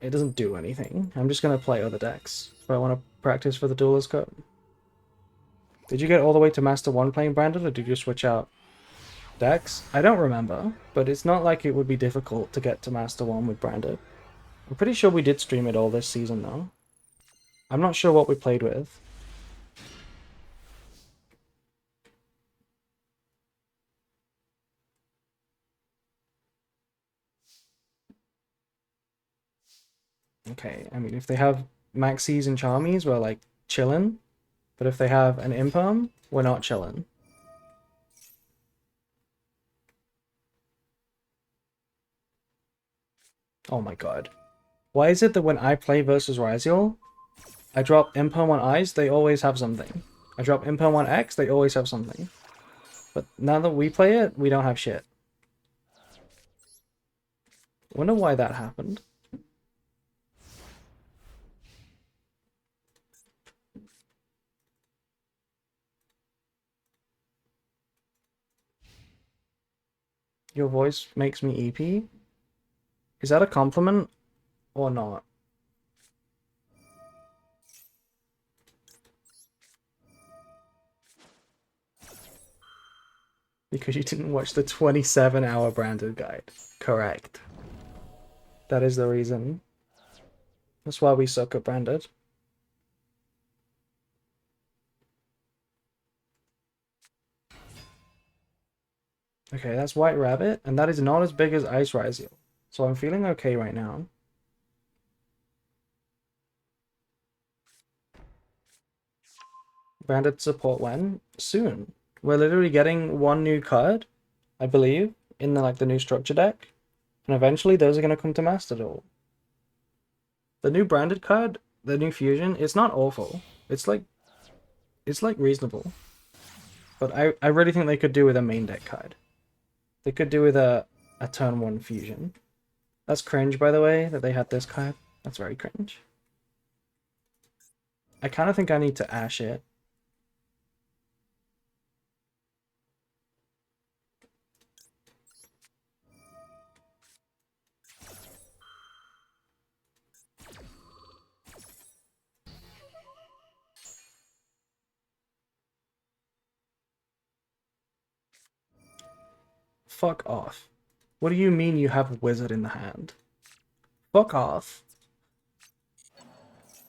It doesn't do anything. I'm just going to play other decks if I want to practice for the Duelist Cup. Did you get all the way to Master 1 playing Branded, or did you switch out decks? I don't remember, but it's not like it would be difficult to get to Master 1 with Branded. I'm pretty sure we did stream it all this season, though. I'm not sure what we played with. Okay, I mean, if they have Maxis and Charmies, we're, like, chillin'. But if they have an Imperm, we're not chillin'. Oh my god. Why is it that when I play versus Ryziel, I drop Imperm on Eyes, they always have something. I drop Imperm on X, they always have something. But now that we play it, we don't have shit. Wonder why that happened. Your voice makes me EP? Is that a compliment or not? Because you didn't watch the 27-hour Branded guide. Correct. That is the reason. That's why we suck at Branded. Okay, that's White Rabbit, and that is not as big as Ice Ryziel. So I'm feeling okay right now. Branded support when? Soon. We're literally getting 1 new card, I believe, in the new structure deck. And eventually those are going to come to Master Duel. The new Branded card, the new fusion, it's not awful. It's like reasonable. But I really think they could do with a main deck card. They could do with a turn 1 fusion. That's cringe, by the way, that they had this card. That's very cringe. I kind of think I need to Ash it. Fuck off. What do you mean you have a wizard in the hand? Fuck off.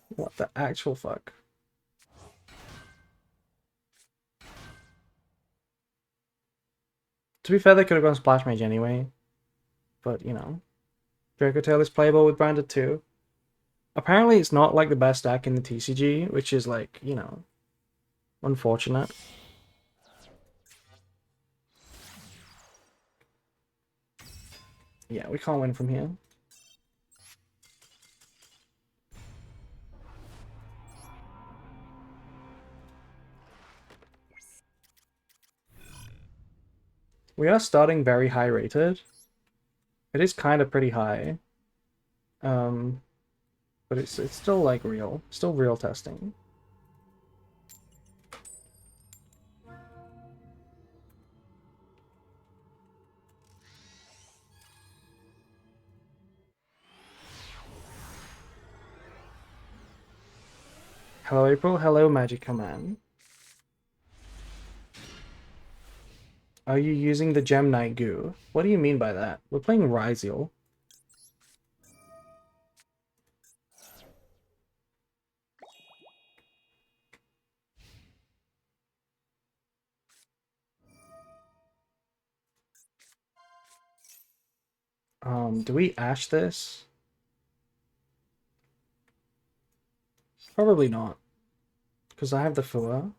What the actual fuck? To be fair, they could have gone Splash Mage anyway. But, you know. Draco Tail is playable with Branded too. Apparently it's not like the best deck in the TCG, which is like, you know, unfortunate. Yeah, we can't win from here. We are starting very high rated. It is kind of pretty high. Um, but it's still like real. Still real testing. Hello April, hello Magic Man. Are you using the Gem Knight goo? What do you mean by that? We're playing Ryziel. Do we Ash this? Probably not. Because I have the Fua.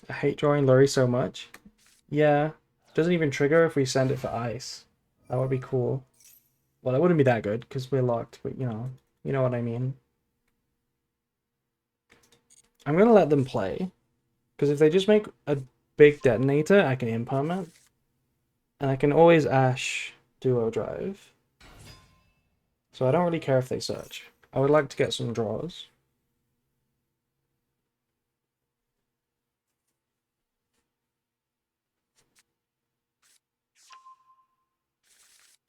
I hate drawing Lurry so much. Yeah. Doesn't even trigger if we send it for ice. That would be cool. Well, that wouldn't be that good because we're locked, but you know what I mean. I'm gonna let them play because if they just make a big detonator, I can imperm it, and I can always Ash Duo Drive. So I don't really care if they search. I would like to get some draws.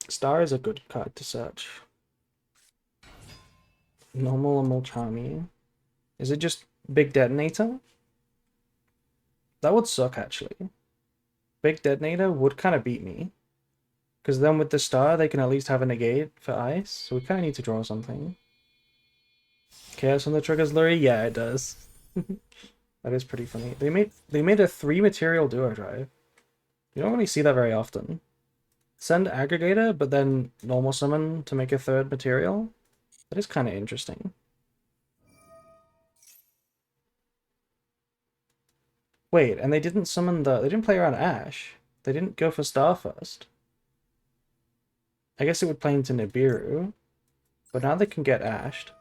Star is a good card to search. Normal and Molchami. Is it just big detonator? That would suck actually. Big detonator would kind of beat me. Because then with the star, they can at least have a negate for ice. So we kind of need to draw something. Chaos on the triggers Lurry? Yeah, it does. That is pretty funny. They made a 3 material duo drive. You don't really see that very often. Send aggregator, but then normal summon to make a 3rd material. That is kind of interesting. Wait, and they didn't summon they didn't play around Ash. They didn't go for Star first. I guess it would play into Nibiru, but now they can get Ashed.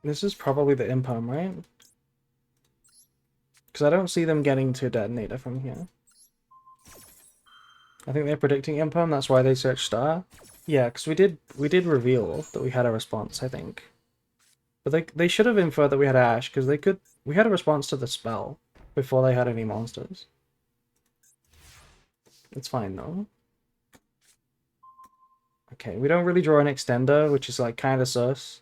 This is probably the Impalm, right? Because I don't see them getting to Detonator from here. I think they're predicting Impalm, that's why they searched Star. Yeah, because we did reveal that we had a response, I think. But they should have inferred that we had Ash, because we had a response to the spell before they had any monsters. It's fine though. Okay, we don't really draw an extender, which is like kind of sus.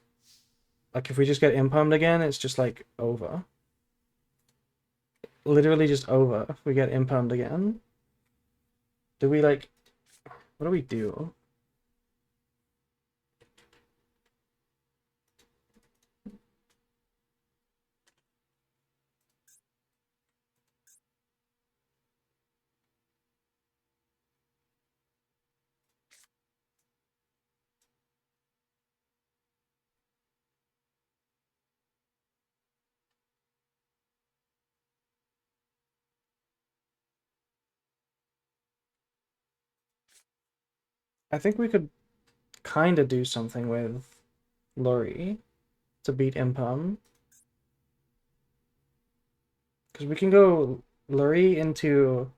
Like if we just get impalmed again, it's just like over. Literally just over if we get impalmed again. Do we like, what do we do? I think we could kind of do something with Lori to beat Impum. Because we can go Luri into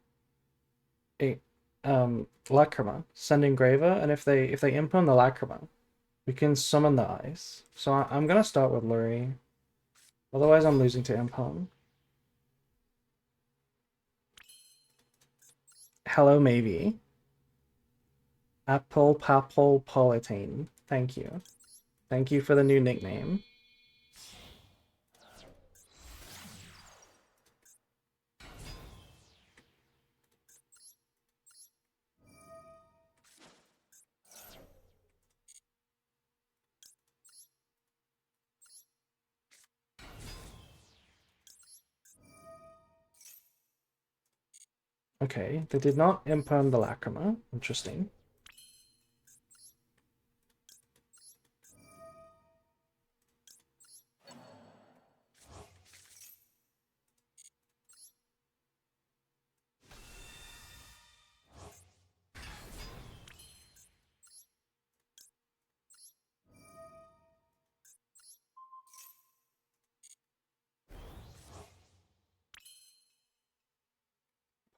a Lacrima, send Engraver, and if they impon the Lacrima, we can summon the ice. So I'm gonna start with Luri. Otherwise I'm losing to impon. Hello maybe. Apple Papal Politane. Thank you. Thank you for the new nickname. Okay, they did not impon the Lacrima. Interesting.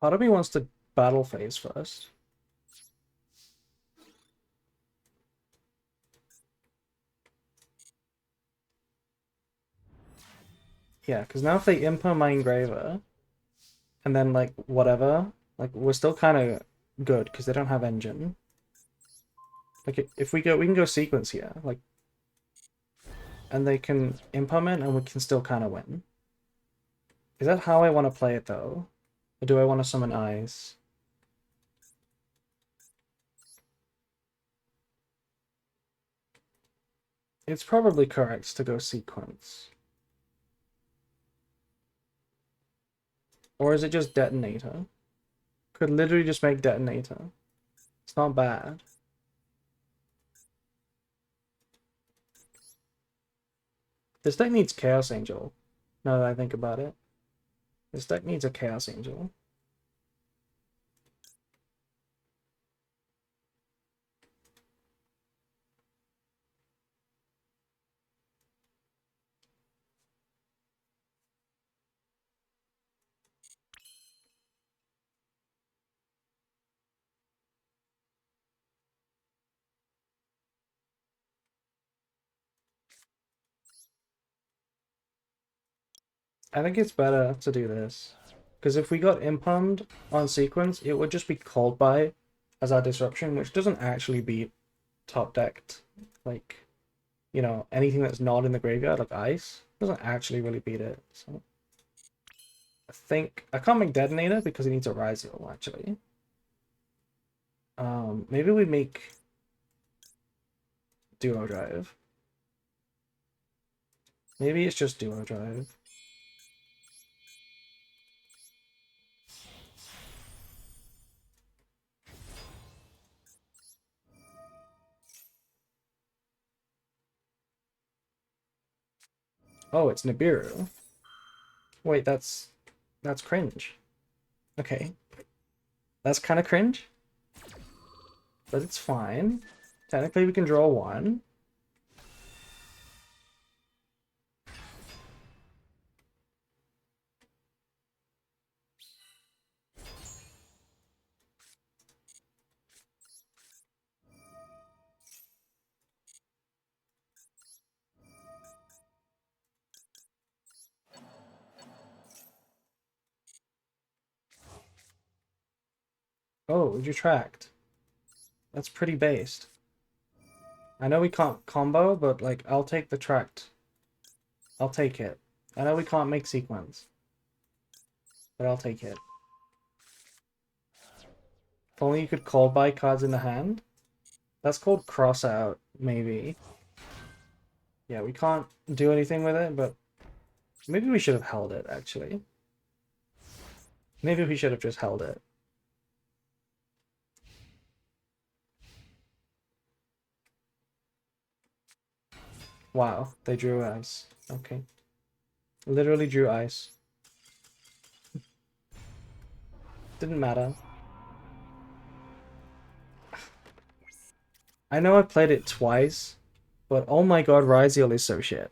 Part of me wants to battle phase first. Yeah, because now if they impon my Engraver, and then like whatever, like we're still kind of good because they don't have engine. Like if we can go sequence here, like, and they can implement, and we can still kind of win. Is that how I want to play it though, or do I want to summon eyes? It's probably correct to go sequence, or is it just detonator? Could literally just make detonator. It's not bad. This deck needs Chaos Angel. Now that I think about it, this deck needs a Chaos Angel. I think it's better to do this. Because if we got impumped on sequence, it would just be called by as our disruption, which doesn't actually beat top decked. Like, you know, anything that's not in the graveyard, like ice, doesn't actually really beat it. So I think I can't make detonator because it needs a rise heal, actually. Maybe we make duo drive. Maybe it's just duo drive. Oh, it's Nibiru. Wait, that's cringe. Okay. That's kind of cringe, but it's fine. Technically, we can draw one. Oh, retract. That's pretty based. I know we can't combo, but like I'll take the tract. I'll take it. I know we can't make sequence, but I'll take it. If only you could call by cards in the hand. That's called cross out, maybe. Yeah, we can't do anything with it, but maybe we should have held it, actually. Maybe we should have just held it. Wow, they drew ice. Okay. Literally drew ice. Didn't matter. I know I played it twice, but oh my god, Ryziel is so shit.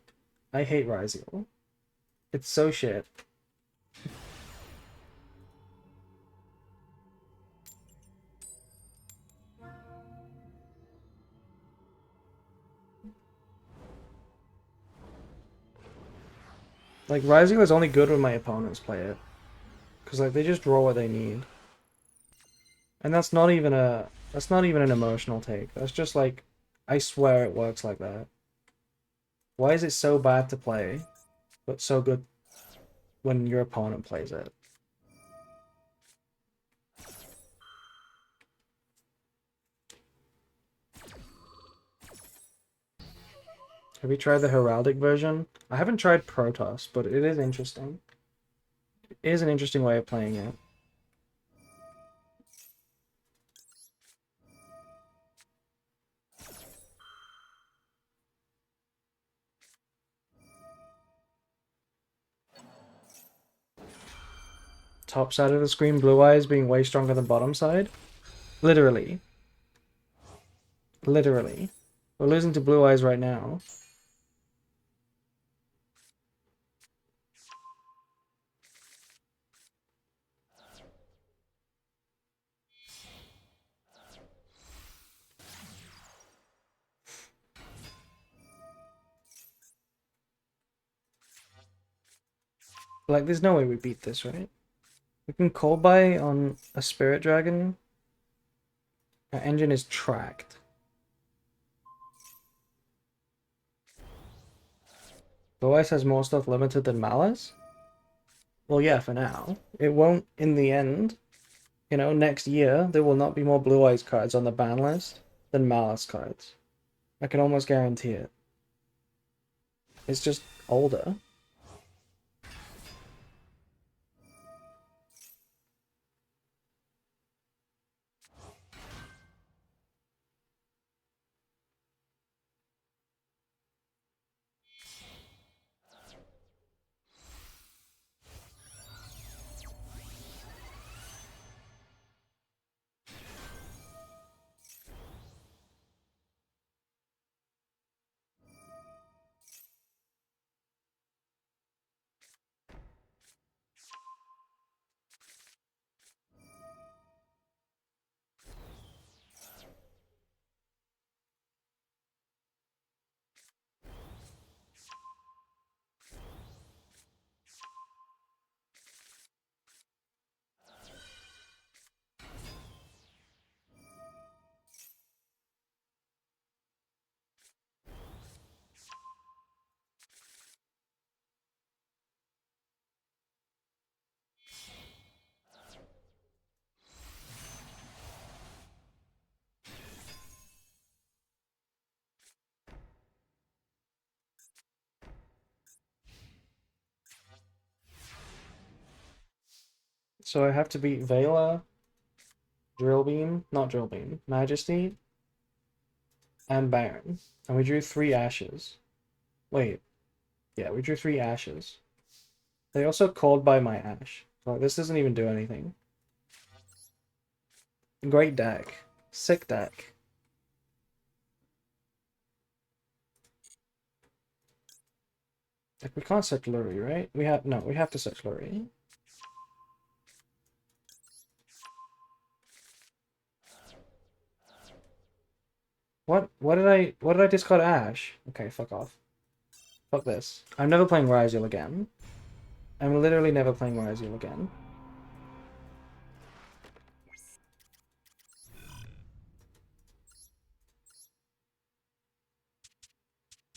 I hate Ryziel. It's so shit. Like, Ryziel is only good when my opponents play it. Because, like, they just draw what they need. And that's not even an emotional take. That's just like, I swear it works like that. Why is it so bad to play, but so good when your opponent plays it? Have you tried the heraldic version? I haven't tried Protoss, but it is interesting. It is an interesting way of playing it. Top side of the screen, blue eyes being way stronger than bottom side? Literally. Literally. We're losing to blue eyes right now. Like, there's no way we beat this, right? We can call by on a spirit dragon. Our engine is tracked. Blue eyes has more stuff limited than Malice? Well, yeah, for now. It won't in the end. You know, next year, there will not be more Blue Eyes cards on the ban list than Malice cards. I can almost guarantee it. It's just older. So I have to beat Vela, Drill Beam, not Drill Beam, Majesty, and Baron. And we drew 3 ashes. Wait, yeah, we drew 3 ashes. They also called by my ash. Like, this doesn't even do anything. Great deck. Sick deck. Like, we can't search Lurie, right? We have to search Lurie. What did I discard Ash? Okay, fuck off. Fuck this. I'm never playing Ryziel again. I'm literally never playing Ryziel again.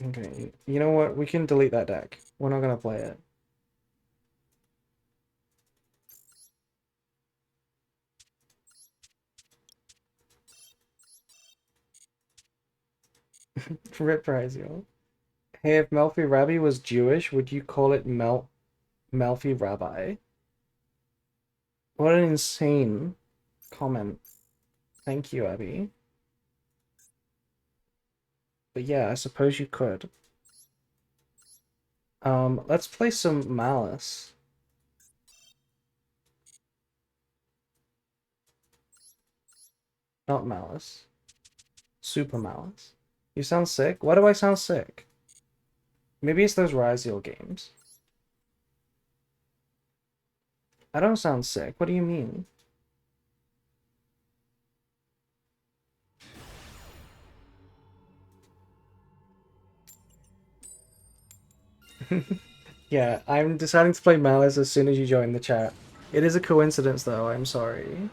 Okay, you know what? We can delete that deck. We're not gonna play it. Rip Ryziel. Hey, if Melfi Rabbi was Jewish, would you call it Melfi Rabbi? What an insane comment. Thank you, Abby. But yeah, I suppose you could. Let's play some Malice. Not Malice. Super Malice. You sound sick? Why do I sound sick? Maybe it's those Ryziel games. I don't sound sick. What do you mean? Yeah, I'm deciding to play Malice as soon as you join the chat. It is a coincidence, though. I'm sorry.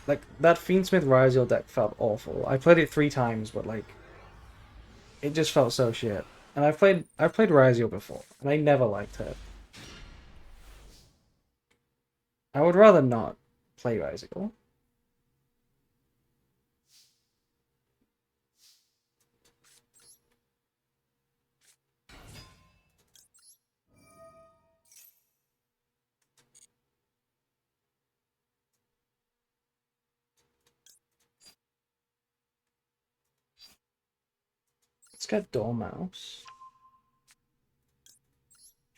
Like, that Fiendsmith Ryziel deck felt awful. I played it 3 times, but, like, it just felt so shit. And I've played Ryziel before, and I never liked it. I would rather not play Ryziel. Let's get Dormouse.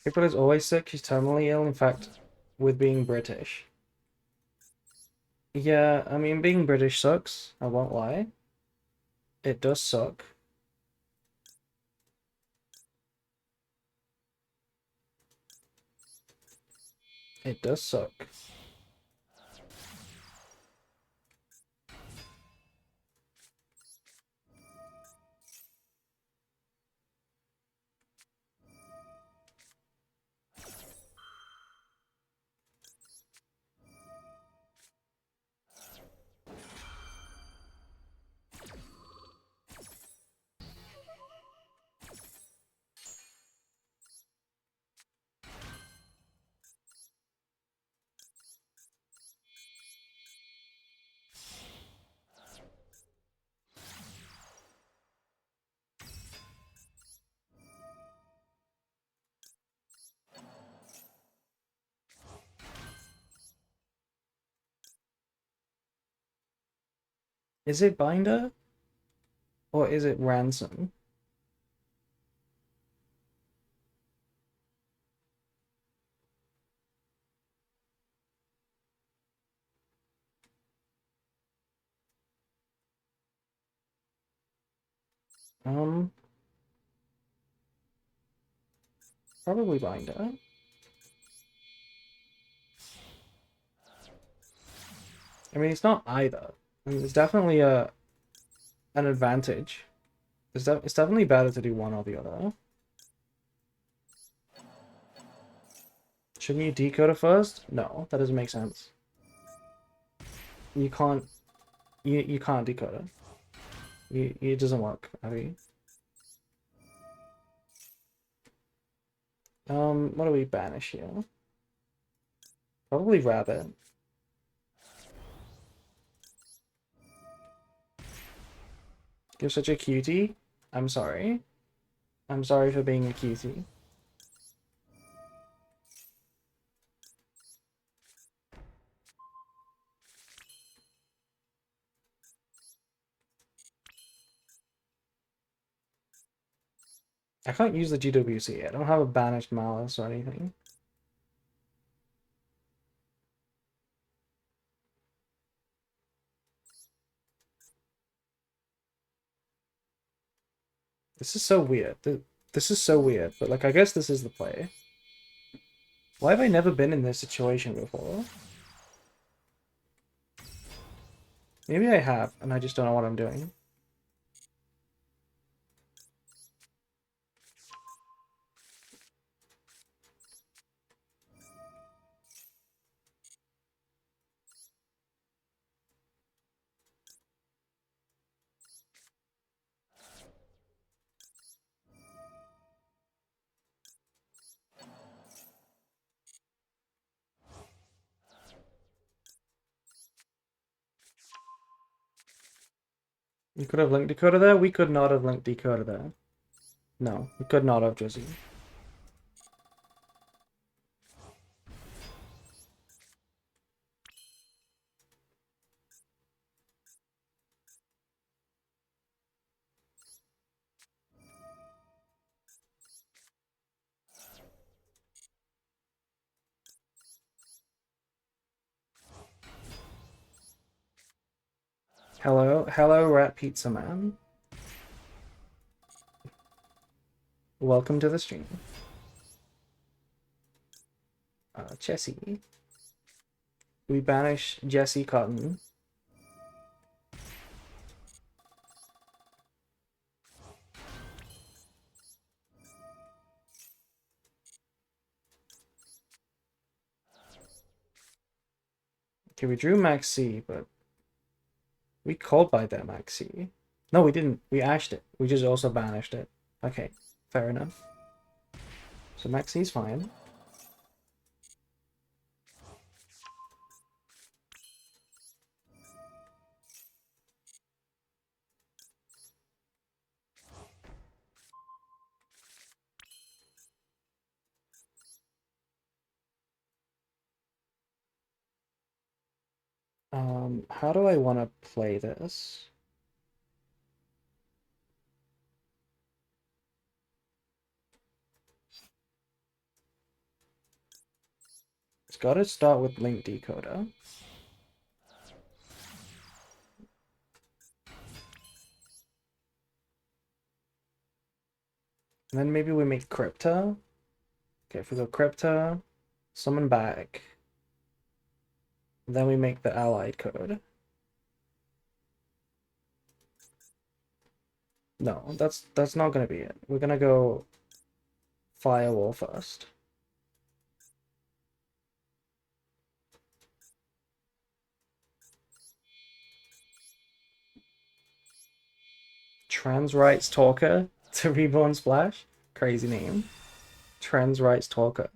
April is always sick. She's terminally ill. In fact, with being British. Yeah, I mean, being British sucks. I won't lie. It does suck. It does suck. Is it Binder? Or is it Ransom? Um, Probably Binder. I mean, it's not either. I mean, it's definitely an advantage. It's definitely better to do one or the other. Shouldn't you decode it first? No, that doesn't make sense. You can't. You can't decode it. It doesn't work, Abby. What do we banish here? Probably Rabbit. You're such a cutie. I'm sorry. I'm sorry for being a cutie. I can't use the GWC. I don't have a banished Malice or anything. This is so weird. This is so weird, but like I guess this is the play. Why have I never been in this situation before? Maybe I have, and I just don't know what I'm doing. You could have linked decoder there. We could not have linked decoder there. No, we could not have, Drizzy. Hello, Rat Pizza Man. Welcome to the stream. Jesse. We banish Jesse Cotton. Okay, we drew Maxi, but we called by that Maxi. No, we didn't. We ashed it. We just also banished it. Okay, fair enough. So Maxi's fine. How do I want to play this? It's got to start with link decoder. And then maybe we make Crypta. Okay, if we go Crypta, summon back. Then we make the allied code. No, that's not gonna be it. We're gonna go firewall first. Trans rights talker to Reborn Splash? Crazy name. Trans rights talker.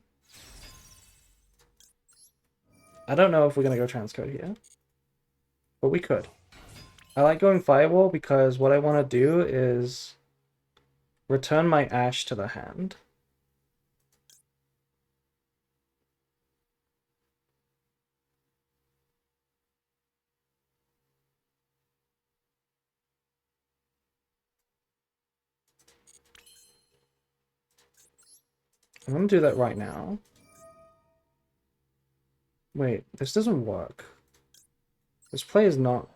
I don't know if we're gonna go transcode here, but we could. I like going firewall because what I want to do is return my ash to the hand. I'm gonna do that right now. Wait, this doesn't work. This play is not...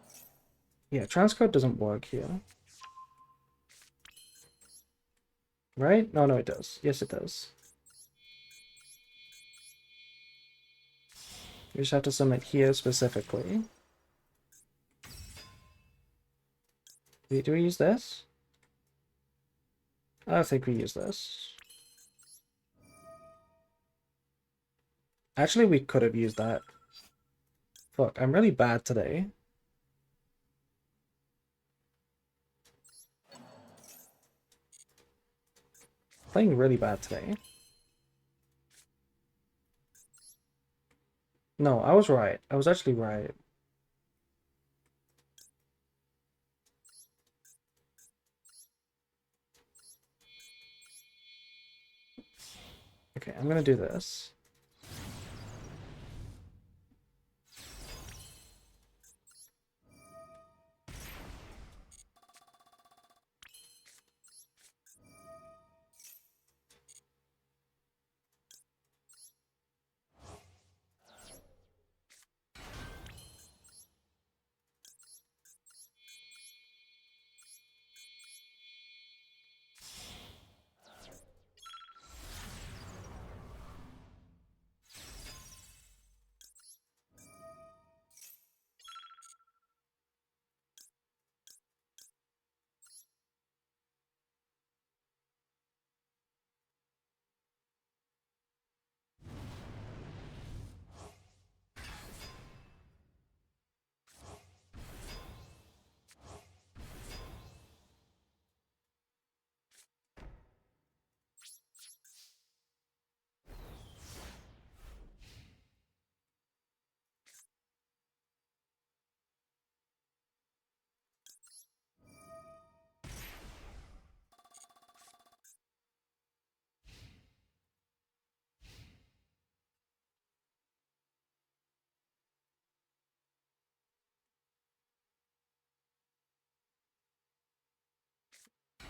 Yeah, transcode doesn't work here. Right? No, no, it does. Yes, it does. You just have to submit here specifically. Do we use this? I don't think we use this. Actually, we could have used that. Fuck, I'm really bad today. Playing really bad today. No, I was right. I was actually right. Okay, I'm gonna do this.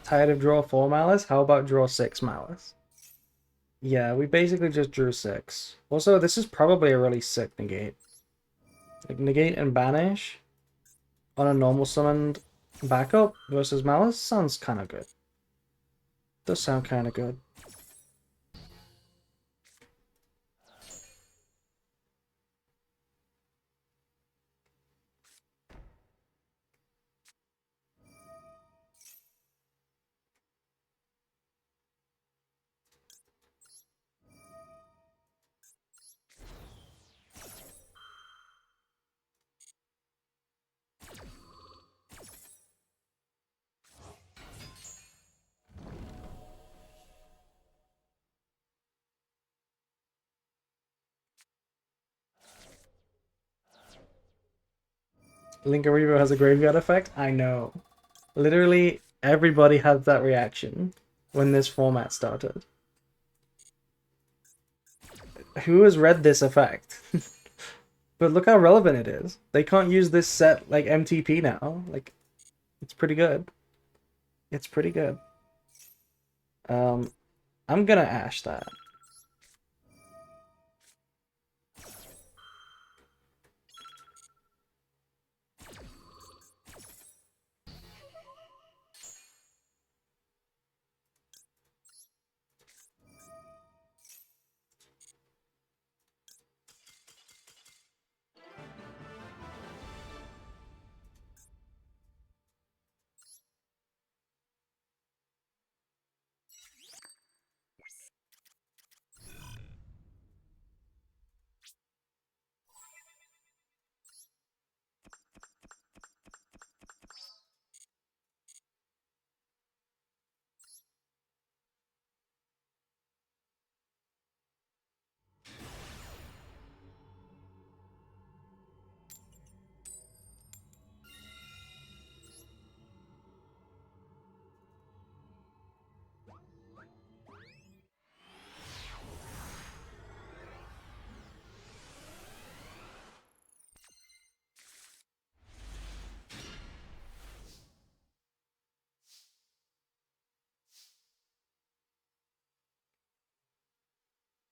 Tired of draw 4 malice? How about draw 6 malice? Yeah, we basically just drew 6. Also, this is probably a really sick negate. Like, negate and banish. on a normal summoned backup versus Malice sounds kind of good. Does sound kind of good. Linkarevo has a graveyard effect? I know. Literally everybody had that reaction when this format started. Who has read this effect? But look how relevant it is. They can't use this set like MTP now. Like, it's pretty good. It's pretty good. I'm gonna Ash that.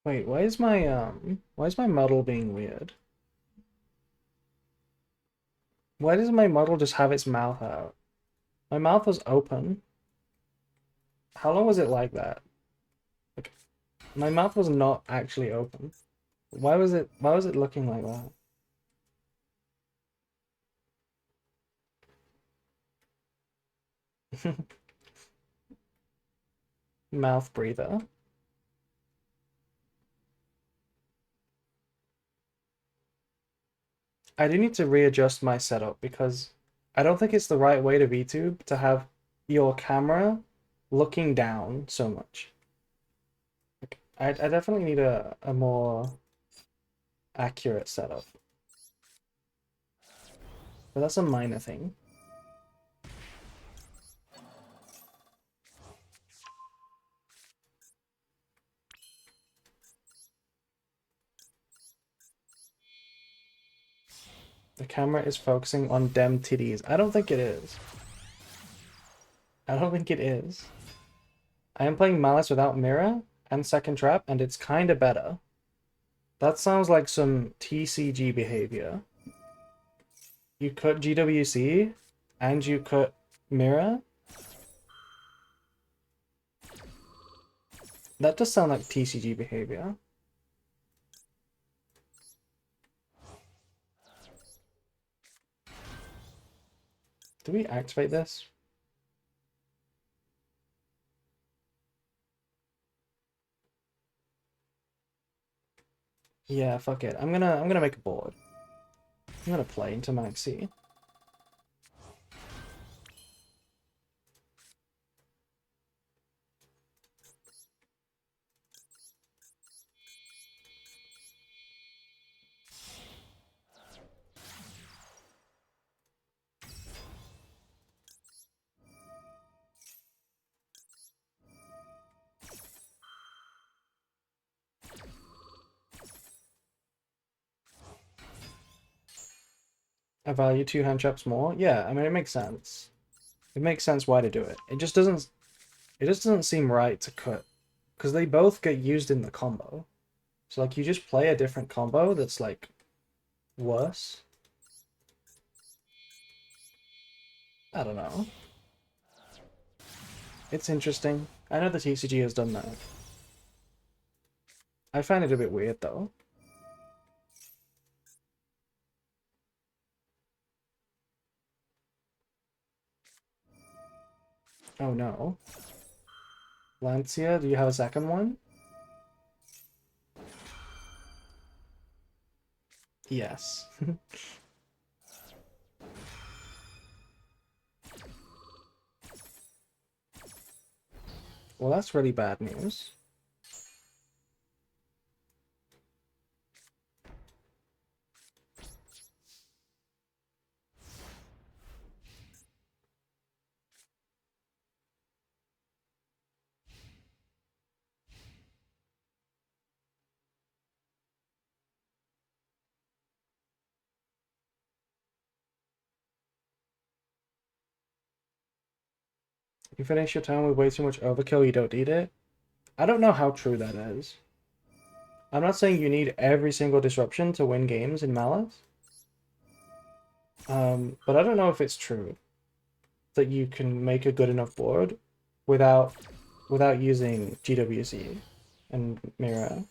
Wait, why is my model being weird? Why does my model just have its mouth out? My mouth was open. How long was it like that? Like, my mouth was not actually open. Why was it looking like that? Mouth breather. I do need to readjust my setup because I don't think it's the right way to VTube to have your camera looking down so much. Like, I definitely need a more accurate setup. But that's a minor thing. The camera is focusing on dem titties. I don't think it is. I don't think it is. I am playing Malice without mirror and second trap, and it's kind of better. That sounds like some TCG behavior. You cut GWC and you cut mirror. That does sound like TCG behavior. Do we activate this? Yeah, fuck it. I'm gonna make a board. I'm gonna play into Maxi. I value two hand traps more. Yeah, I mean it makes sense. It makes sense why to do it. It just doesn't seem right to cut because they both get used in the combo. So like you just play a different combo that's like worse. I don't know. It's interesting. I know the TCG has done that. I find it a bit weird though. Oh no. Lancia, do you have a second one? Yes. Well, that's really bad news. You finish your turn with way too much overkill, you don't need it. I don't know how true that is. I'm not saying you need every single disruption to win games in Malice. But I don't know if it's true that you can make a good enough board without using GWC and Mirror.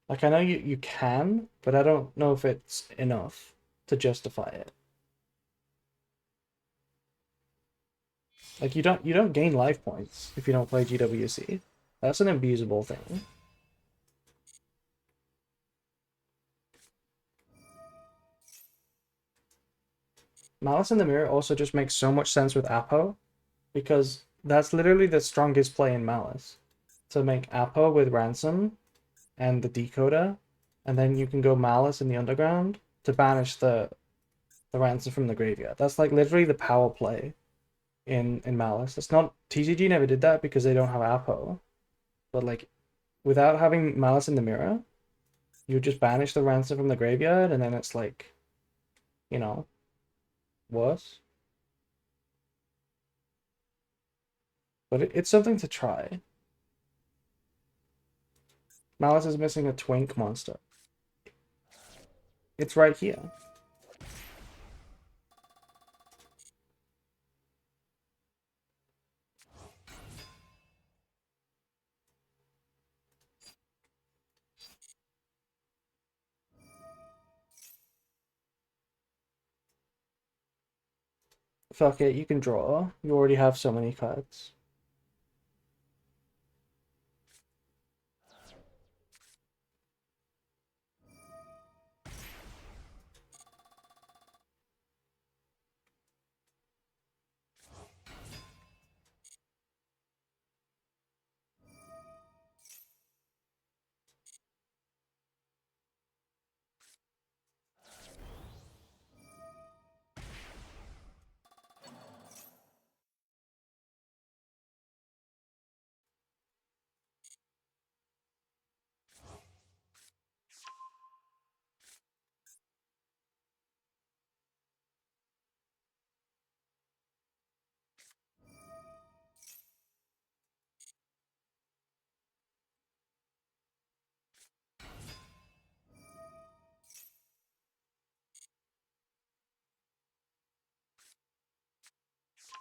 Like I know you can, but I don't know if it's enough to justify it. Like you don't gain life points if you don't play GWC. That's an abusable thing. Malice in the Mirror also just makes so much sense with Apo, because that's literally the strongest play in Malice. To make Apo with Ransom and the Decoder, and then you can go Malice in the Underground to banish the Ransom from the graveyard. That's like literally the power play in Malice. It's not TCG never did that because they don't have Apo, but like without having Malice in the Mirror, you just banish the Ransom from the graveyard, and then it's like, you know, worse. But it's something to try. Malice is missing a Twink monster. It's right here. Fuck it, you can draw. You already have so many cards.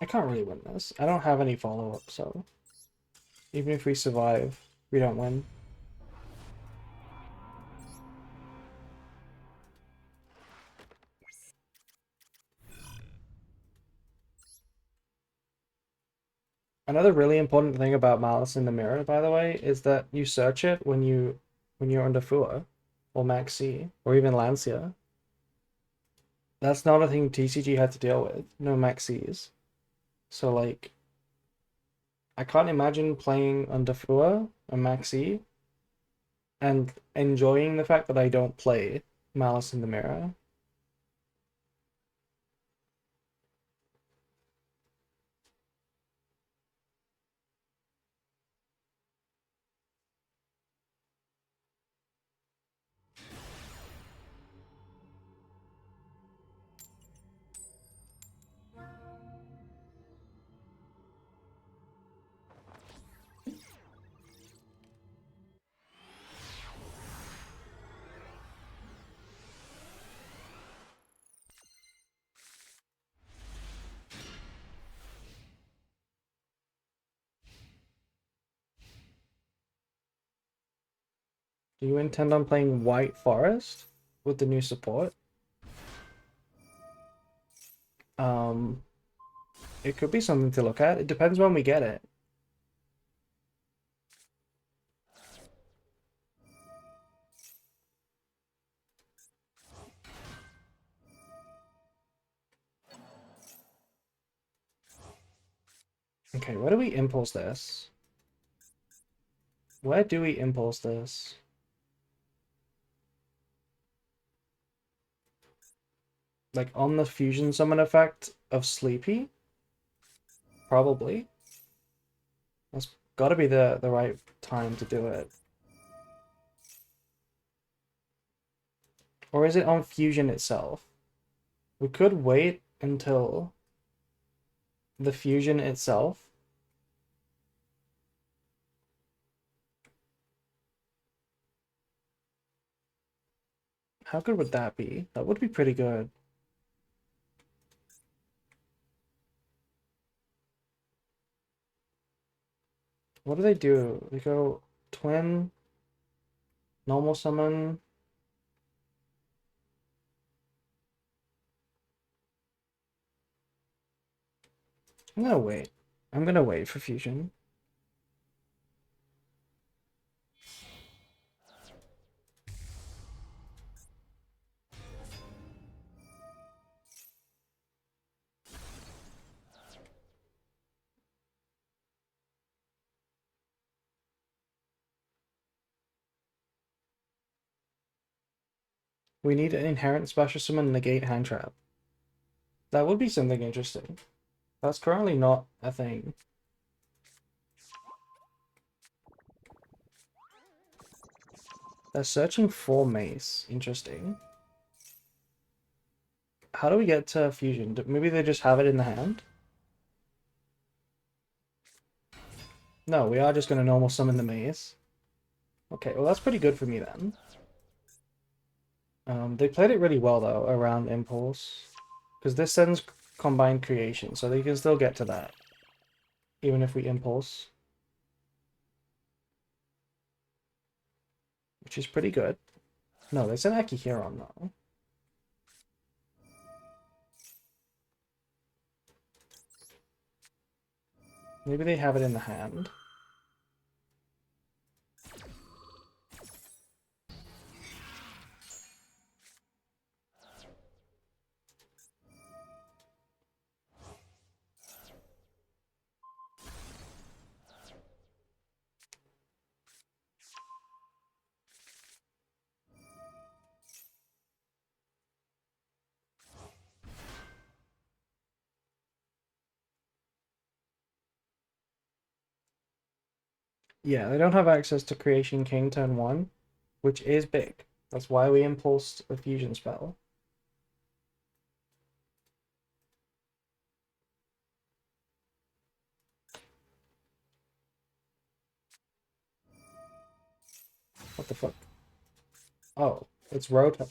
I can't really win this. I don't have any follow-up, so even if we survive, we don't win. Another really important thing about Malice in the Mirror, by the way, is that you search it when you're under Fua, or Maxi, or even Lancia. That's not a thing TCG had to deal with. No Maxis. So like, I can't imagine playing under Fua or Maxi and enjoying the fact that I don't play Malice in the Mirror. Do you intend on playing White Forest with the new support? Um, it could be something to look at. It depends when we get it. Okay, where do we impulse this? Where do we impulse this? Like on the fusion summon effect of Sleepy? Probably. That's gotta be the right time to do it. Or is it on fusion itself? We could wait until the fusion itself. How good would that be? That would be pretty good. What do? They go twin, normal summon. I'm gonna wait. I'm gonna wait for fusion. We need an inherent special summon negate hand trap. That would be something interesting. That's currently not a thing. They're searching for Mace. Interesting. How do we get to fusion? Maybe they just have it in the hand? No, we are just going to normal summon the Mace. Okay, well that's pretty good for me then. They played it really well though around Impulse. Because this sends Combined Creation, so they can still get to that. Even if we Impulse. Which is pretty good. No, they sent Akihiron though. Maybe they have it in the hand. Yeah, they don't have access to Creation King turn 1, which is big. That's why we impulsed a fusion spell. What the fuck? Oh, it's Rota.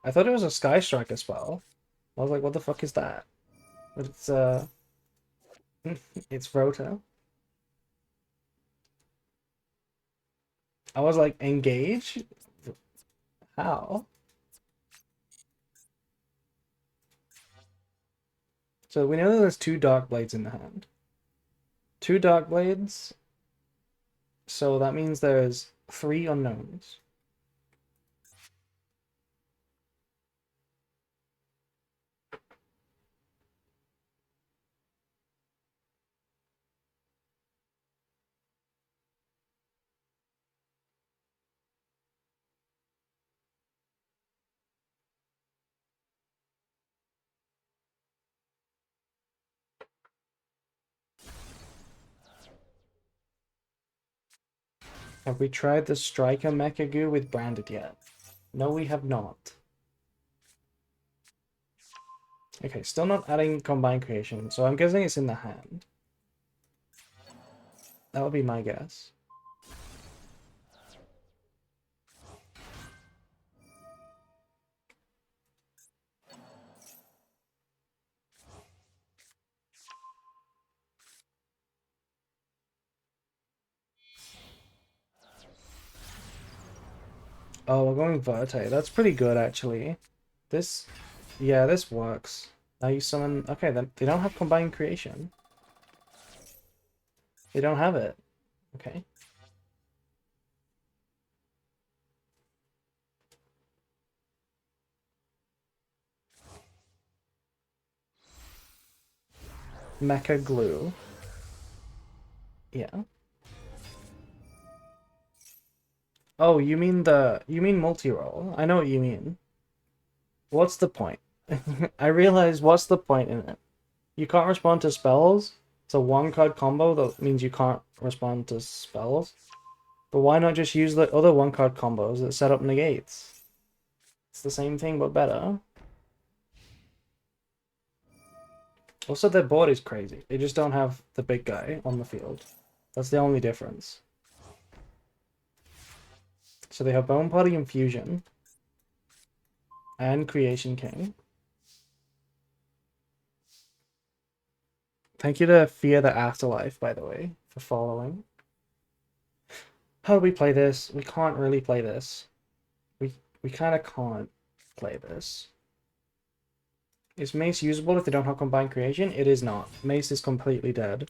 I thought it was a Sky Striker spell. I was like, what the fuck is that? But it's it's Rota. I was like, engage? How? So we know that there's two Dark Blades in the hand. Two Dark Blades, so that means there's three unknowns. Have we tried the Striker Mecha Goo with Branded yet? No, we have not. Okay, still not adding Combined Creation, so I'm guessing it's in the hand. That would be my guess. Oh, we're going Verte. That's pretty good, actually. This, yeah, this works. Now you summon... Okay, then they don't have Combined Creation. They don't have it. Okay. Mecha Glue. Yeah. Oh, you mean multi-roll. I know what you mean. What's the point? I realize what's the point in it? You can't respond to spells. It's a one card combo that means you can't respond to spells. But why not just use the other one card combos that set up negates? It's the same thing but better. Also, their board is crazy. They just don't have the big guy on the field. That's the only difference. So they have Bone Party Infusion and Creation King. Thank you to Fear the Afterlife, by the way, for following. How do we play this? We can't really play this. We kind of can't play this. Is Mace usable if they don't have Combined Creation? It is not. Mace is completely dead.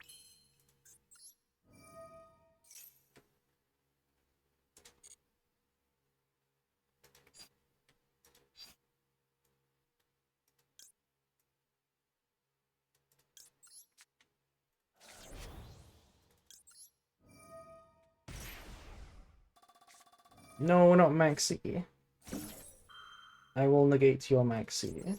No, not Maxi. I will negate your Maxi.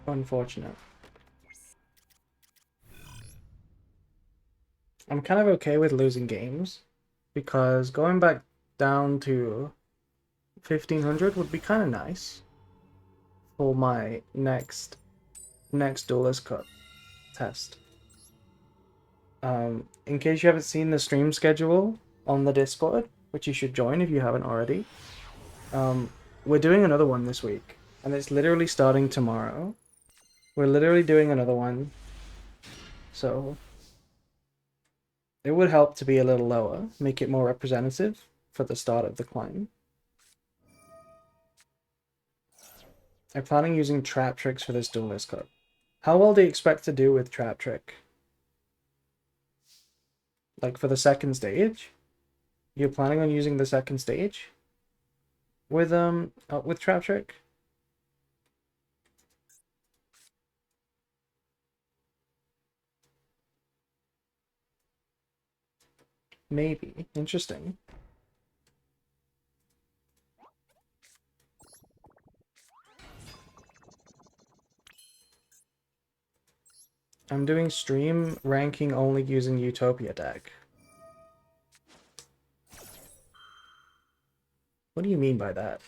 Unfortunate. I'm kind of okay with losing games because going back down to 1500 would be kind of nice for my next Duelist Cup test. In case you haven't seen the stream schedule on the Discord, which you should join if you haven't already, we're doing another one this week, and it's literally starting tomorrow. We're literally doing another one, so it would help to be a little lower, make it more representative for the start of the climb. I'm planning using trap tricks for this Duelist Cup. How well do you expect to do with trap trick? Like for the second stage? You're planning on using the second stage? With trap trick? Maybe. Interesting. I'm doing stream ranking only using Utopia deck. What do you mean by that?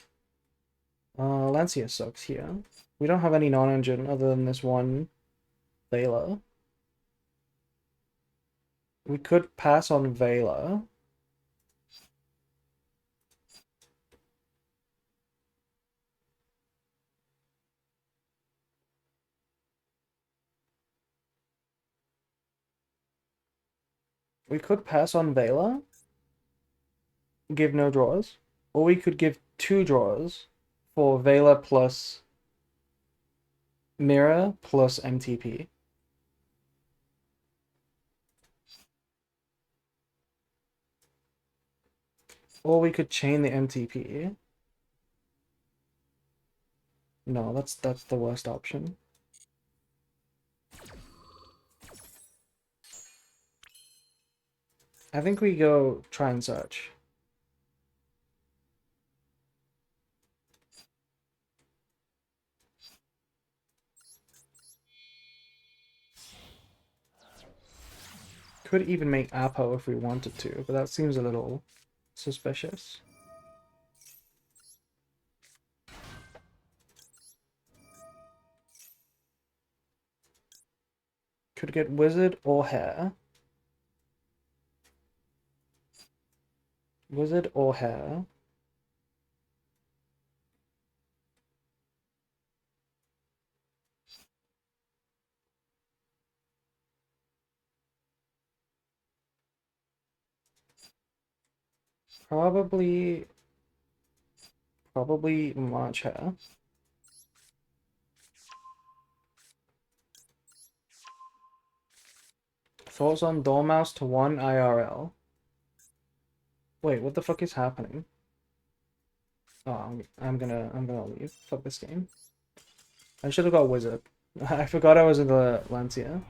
Lancia sucks here. We don't have any non-engine other than this one Vela. We could pass on Vela. We could pass on Vela, give no draws, or we could give 2 draws for Vela plus Mirror plus MTP. Or we could chain the MTP. No, that's the worst option. I think we go try and search. Could even make Apo if we wanted to, but that seems a little suspicious. Could get Wizard or Hair. Wizard or Hair. Probably March Hair. Thoughts on Dormouse to 1 IRL. Wait, what the fuck is happening? Oh, I'm gonna leave. Fuck this game. I should have got Wizard. I forgot I was in the Lancia.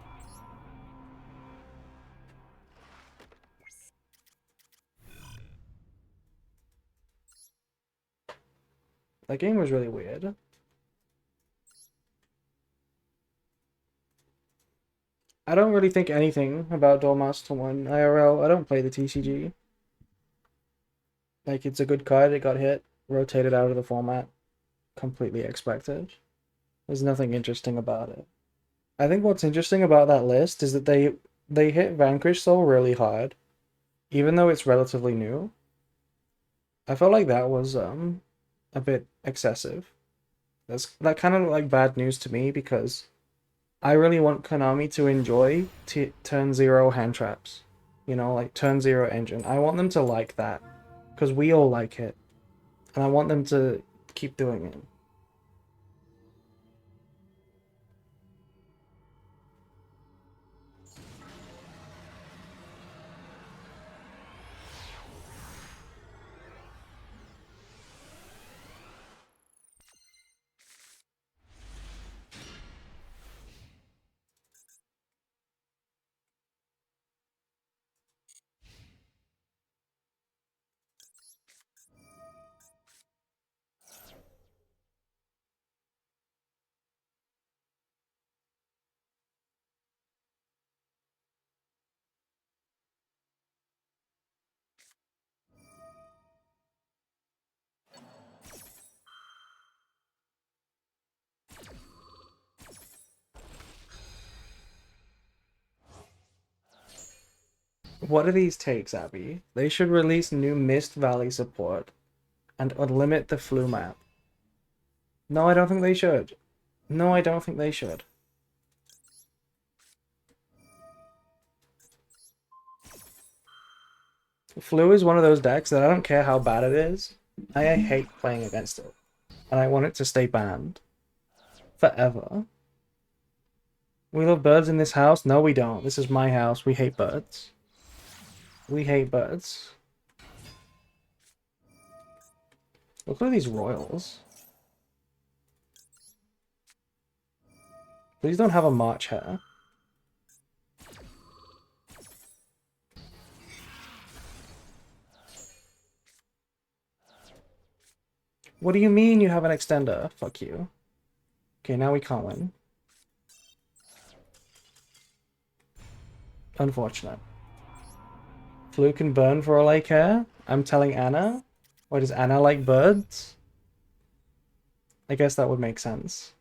That game was really weird. I don't really think anything about Dormouse to 1 IRL. I don't play the TCG. Like, it's a good card. It got hit, rotated out of the format. Completely expected. There's nothing interesting about it. I think what's interesting about that list is that they hit Vanquish Soul really hard, even though it's relatively new. I felt like that was a bit excessive. That kind of like bad news to me because I really want Konami to enjoy turn zero hand traps. You know, like turn zero engine. I want them to like that because we all like it, and I want them to keep doing it. What are these takes, Abby? They should release new Mist Valley support and unlimit the flu map. No, I don't think they should. No, I don't think they should. Flu is one of those decks that I don't care how bad it is. I hate playing against it. And I want it to stay banned. Forever. We love birds in this house? No, we don't. This is my house. We hate birds. We hate birds. Look at these royals. Please don't have a March Hare. What do you mean you have an extender? Fuck you. Okay, now we can't win. Unfortunate. Flu can burn for all I care? I'm telling Anna? Why does Anna like birds? I guess that would make sense.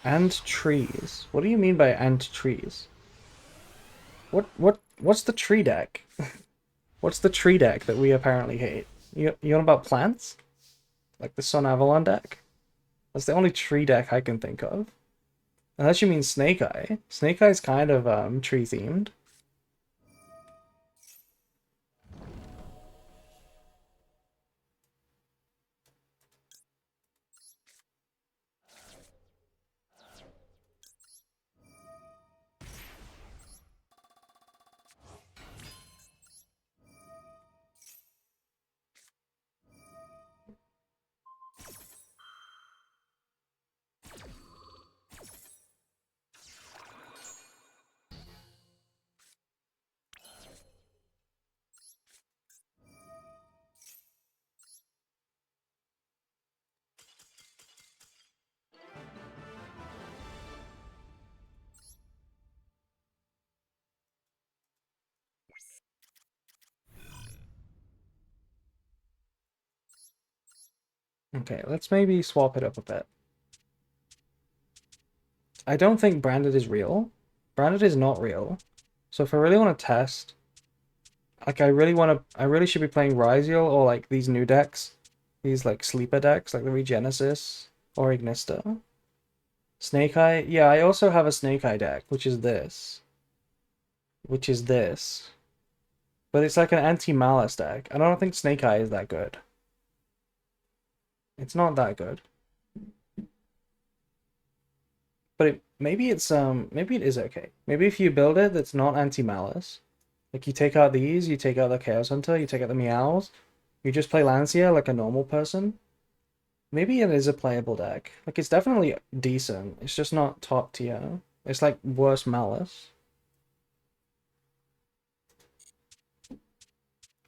And trees. What do you mean by and trees? What's the tree deck? What's the tree deck that we apparently hate? You on about plants? Like the Sun Avalon deck? That's the only tree deck I can think of. Unless you mean Snake Eye. Snake Eye is kind of tree themed. Okay, let's maybe swap it up a bit. I don't think Branded is real. Branded is not real. So if I really want to test, like I really should be playing Ryziel or like these new decks. These like sleeper decks, like the Regenesis or Ignista. Snake Eye, yeah, I also have a Snake Eye deck, which is this. Which is this. But it's like an anti-Malice deck. I don't think Snake Eye is that good. It's not that good. But maybe it is okay. Maybe if you build it that's not anti-Malice. Like you take out these, you take out the Chaos Hunter, you take out the Meows, you just play Lancia like a normal person. Maybe it is a playable deck. Like it's definitely decent. It's just not top tier. It's like worse Malice.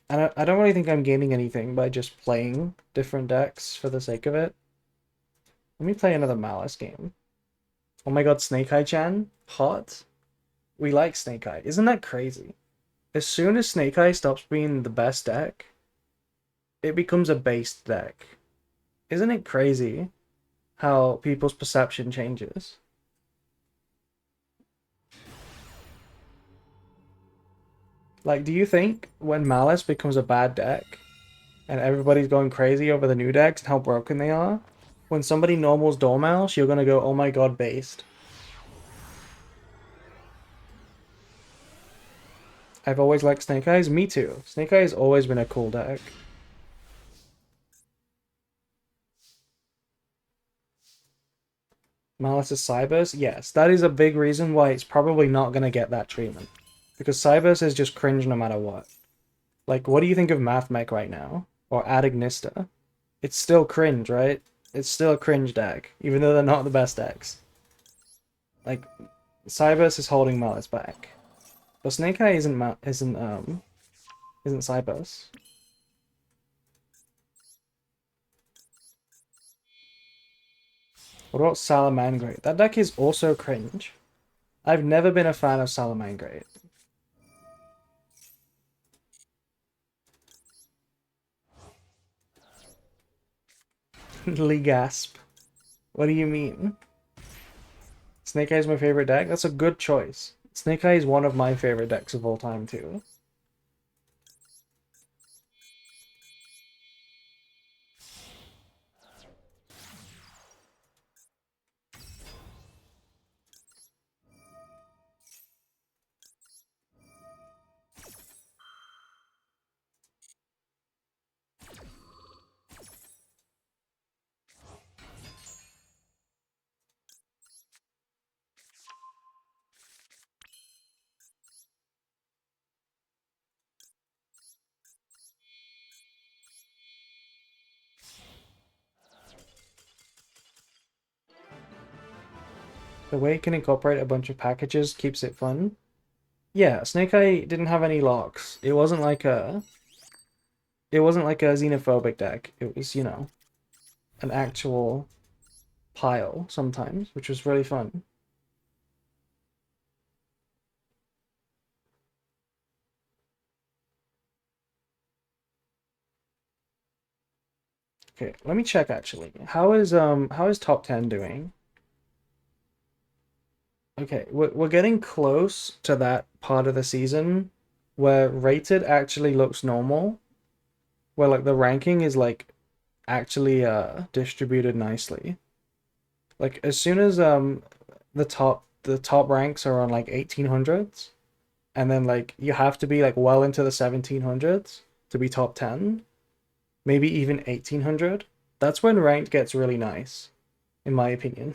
I don't really think I'm gaining anything by just playing different decks for the sake of it. Let me play another Malice game. Oh my god, Snake Eye-chan? Hot? We like Snake Eye. Isn't that crazy? As soon as Snake Eye stops being the best deck, it becomes a based deck. Isn't it crazy how people's perception changes? Like, do you think when Malice becomes a bad deck and everybody's going crazy over the new decks and how broken they are, when somebody normals Dormouse, you're gonna go, oh my god, based. I've always liked Snake Eyes. Me too. Snake Eye has always been a cool deck. Malice's Cybers? Yes, that is a big reason why it's probably not gonna get that treatment. Because Cybers is just cringe no matter what. Like, what do you think of Mathmech right now? Or Adignista? It's still cringe, right? It's still a cringe deck, even though they're not the best decks. Like, Cybers is holding Malice back. But Snake Eye isn't Cybers. What about Salamangreat? That deck is also cringe. I've never been a fan of Salamangreat. Lee gasp. What do you mean? Snake Eye is my favorite deck? That's a good choice. Snake Eye is one of my favorite decks of all time, too. The way it can incorporate a bunch of packages keeps it fun. Yeah, Snake Eye didn't have any locks. It wasn't like a xenophobic deck. It was, an actual pile sometimes, which was really fun. Okay, let me check actually. How is top 10 doing? Okay, we're getting close to that part of the season where rated actually looks normal, where like the ranking is like actually distributed nicely. Like as soon as the top ranks are on like 1800s, and then like you have to be like well into the 1700s to be top 10, maybe even 1800. That's when ranked gets really nice, in my opinion.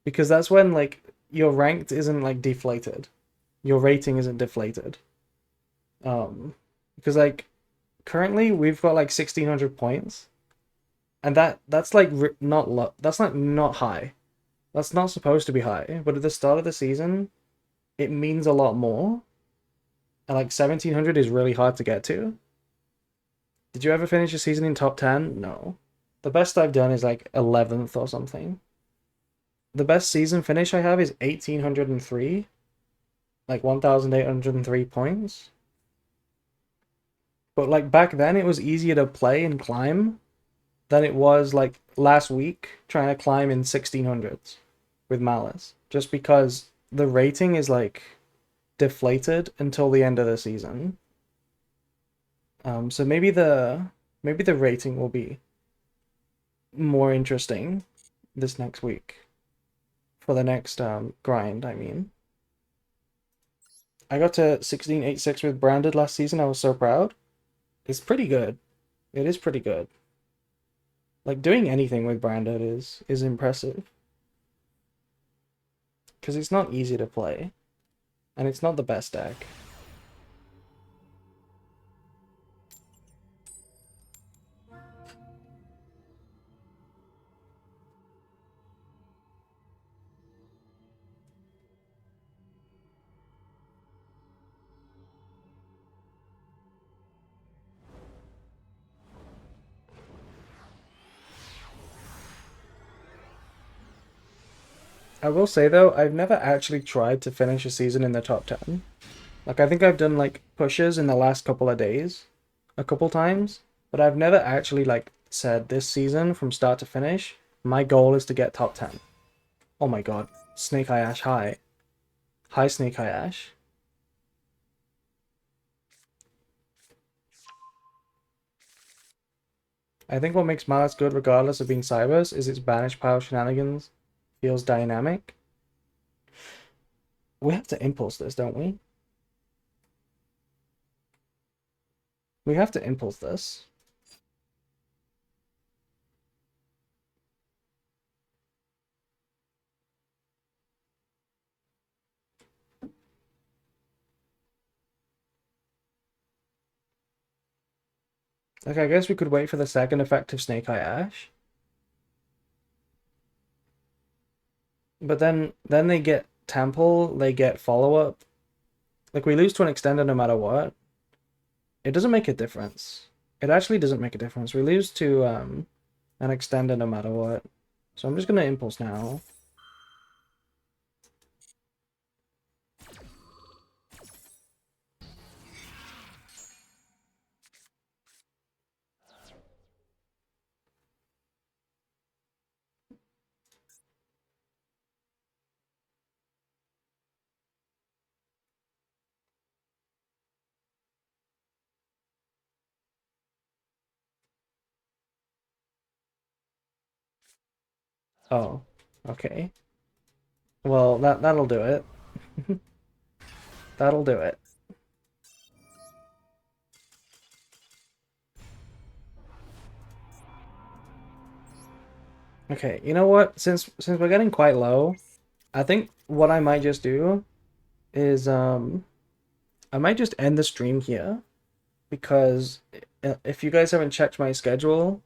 Because that's when like your ranked isn't like deflated. Your rating isn't deflated. Um because like currently we've got like 1600 points, and that's like not that's not high. That's not supposed to be high, but at the start of the season it means a lot more. And like 1700 is really hard to get to. Did you ever finish a season in top 10? No. The best I've done is like 11th or something. The best season finish I have is 1803, like 1803 points. But like back then it was easier to play and climb than it was like last week trying to climb in 1600s with Malice. Just because the rating is like deflated until the end of the season. So maybe the rating will be more interesting this next week for the next grind, I mean. I got to 1686 with Branded last season. I was so proud. It's pretty good. It is pretty good. Like doing anything with Branded is impressive because it's not easy to play and it's not the best deck. I will say though, I've never actually tried to finish a season in the top 10. Like I think I've done like pushes in the last couple of days, a couple times, but I've never actually like said this season from start to finish, my goal is to get top 10. Oh my god. Snake Eye Ash high. High Snake Eye Ash. I think what makes Malice good regardless of being Cybers is its banish power shenanigans feels dynamic. We have to impulse this, don't we? We have to impulse this. Like, I guess we could wait for the second effect of Snake Eye Ash. But then they get Temple, they get follow-up. Like, we lose to an extender no matter what. It doesn't make a difference. It actually doesn't make a difference. We lose to an extender no matter what. So I'm just gonna impulse now. Oh, okay. Well, that'll do it. That'll do it. Okay, you know what? Since we're getting quite low, I think what I might just do is I might just end the stream here because if you guys haven't checked my schedule,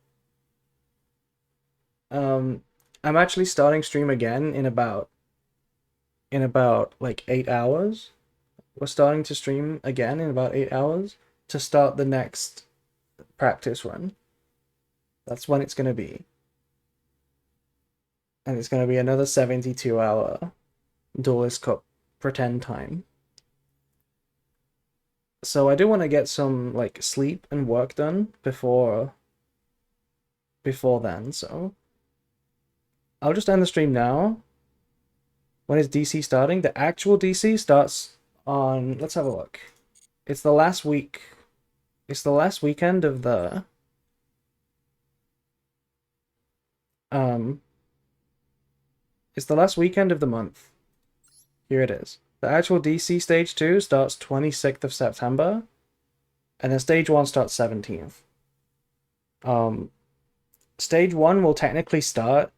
I'm actually starting stream again in about like 8 hours. We're starting to stream again in about 8 hours to start the next practice run. That's when it's gonna be. And it's gonna be another 72-hour Duelist Cup pretend time. So I do want to get some like sleep and work done before then, so I'll just end the stream now. When is DC starting? The actual DC starts on, let's have a look. It's the last week. It's the last weekend of the um it's the last weekend of the month. Here it is. The actual DC stage 2 starts 26th of September and then stage 1 starts 17th. Stage 1 will technically start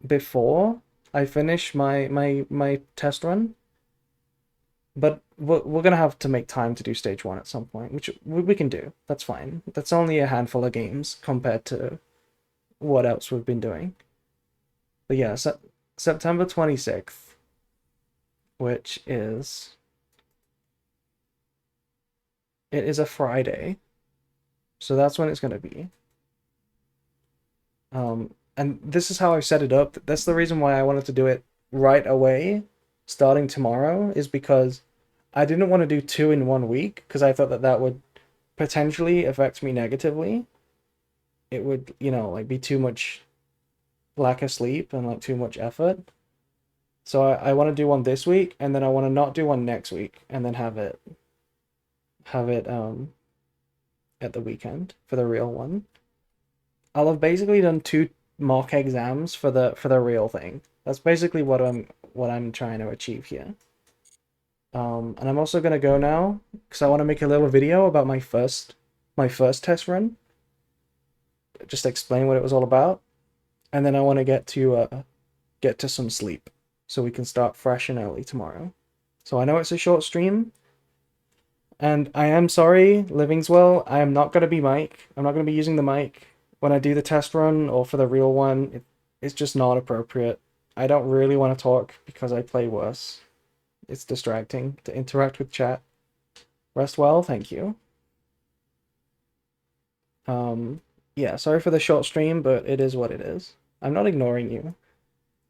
before I finish my test run, but we're gonna have to make time to do stage 1 at some point, which we can do. That's fine. That's only a handful of games compared to what else we've been doing. But yeah, September 26th, which is it is a Friday, so that's when it's gonna be. And this is how I set it up. That's the reason why I wanted to do it right away, starting tomorrow, is because I didn't want to do two in 1 week because I thought that that would potentially affect me negatively. It would, you know, like be too much lack of sleep and like too much effort. So I want to do one this week and then I want to not do one next week and then have it at the weekend for the real one. I'll have basically done two mock exams for the real thing. That's basically what I'm trying to achieve here. And I'm also gonna go now because I want to make a little video about my first test run. Just explain what it was all about, and then I want to get to some sleep so we can start fresh and early tomorrow. So I know it's a short stream, and I am sorry, Livingswell. I am not gonna be mic. I'm not gonna be using the mic when I do the test run or for the real one. It's just not appropriate. I don't really want to talk because I play worse. It's distracting to interact with chat. Rest well, thank you. Yeah, sorry for the short stream, but it is what it is. I'm not ignoring you.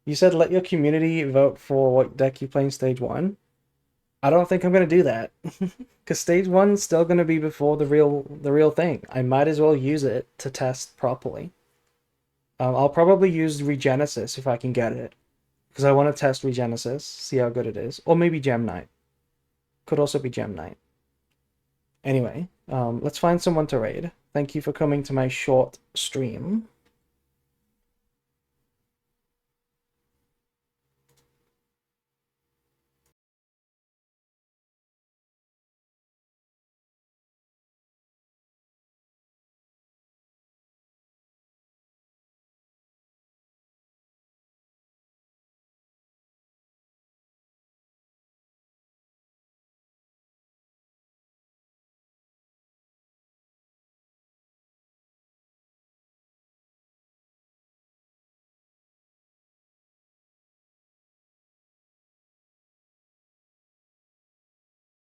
You said let your community vote for what deck you play in stage 1. I don't think I'm gonna do that. Because stage 1's still gonna be before the real thing. I might as well use it to test properly. I'll probably use Regenesis if I can get it. Because I want to test Regenesis, see how good it is. Or maybe Gem Knight. Could also be Gem Knight. Anyway, let's find someone to raid. Thank you for coming to my short stream.